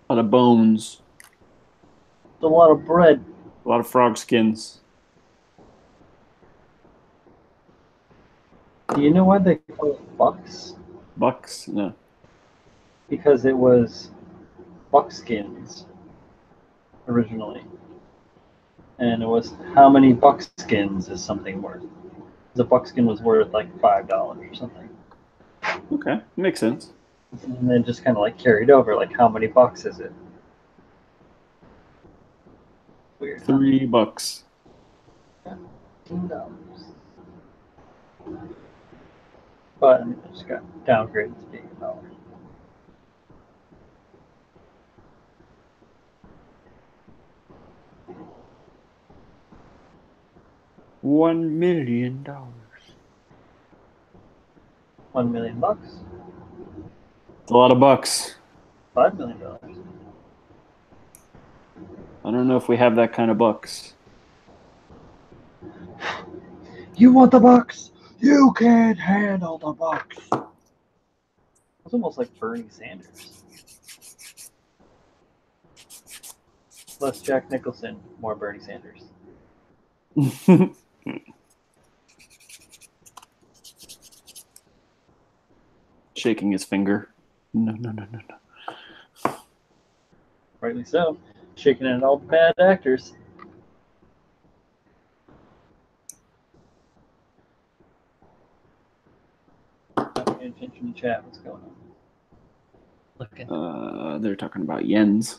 a lot of bones, It's a lot of bread. a lot of frog skins. Do you know why they call it bucks? Bucks? No. Because it was buckskins originally. And it was how many buckskins is something worth? The buckskin was worth like $5 or something. Okay, makes sense. And then just kind of like carried over, like how many bucks is it? Weird. $3. $15. But I mean, it just got downgraded to being $1. 1 million. $1 million. It's a lot of bucks. $5 million. I don't know if we have that kind of bucks. You want the bucks? You can't handle the bucks. It's almost like Bernie Sanders. Less Jack Nicholson, more Bernie Sanders. Shaking his finger. No. Rightly so. Shaking at all the bad actors. Not paying attention to chat. What's going on? Looking. They're talking about yens.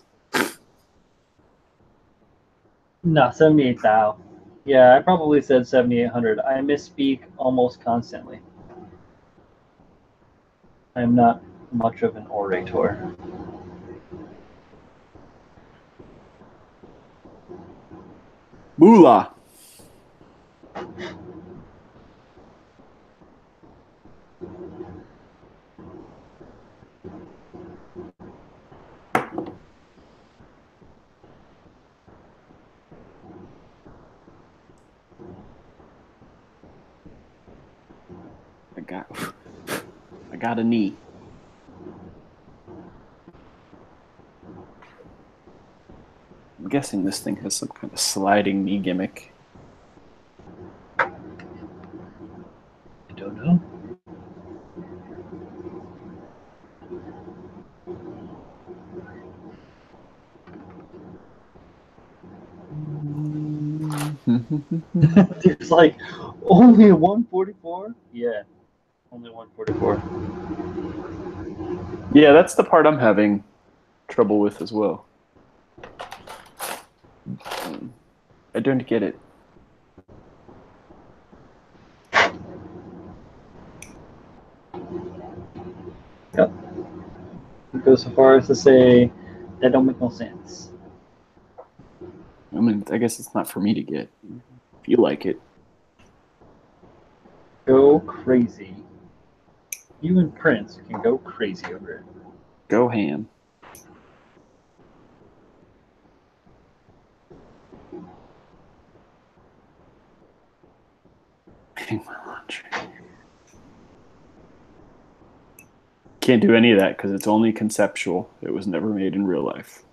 No, 78,000. Yeah, I probably said 7,800. I misspeak almost constantly. I'm not much of an orator. Moolah. I got a knee. I'm guessing this thing has some kind of sliding knee gimmick. I don't know. There's like only 144? Yeah, only 144. Yeah, that's the part I'm having trouble with as well. I don't get it. Yep. It goes so far as to say that don't make no sense. I mean, I guess it's not for me to get. If you like it. Go crazy. You and Prince can go crazy over it. Go ham. Hang my laundry. Can't do any of that because it's only conceptual. It was never made in real life.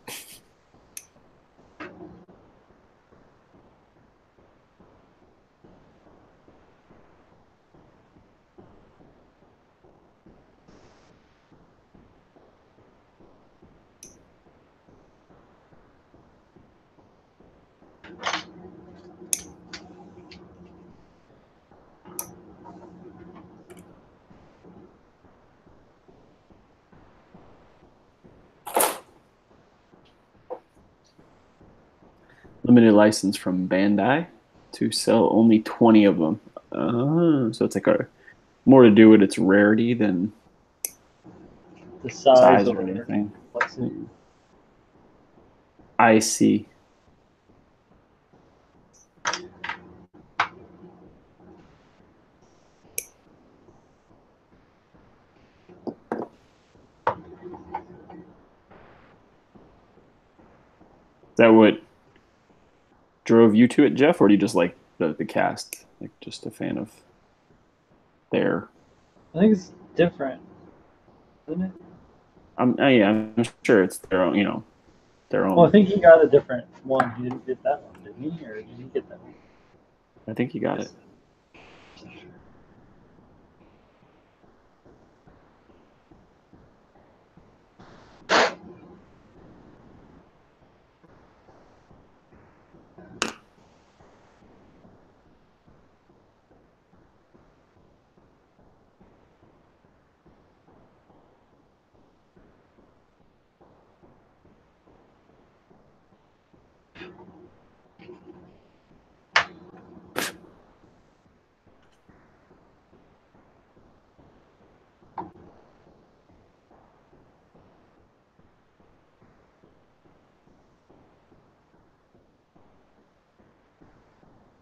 Limited license from Bandai to sell only 20 of them. So it's like more to do with its rarity than The size or or anything. complexity. I see. Is that what drove you to it, Jeff, or do you just like the cast? Like just a fan of their. I think it's different, isn't it? Yeah, I'm sure it's their own. Their Well, I own. think he got a different one. He didn't get that one, did he? Or did he get that one? I think you got it.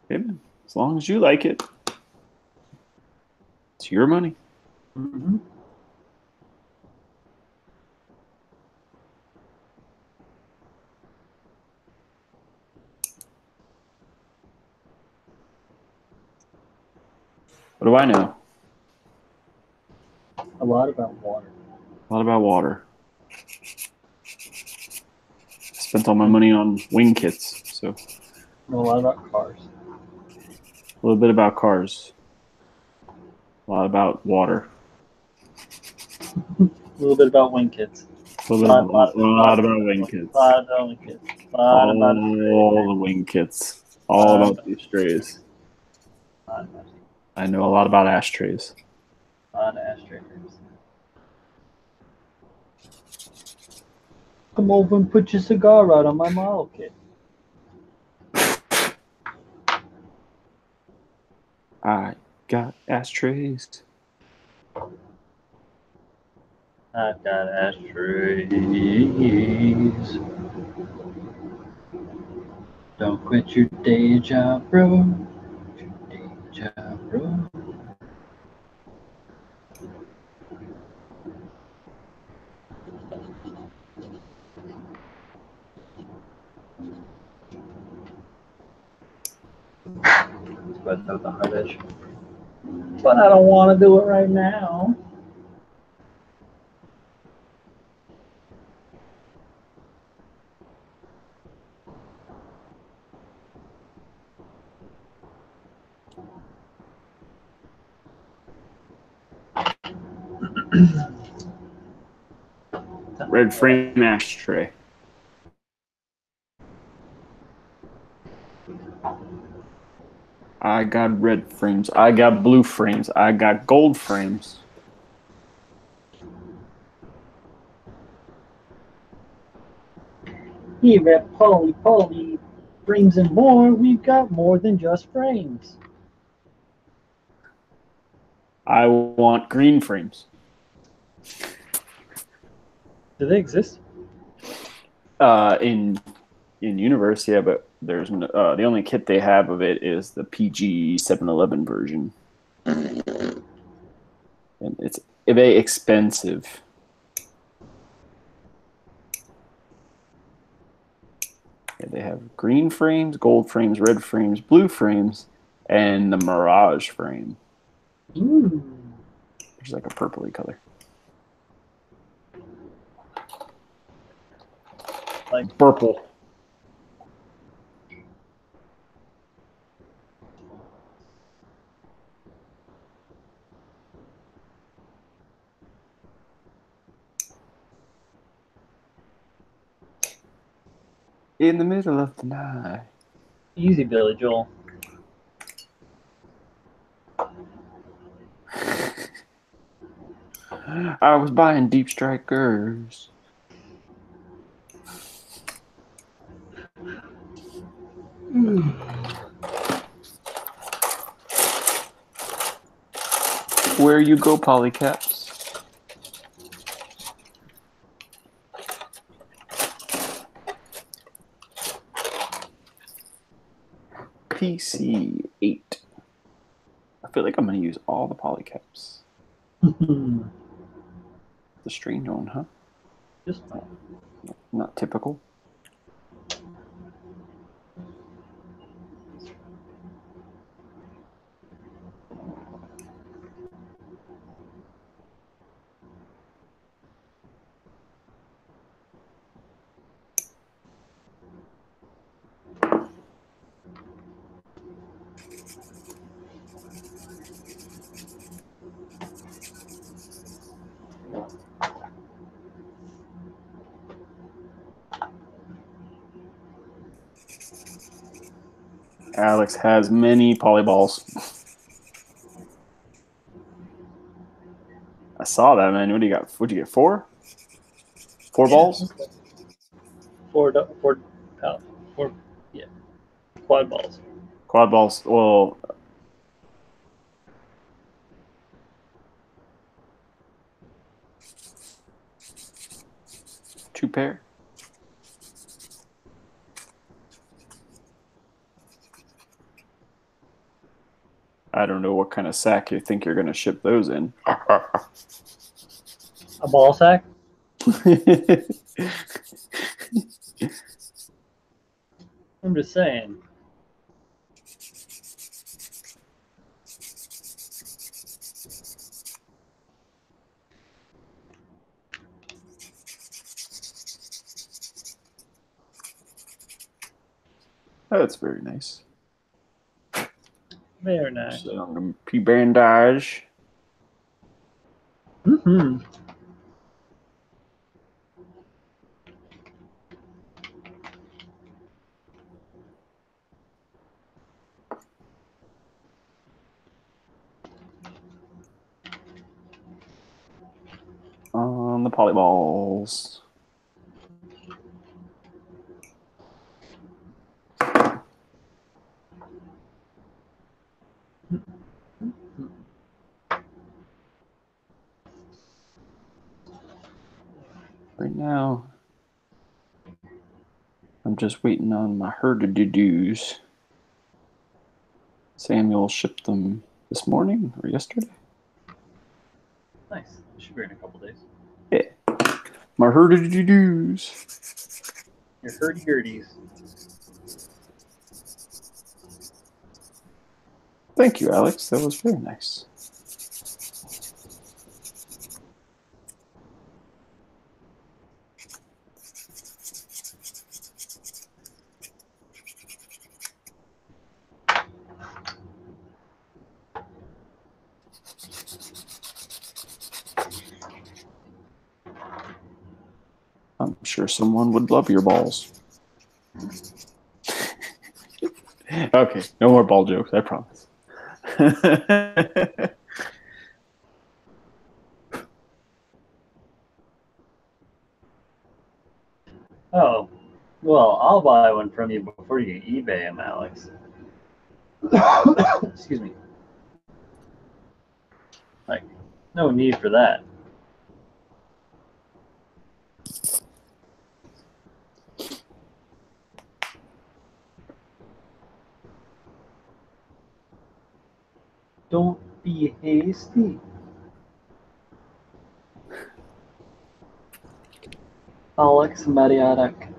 Good. As long as you like it, it's your money. Mm-hmm. What do I know? A lot about water. A lot about water. Spent all my money on wing kits, so Know a lot about cars. a little bit about cars. A lot about water. A little bit about wing kits. A little bit, a lot about wing kits. A lot about wing kits. A lot about All the wing kits. All about the strays. I know a lot about ashtrays. On ashtrays. Come over and put your cigar out on my model kit. I got ashtrays. I've got ashtrays. Don't quit your day job, bro. Your day job, bro. But no, the hard edge. But I don't want to do it right now. Red frame ashtray. I got red frames. I got blue frames. I got gold frames. Here at Poly Frames and More, we've got more than just frames. I want green frames. Do they exist? In universe, yeah, but there's the only kit they have of it is the PG 711 version, and it's very expensive. Yeah, they have green frames, gold frames, red frames, blue frames, and the Mirage frame, Ooh. which is like a purpley color. Like Purple. In the middle of the night. easy, Billy Joel. I was buying Deep Strikers. Where you go, Polycaps? PC 8. I feel like I'm going to use all the Polycaps. The strange one, huh? Just fine. Not typical. Alex has many polyballs. I saw that, man. What do you got? What'd you get? Four? Four balls? Four, yeah, quad balls. Quad balls. Well, two pair. I don't know what kind of sack you think you're going to ship those in. A ball sack? I'm just saying. Oh, that's very nice. Very nice. Some P-bandage. Mm-hmm. On the polyballs. Right now, I'm just waiting on my herd-to-dos. Samuel shipped them this morning or yesterday. Nice. Should be in a couple days. Yeah. My herd-to-dos. Your hurdy-gurdies. Thank you, Alex. That was very nice. I'm sure someone would love your balls. Okay, no more ball jokes, I promise. Oh, well, I'll buy one from you before you eBay them, Alex. Excuse me. Like, no need for that. Don't be hasty. Alex Mariarak.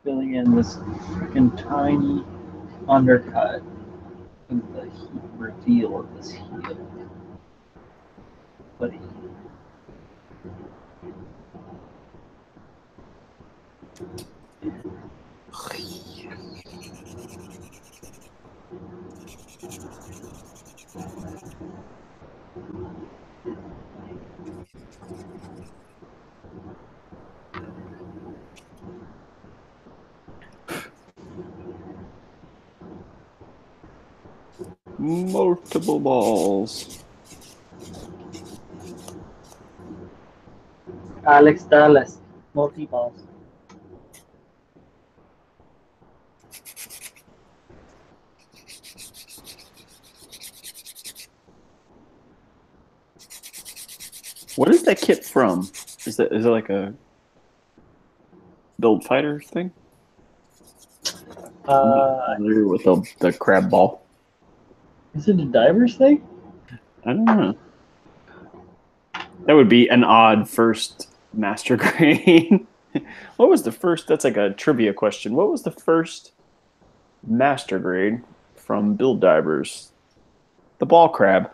Filling in this freaking tiny undercut and the reveal of this heel. Buddy. Multiple balls. Alex Dallas. Multi-balls. What is that kit from? Is it like a Build Fighter thing? With the crab ball. Is it a diver's thing? I don't know. That would be an odd first master grade. What was the first? That's like a trivia question. What was the first master grade from Build Divers? The ball crab.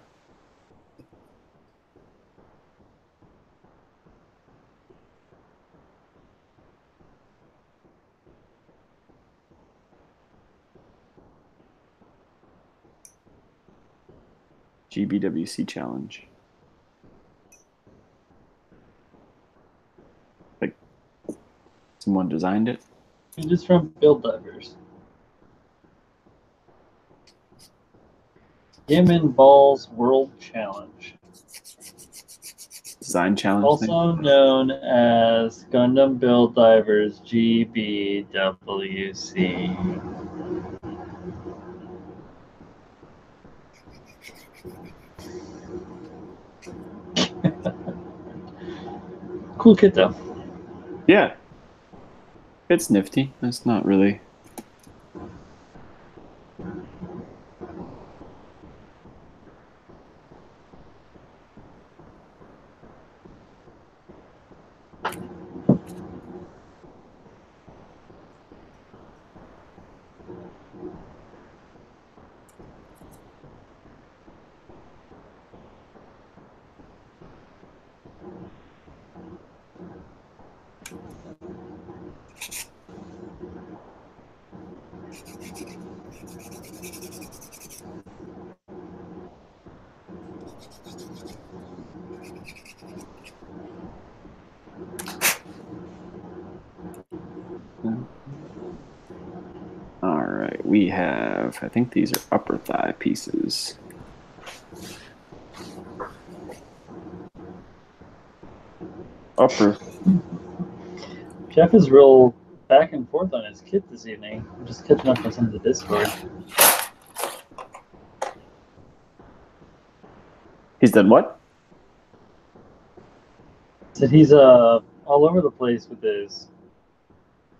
GBWC challenge. Like someone designed it. It is from Build Divers. Gammon Balls World Challenge. Design challenge thing. Also known as Gundam Build Divers GBWC. Cool kit though. Yeah. It's nifty. It's not really. All right, we have, I think these are upper thigh pieces. Upper. Jeff is real back and forth on his kit this evening. I'm just catching up on some of the Discord. He's done what? Said he's all over the place with his.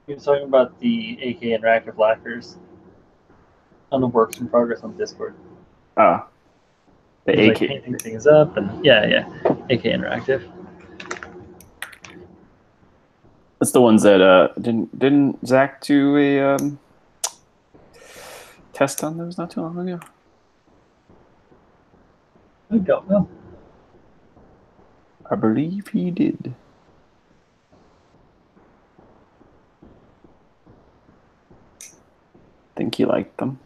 He was talking about the AK interactive lacquers on the works in progress on Discord. The He's AK. like painting things up and yeah, AK interactive. That's the ones that didn't Zach do a test on those not too long ago? I don't know. I believe he did. Think he liked them.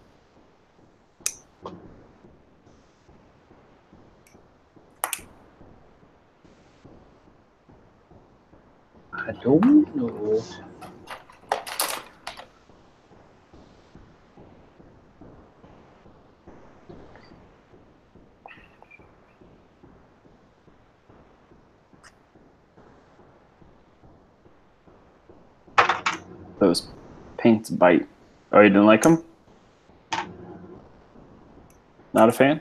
I don't know. Those paints bite. Oh, you didn't like them? Not a fan?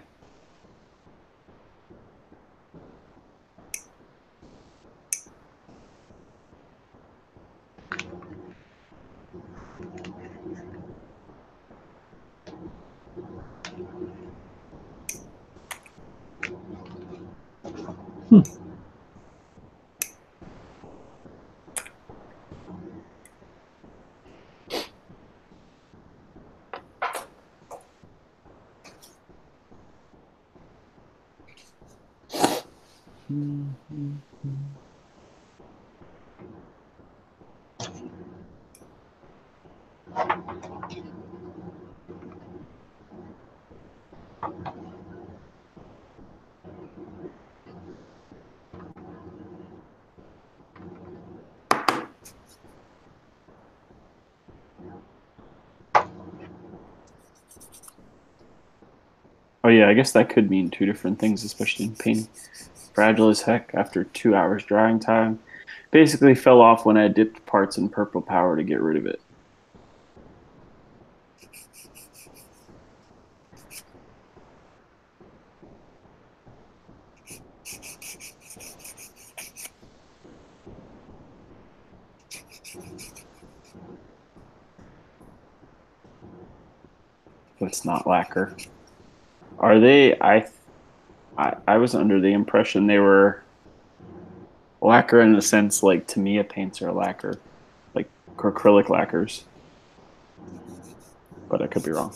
Oh yeah, I guess that could mean two different things, especially in painting. Fragile as heck after 2 hours drying time. Basically fell off when I dipped parts in purple power to get rid of it. But it's not lacquer. Are they? I was under the impression they were lacquer in the sense like Tamiya paints are lacquer, like acrylic lacquers. But I could be wrong.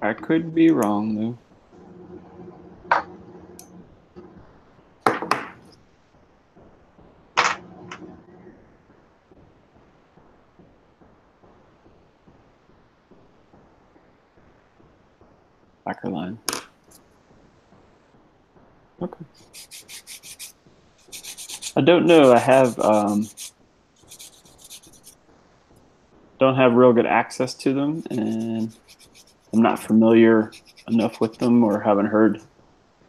I could be wrong though. Backer line. Okay. I don't know. I have don't have real good access to them, and I'm not familiar enough with them, or haven't heard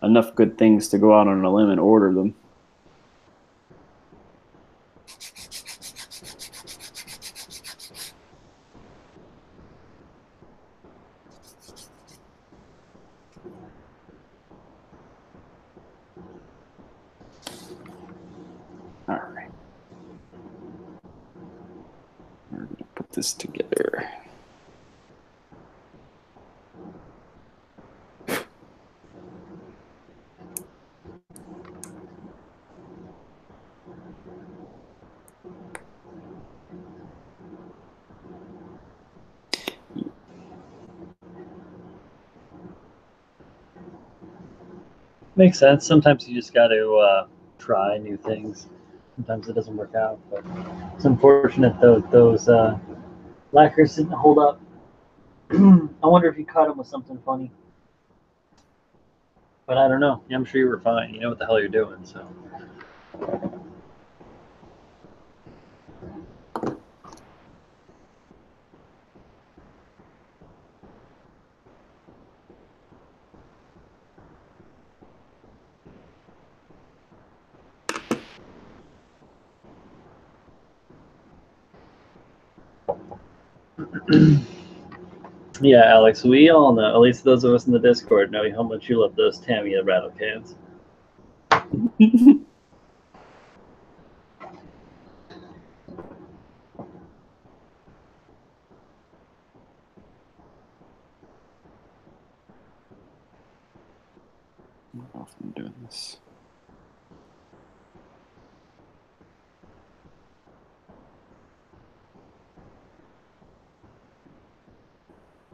enough good things to go out on a limb and order them. All right. We're going to put this together. Makes sense. Sometimes you just got to try new things. Sometimes it doesn't work out, but it's unfortunate those lacquers didn't hold up. I wonder if you caught them with something funny. But I don't know. I'm sure you were fine. You know what the hell you're doing, so. Yeah, Alex, we all know, at least those of us in the Discord know how much you love those Tamiya rattle cans. How often I'm doing this?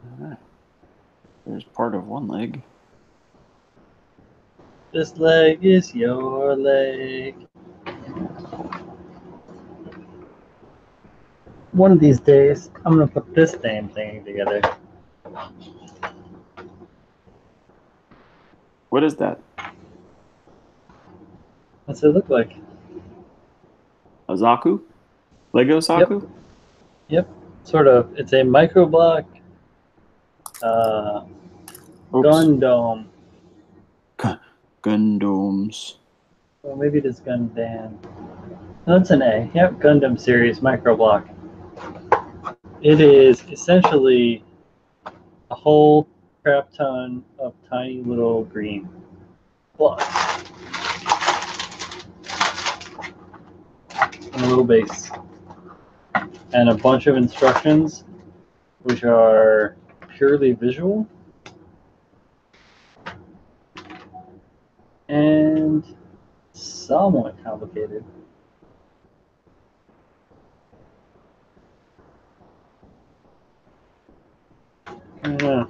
All right. There's part of one leg. This leg is your leg. One of these days, I'm going to put this damn thing together. What is that? What's it look like? A Zaku? Lego Zaku? Yep. Sort of. It's a micro block Gundam. Gundams. Well, maybe it is Gundam. No, it's an A. Yep, Gundam series micro block. It is essentially a whole crap ton of tiny little green blocks and a little base and a bunch of instructions which are purely visual and somewhat complicated. Yeah.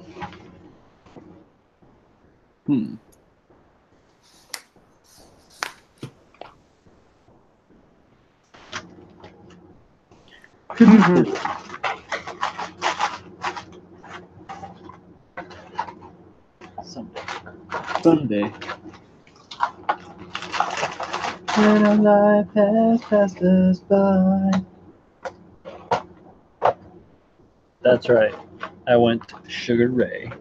Someday. When our life has passed us by. That's right. I went Sugar Ray.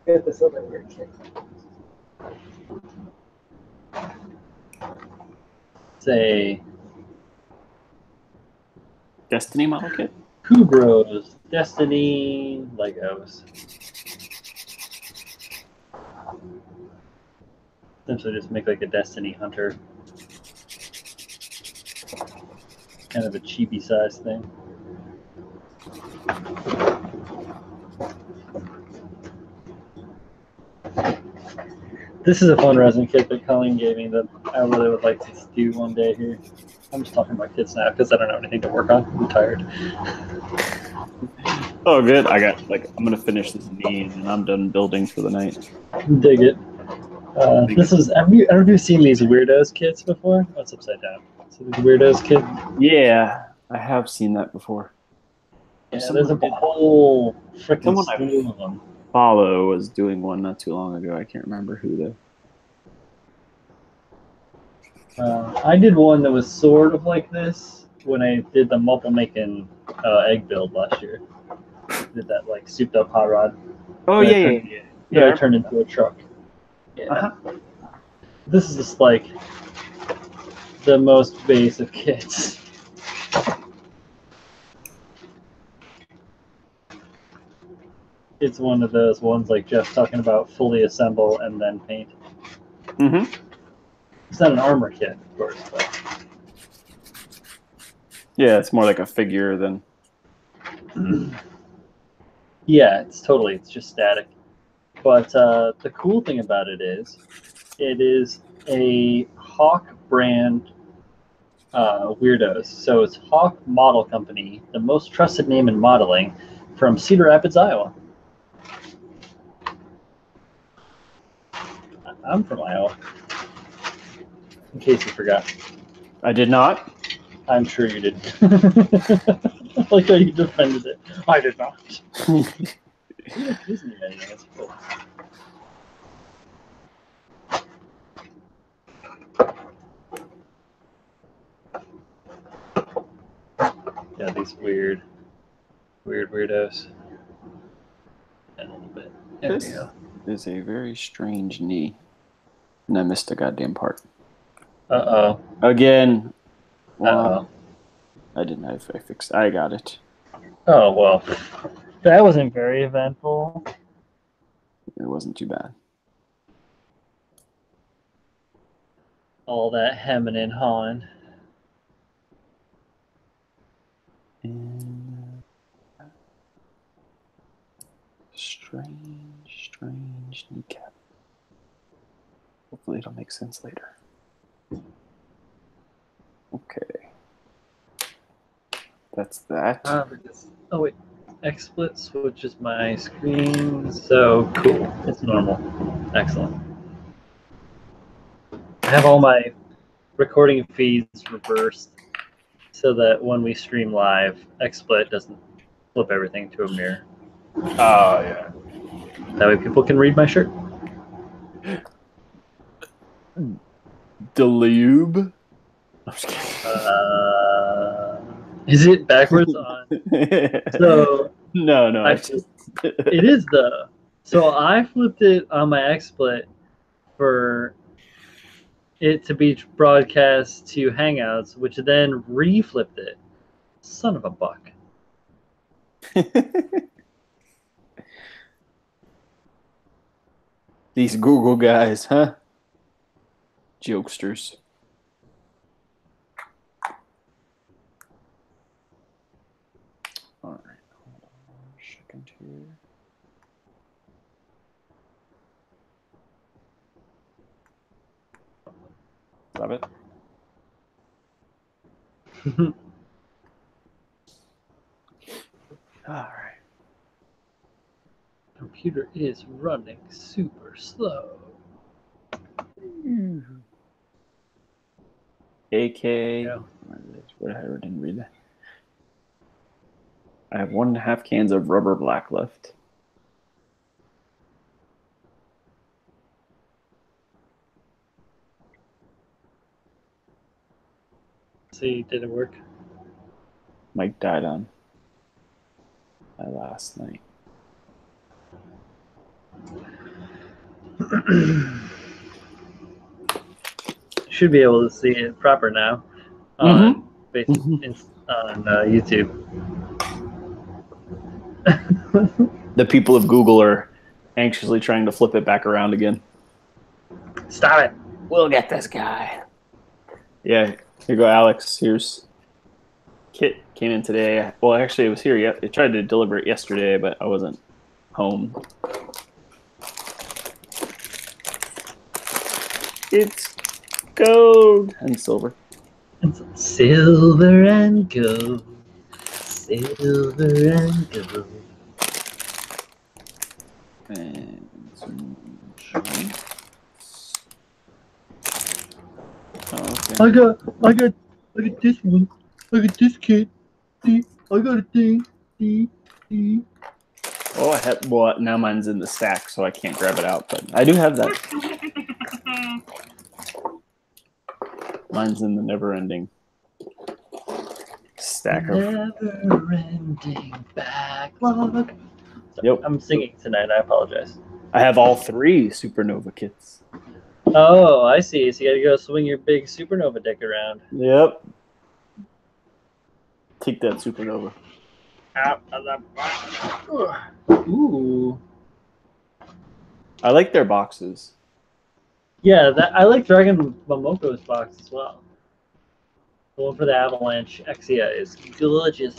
Get this over here, kid. It's a Destiny model kit? Kubro's Destiny Legos. Essentially just make like a Destiny Hunter. Kind of a cheapy size thing. This is a fun resin kit that Colleen gave me. The I really would like to do one day here. I'm just talking about kids now because I don't have anything to work on. I'm tired. Oh, good. I'm gonna finish this knee and then I'm done building for the night. Dig it. This is. Have you seen these Weirdos kits before? Oh, it's upside down. So these Weirdos kit. Yeah, I have seen that before. Yeah, there's a whole freaking Someone slew of them. Follow was doing one not too long ago. I can't remember who though. I did one that was sort of like this when I did the multiple making egg build last year. Did that like souped up hot rod. Oh Yeah. Yeah. I turned into a truck. Yeah. Uh-huh. This is just like the most basic kits. It's one of those ones like Jeff's talking about, fully assemble and then paint. Mm-hmm. It's not an armor kit, of course, but Yeah, it's more like a figure than. yeah, it's just static. But the cool thing about it is a Hawk brand Weirdos. So it's Hawk Model Company, the most trusted name in modeling, from Cedar Rapids, Iowa. I'm from Iowa, in case you forgot. I did not. I'm sure you didn't. I like how you defended it. I did not. Isn't anything. It's cool. Yeah, these weirdos. And a little bit. There This we go. is a very strange knee. And I missed a goddamn part. Uh-oh. Again. Uh-oh. I didn't. I fixed. I got it. Oh, well. That wasn't very eventful. It wasn't too bad. All that hemming and hawing. And strange kneecap. Hopefully it'll make sense later. Okay. That's that. Oh, wait. XSplit switches my screen. So cool. It's normal. Excellent. I have all my recording feeds reversed so that when we stream live, XSplit doesn't flip everything to a mirror. Oh, yeah. That way people can read my shirt. Delube? I'm just kidding. Is it backwards on? So no. it is though. So I flipped it on my XSplit for it to be broadcast to Hangouts, which then reflipped it. Son of a buck. These Google guys, huh? Jokesters. All right, hold on a second here. Stop it. All right. Computer is running super slow. AK. Yeah. What I didn't read that. I have 1.5 cans of rubber black left. See, did it work? Mike died on my last night. Should be able to see it proper now on YouTube. The people of Google are anxiously trying to flip it back around again. Stop it. We'll get this guy. Yeah, here you go, Alex. Here's Kit came in today. Well, actually, it was here. It tried to deliver it yesterday, but I wasn't home. It's Gold and silver. It's silver and gold. Silver and gold. And some joints. Oh, okay. I got this one. I got this kit. See, I got a thing. See. Oh, I have. Well, now mine's in the stack, so I can't grab it out. But I do have that. Mine's in the never-ending stack of. Never-ending backlog. Yep. I'm singing tonight. I apologize. I have all 3 supernova kits. Oh, I see. So you got to go swing your big supernova deck around. Yep. Take that supernova. Ooh. I like their boxes. Yeah, I like Dragon Momoko's box as well. The one for the Avalanche Exia is gorgeous.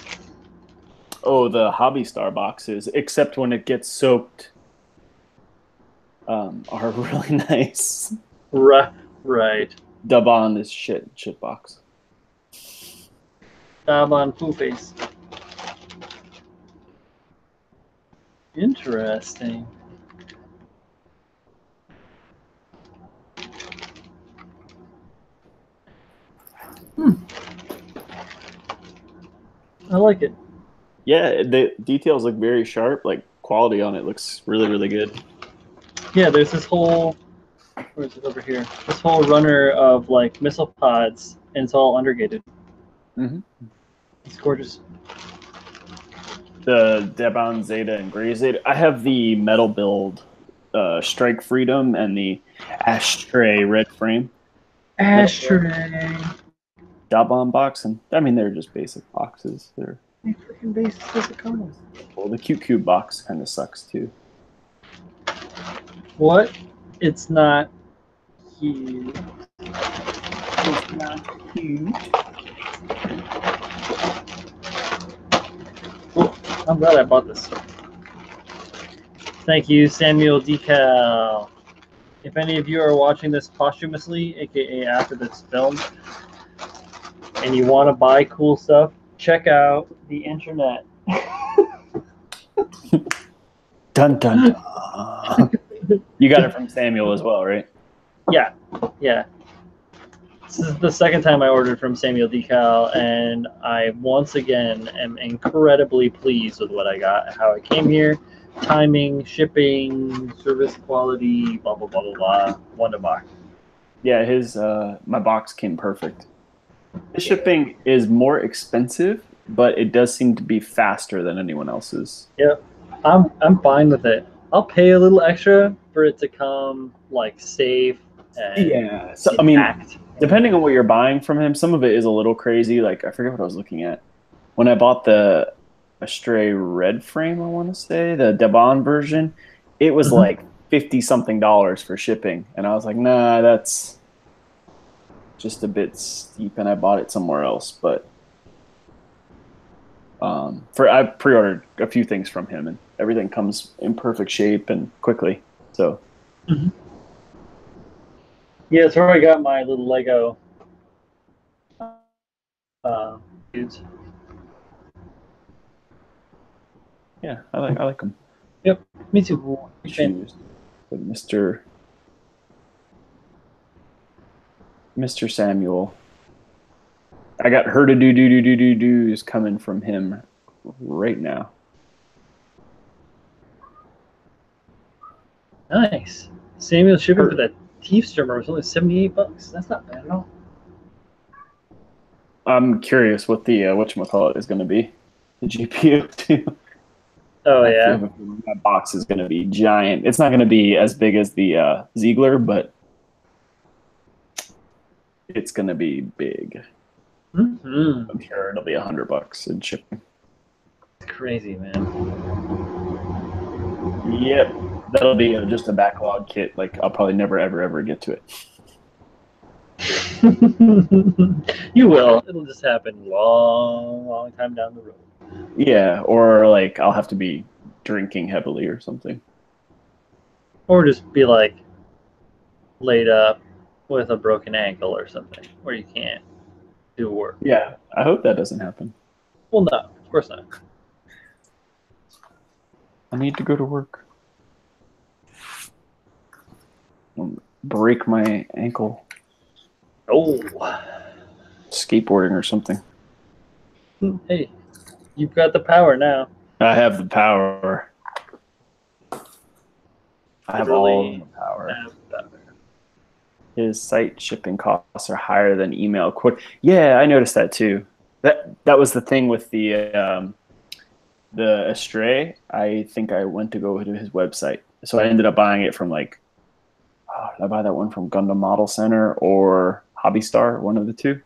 Oh, the Hobby Star boxes, except when it gets soaked, are really nice. Right. Dub on is shit box. Dab on Poo Face. Interesting. I like it. Yeah, the details look very sharp. Like quality on it looks really, really good. Yeah, there's this whole, where is it over here? This whole runner of like missile pods, and it's all undergated. Mm-hmm. It's gorgeous. The Debon Zeta and Gray Zeta. I have the metal build, Strike Freedom, and the Ashtray Red Frame. Ashtray. Dabon box, and I mean they're just basic boxes. They're Freaking base does it come with? well, the Cute Cube box kind of sucks too. What? It's not cute. It's not cute. Cool. I'm glad I bought this. Thank you, Samuel Decal. If any of you are watching this posthumously, aka after this filmed, and you want to buy cool stuff, check out the internet. Dun dun dun. You got it from Samuel as well, right? Yeah. This is the second time I ordered from Samuel Decal, and I once again am incredibly pleased with what I got, how it came here, timing, shipping, service quality, blah blah blah blah blah. Wonder box. Yeah, his my box came perfect. The shipping is more expensive, but it does seem to be faster than anyone else's. Yep, I'm fine with it. I'll pay a little extra for it to come like safe and Yeah, so I mean, intact. depending on what you're buying from him, some of it is a little crazy. Like I forget what I was looking at when I bought the Astray Red Frame. I want to say the Debon version. It was like $50-something for shipping, and I was like, nah, that's just a bit steep, and I bought it somewhere else. But I pre-ordered a few things from him, and everything comes in perfect shape and quickly. So. Yeah, it's where I got my little Lego dudes. Yeah, I like them. Yep, me too. Choose Mr. Samuel. I got her to do's coming from him right now. Nice. Samuel shipping for that Thief streamer was only $78. That's not bad at all. I'm curious what the whatchamacallit is going to be. The GPU too. Oh yeah. That box is going to be giant. It's not going to be as big as the Ziegler, but it's going to be big. Mm-hmm. I'm sure it'll be $100 in shipping. Crazy, man. Yep, that'll be just a backlog kit. Like I'll probably never ever get to it. You will. It'll just happen long time down the road. Yeah, or like I'll have to be drinking heavily or something. Or just be like laid up with a broken ankle or something where you can't do work. Yeah, I hope that doesn't happen. Well, no, of course not. I need to go to work. I'll break my ankle Oh, skateboarding or something. hey, you've got the power now. I have the power. I have all Literally the power. have power. His site shipping costs are higher than email quote. Yeah, I noticed that too. That was the thing with the Astray. I think I went to go to his website, so I ended up buying it from like, oh, did I buy that one from Gundam Model Center or Hobby Star? One of the two.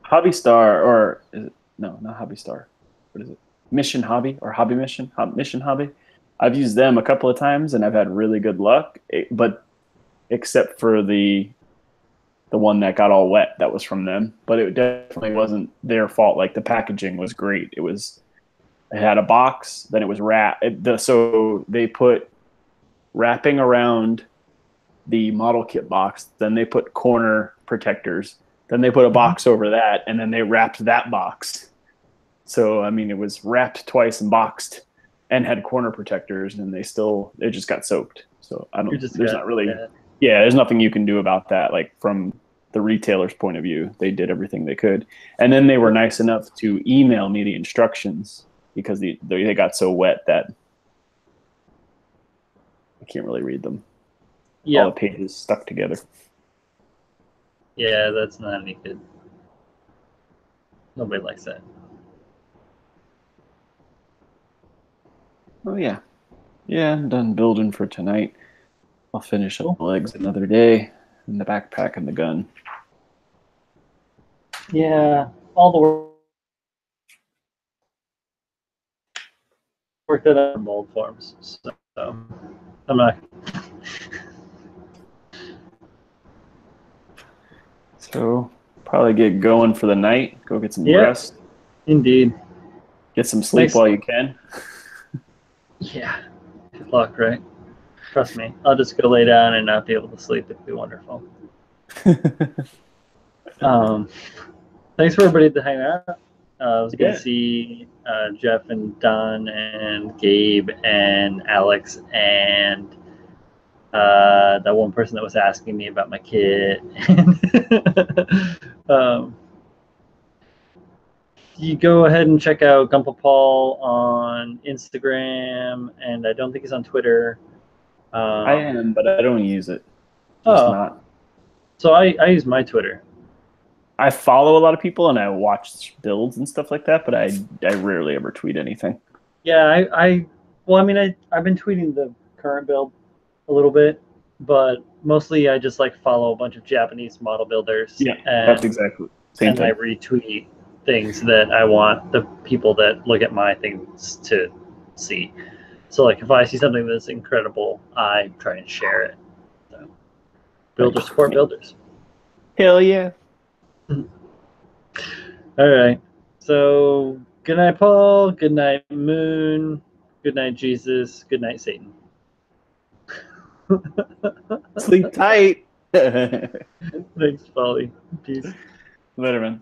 Hobby Star or is it, no, not Hobby Star. What is it? Mission Hobby or Hobby Mission? Mission Hobby. I've used them a couple of times and I've had really good luck, but except for the one that got all wet that was from them, but it definitely wasn't their fault. Like the packaging was great. It had a box, then it was so they put wrapping around the model kit box, then they put corner protectors, then they put a box over that, and then they wrapped that box. So I mean, it was wrapped twice and boxed and had corner protectors, and it just got soaked. So there's nothing you can do about that. Like from the retailer's point of view, they did everything they could. And then they were nice enough to email me the instructions because they got so wet that I can't really read them. Yeah. All the pages stuck together. Yeah, that's not any good. Nobody likes that. Oh yeah. Yeah, I'm done building for tonight. I'll finish up the legs another day and the backpack and the gun. Yeah, all the work that I mold forms. So I'm not. So probably get going for the night. Go get some rest. Indeed. Get some sleep while you can. Yeah. Good luck, right? Trust me. I'll just go lay down and not be able to sleep. It'd be wonderful. Thanks for everybody to hang out. I was going to see Jeff and Don and Gabe and Alex and that one person that was asking me about my kid. You go ahead and check out Gunpla Paul on Instagram, and I don't think he's on Twitter. I am, but I don't use it. Not. So I use my Twitter. I follow a lot of people and I watch builds and stuff like that, but I rarely ever tweet anything. Yeah, I've been tweeting the current build a little bit, but mostly I just like follow a bunch of Japanese model builders. Yeah, that's exactly same thing. I retweet things that I want the people that look at my things to see. So like if I see something that's incredible, I try and share it. So builders support builders. Hell yeah. All right. So good night, Paul. Good night, Moon. Good night, Jesus. Good night, Satan. Sleep tight. Thanks, Polly. Peace. Later, man.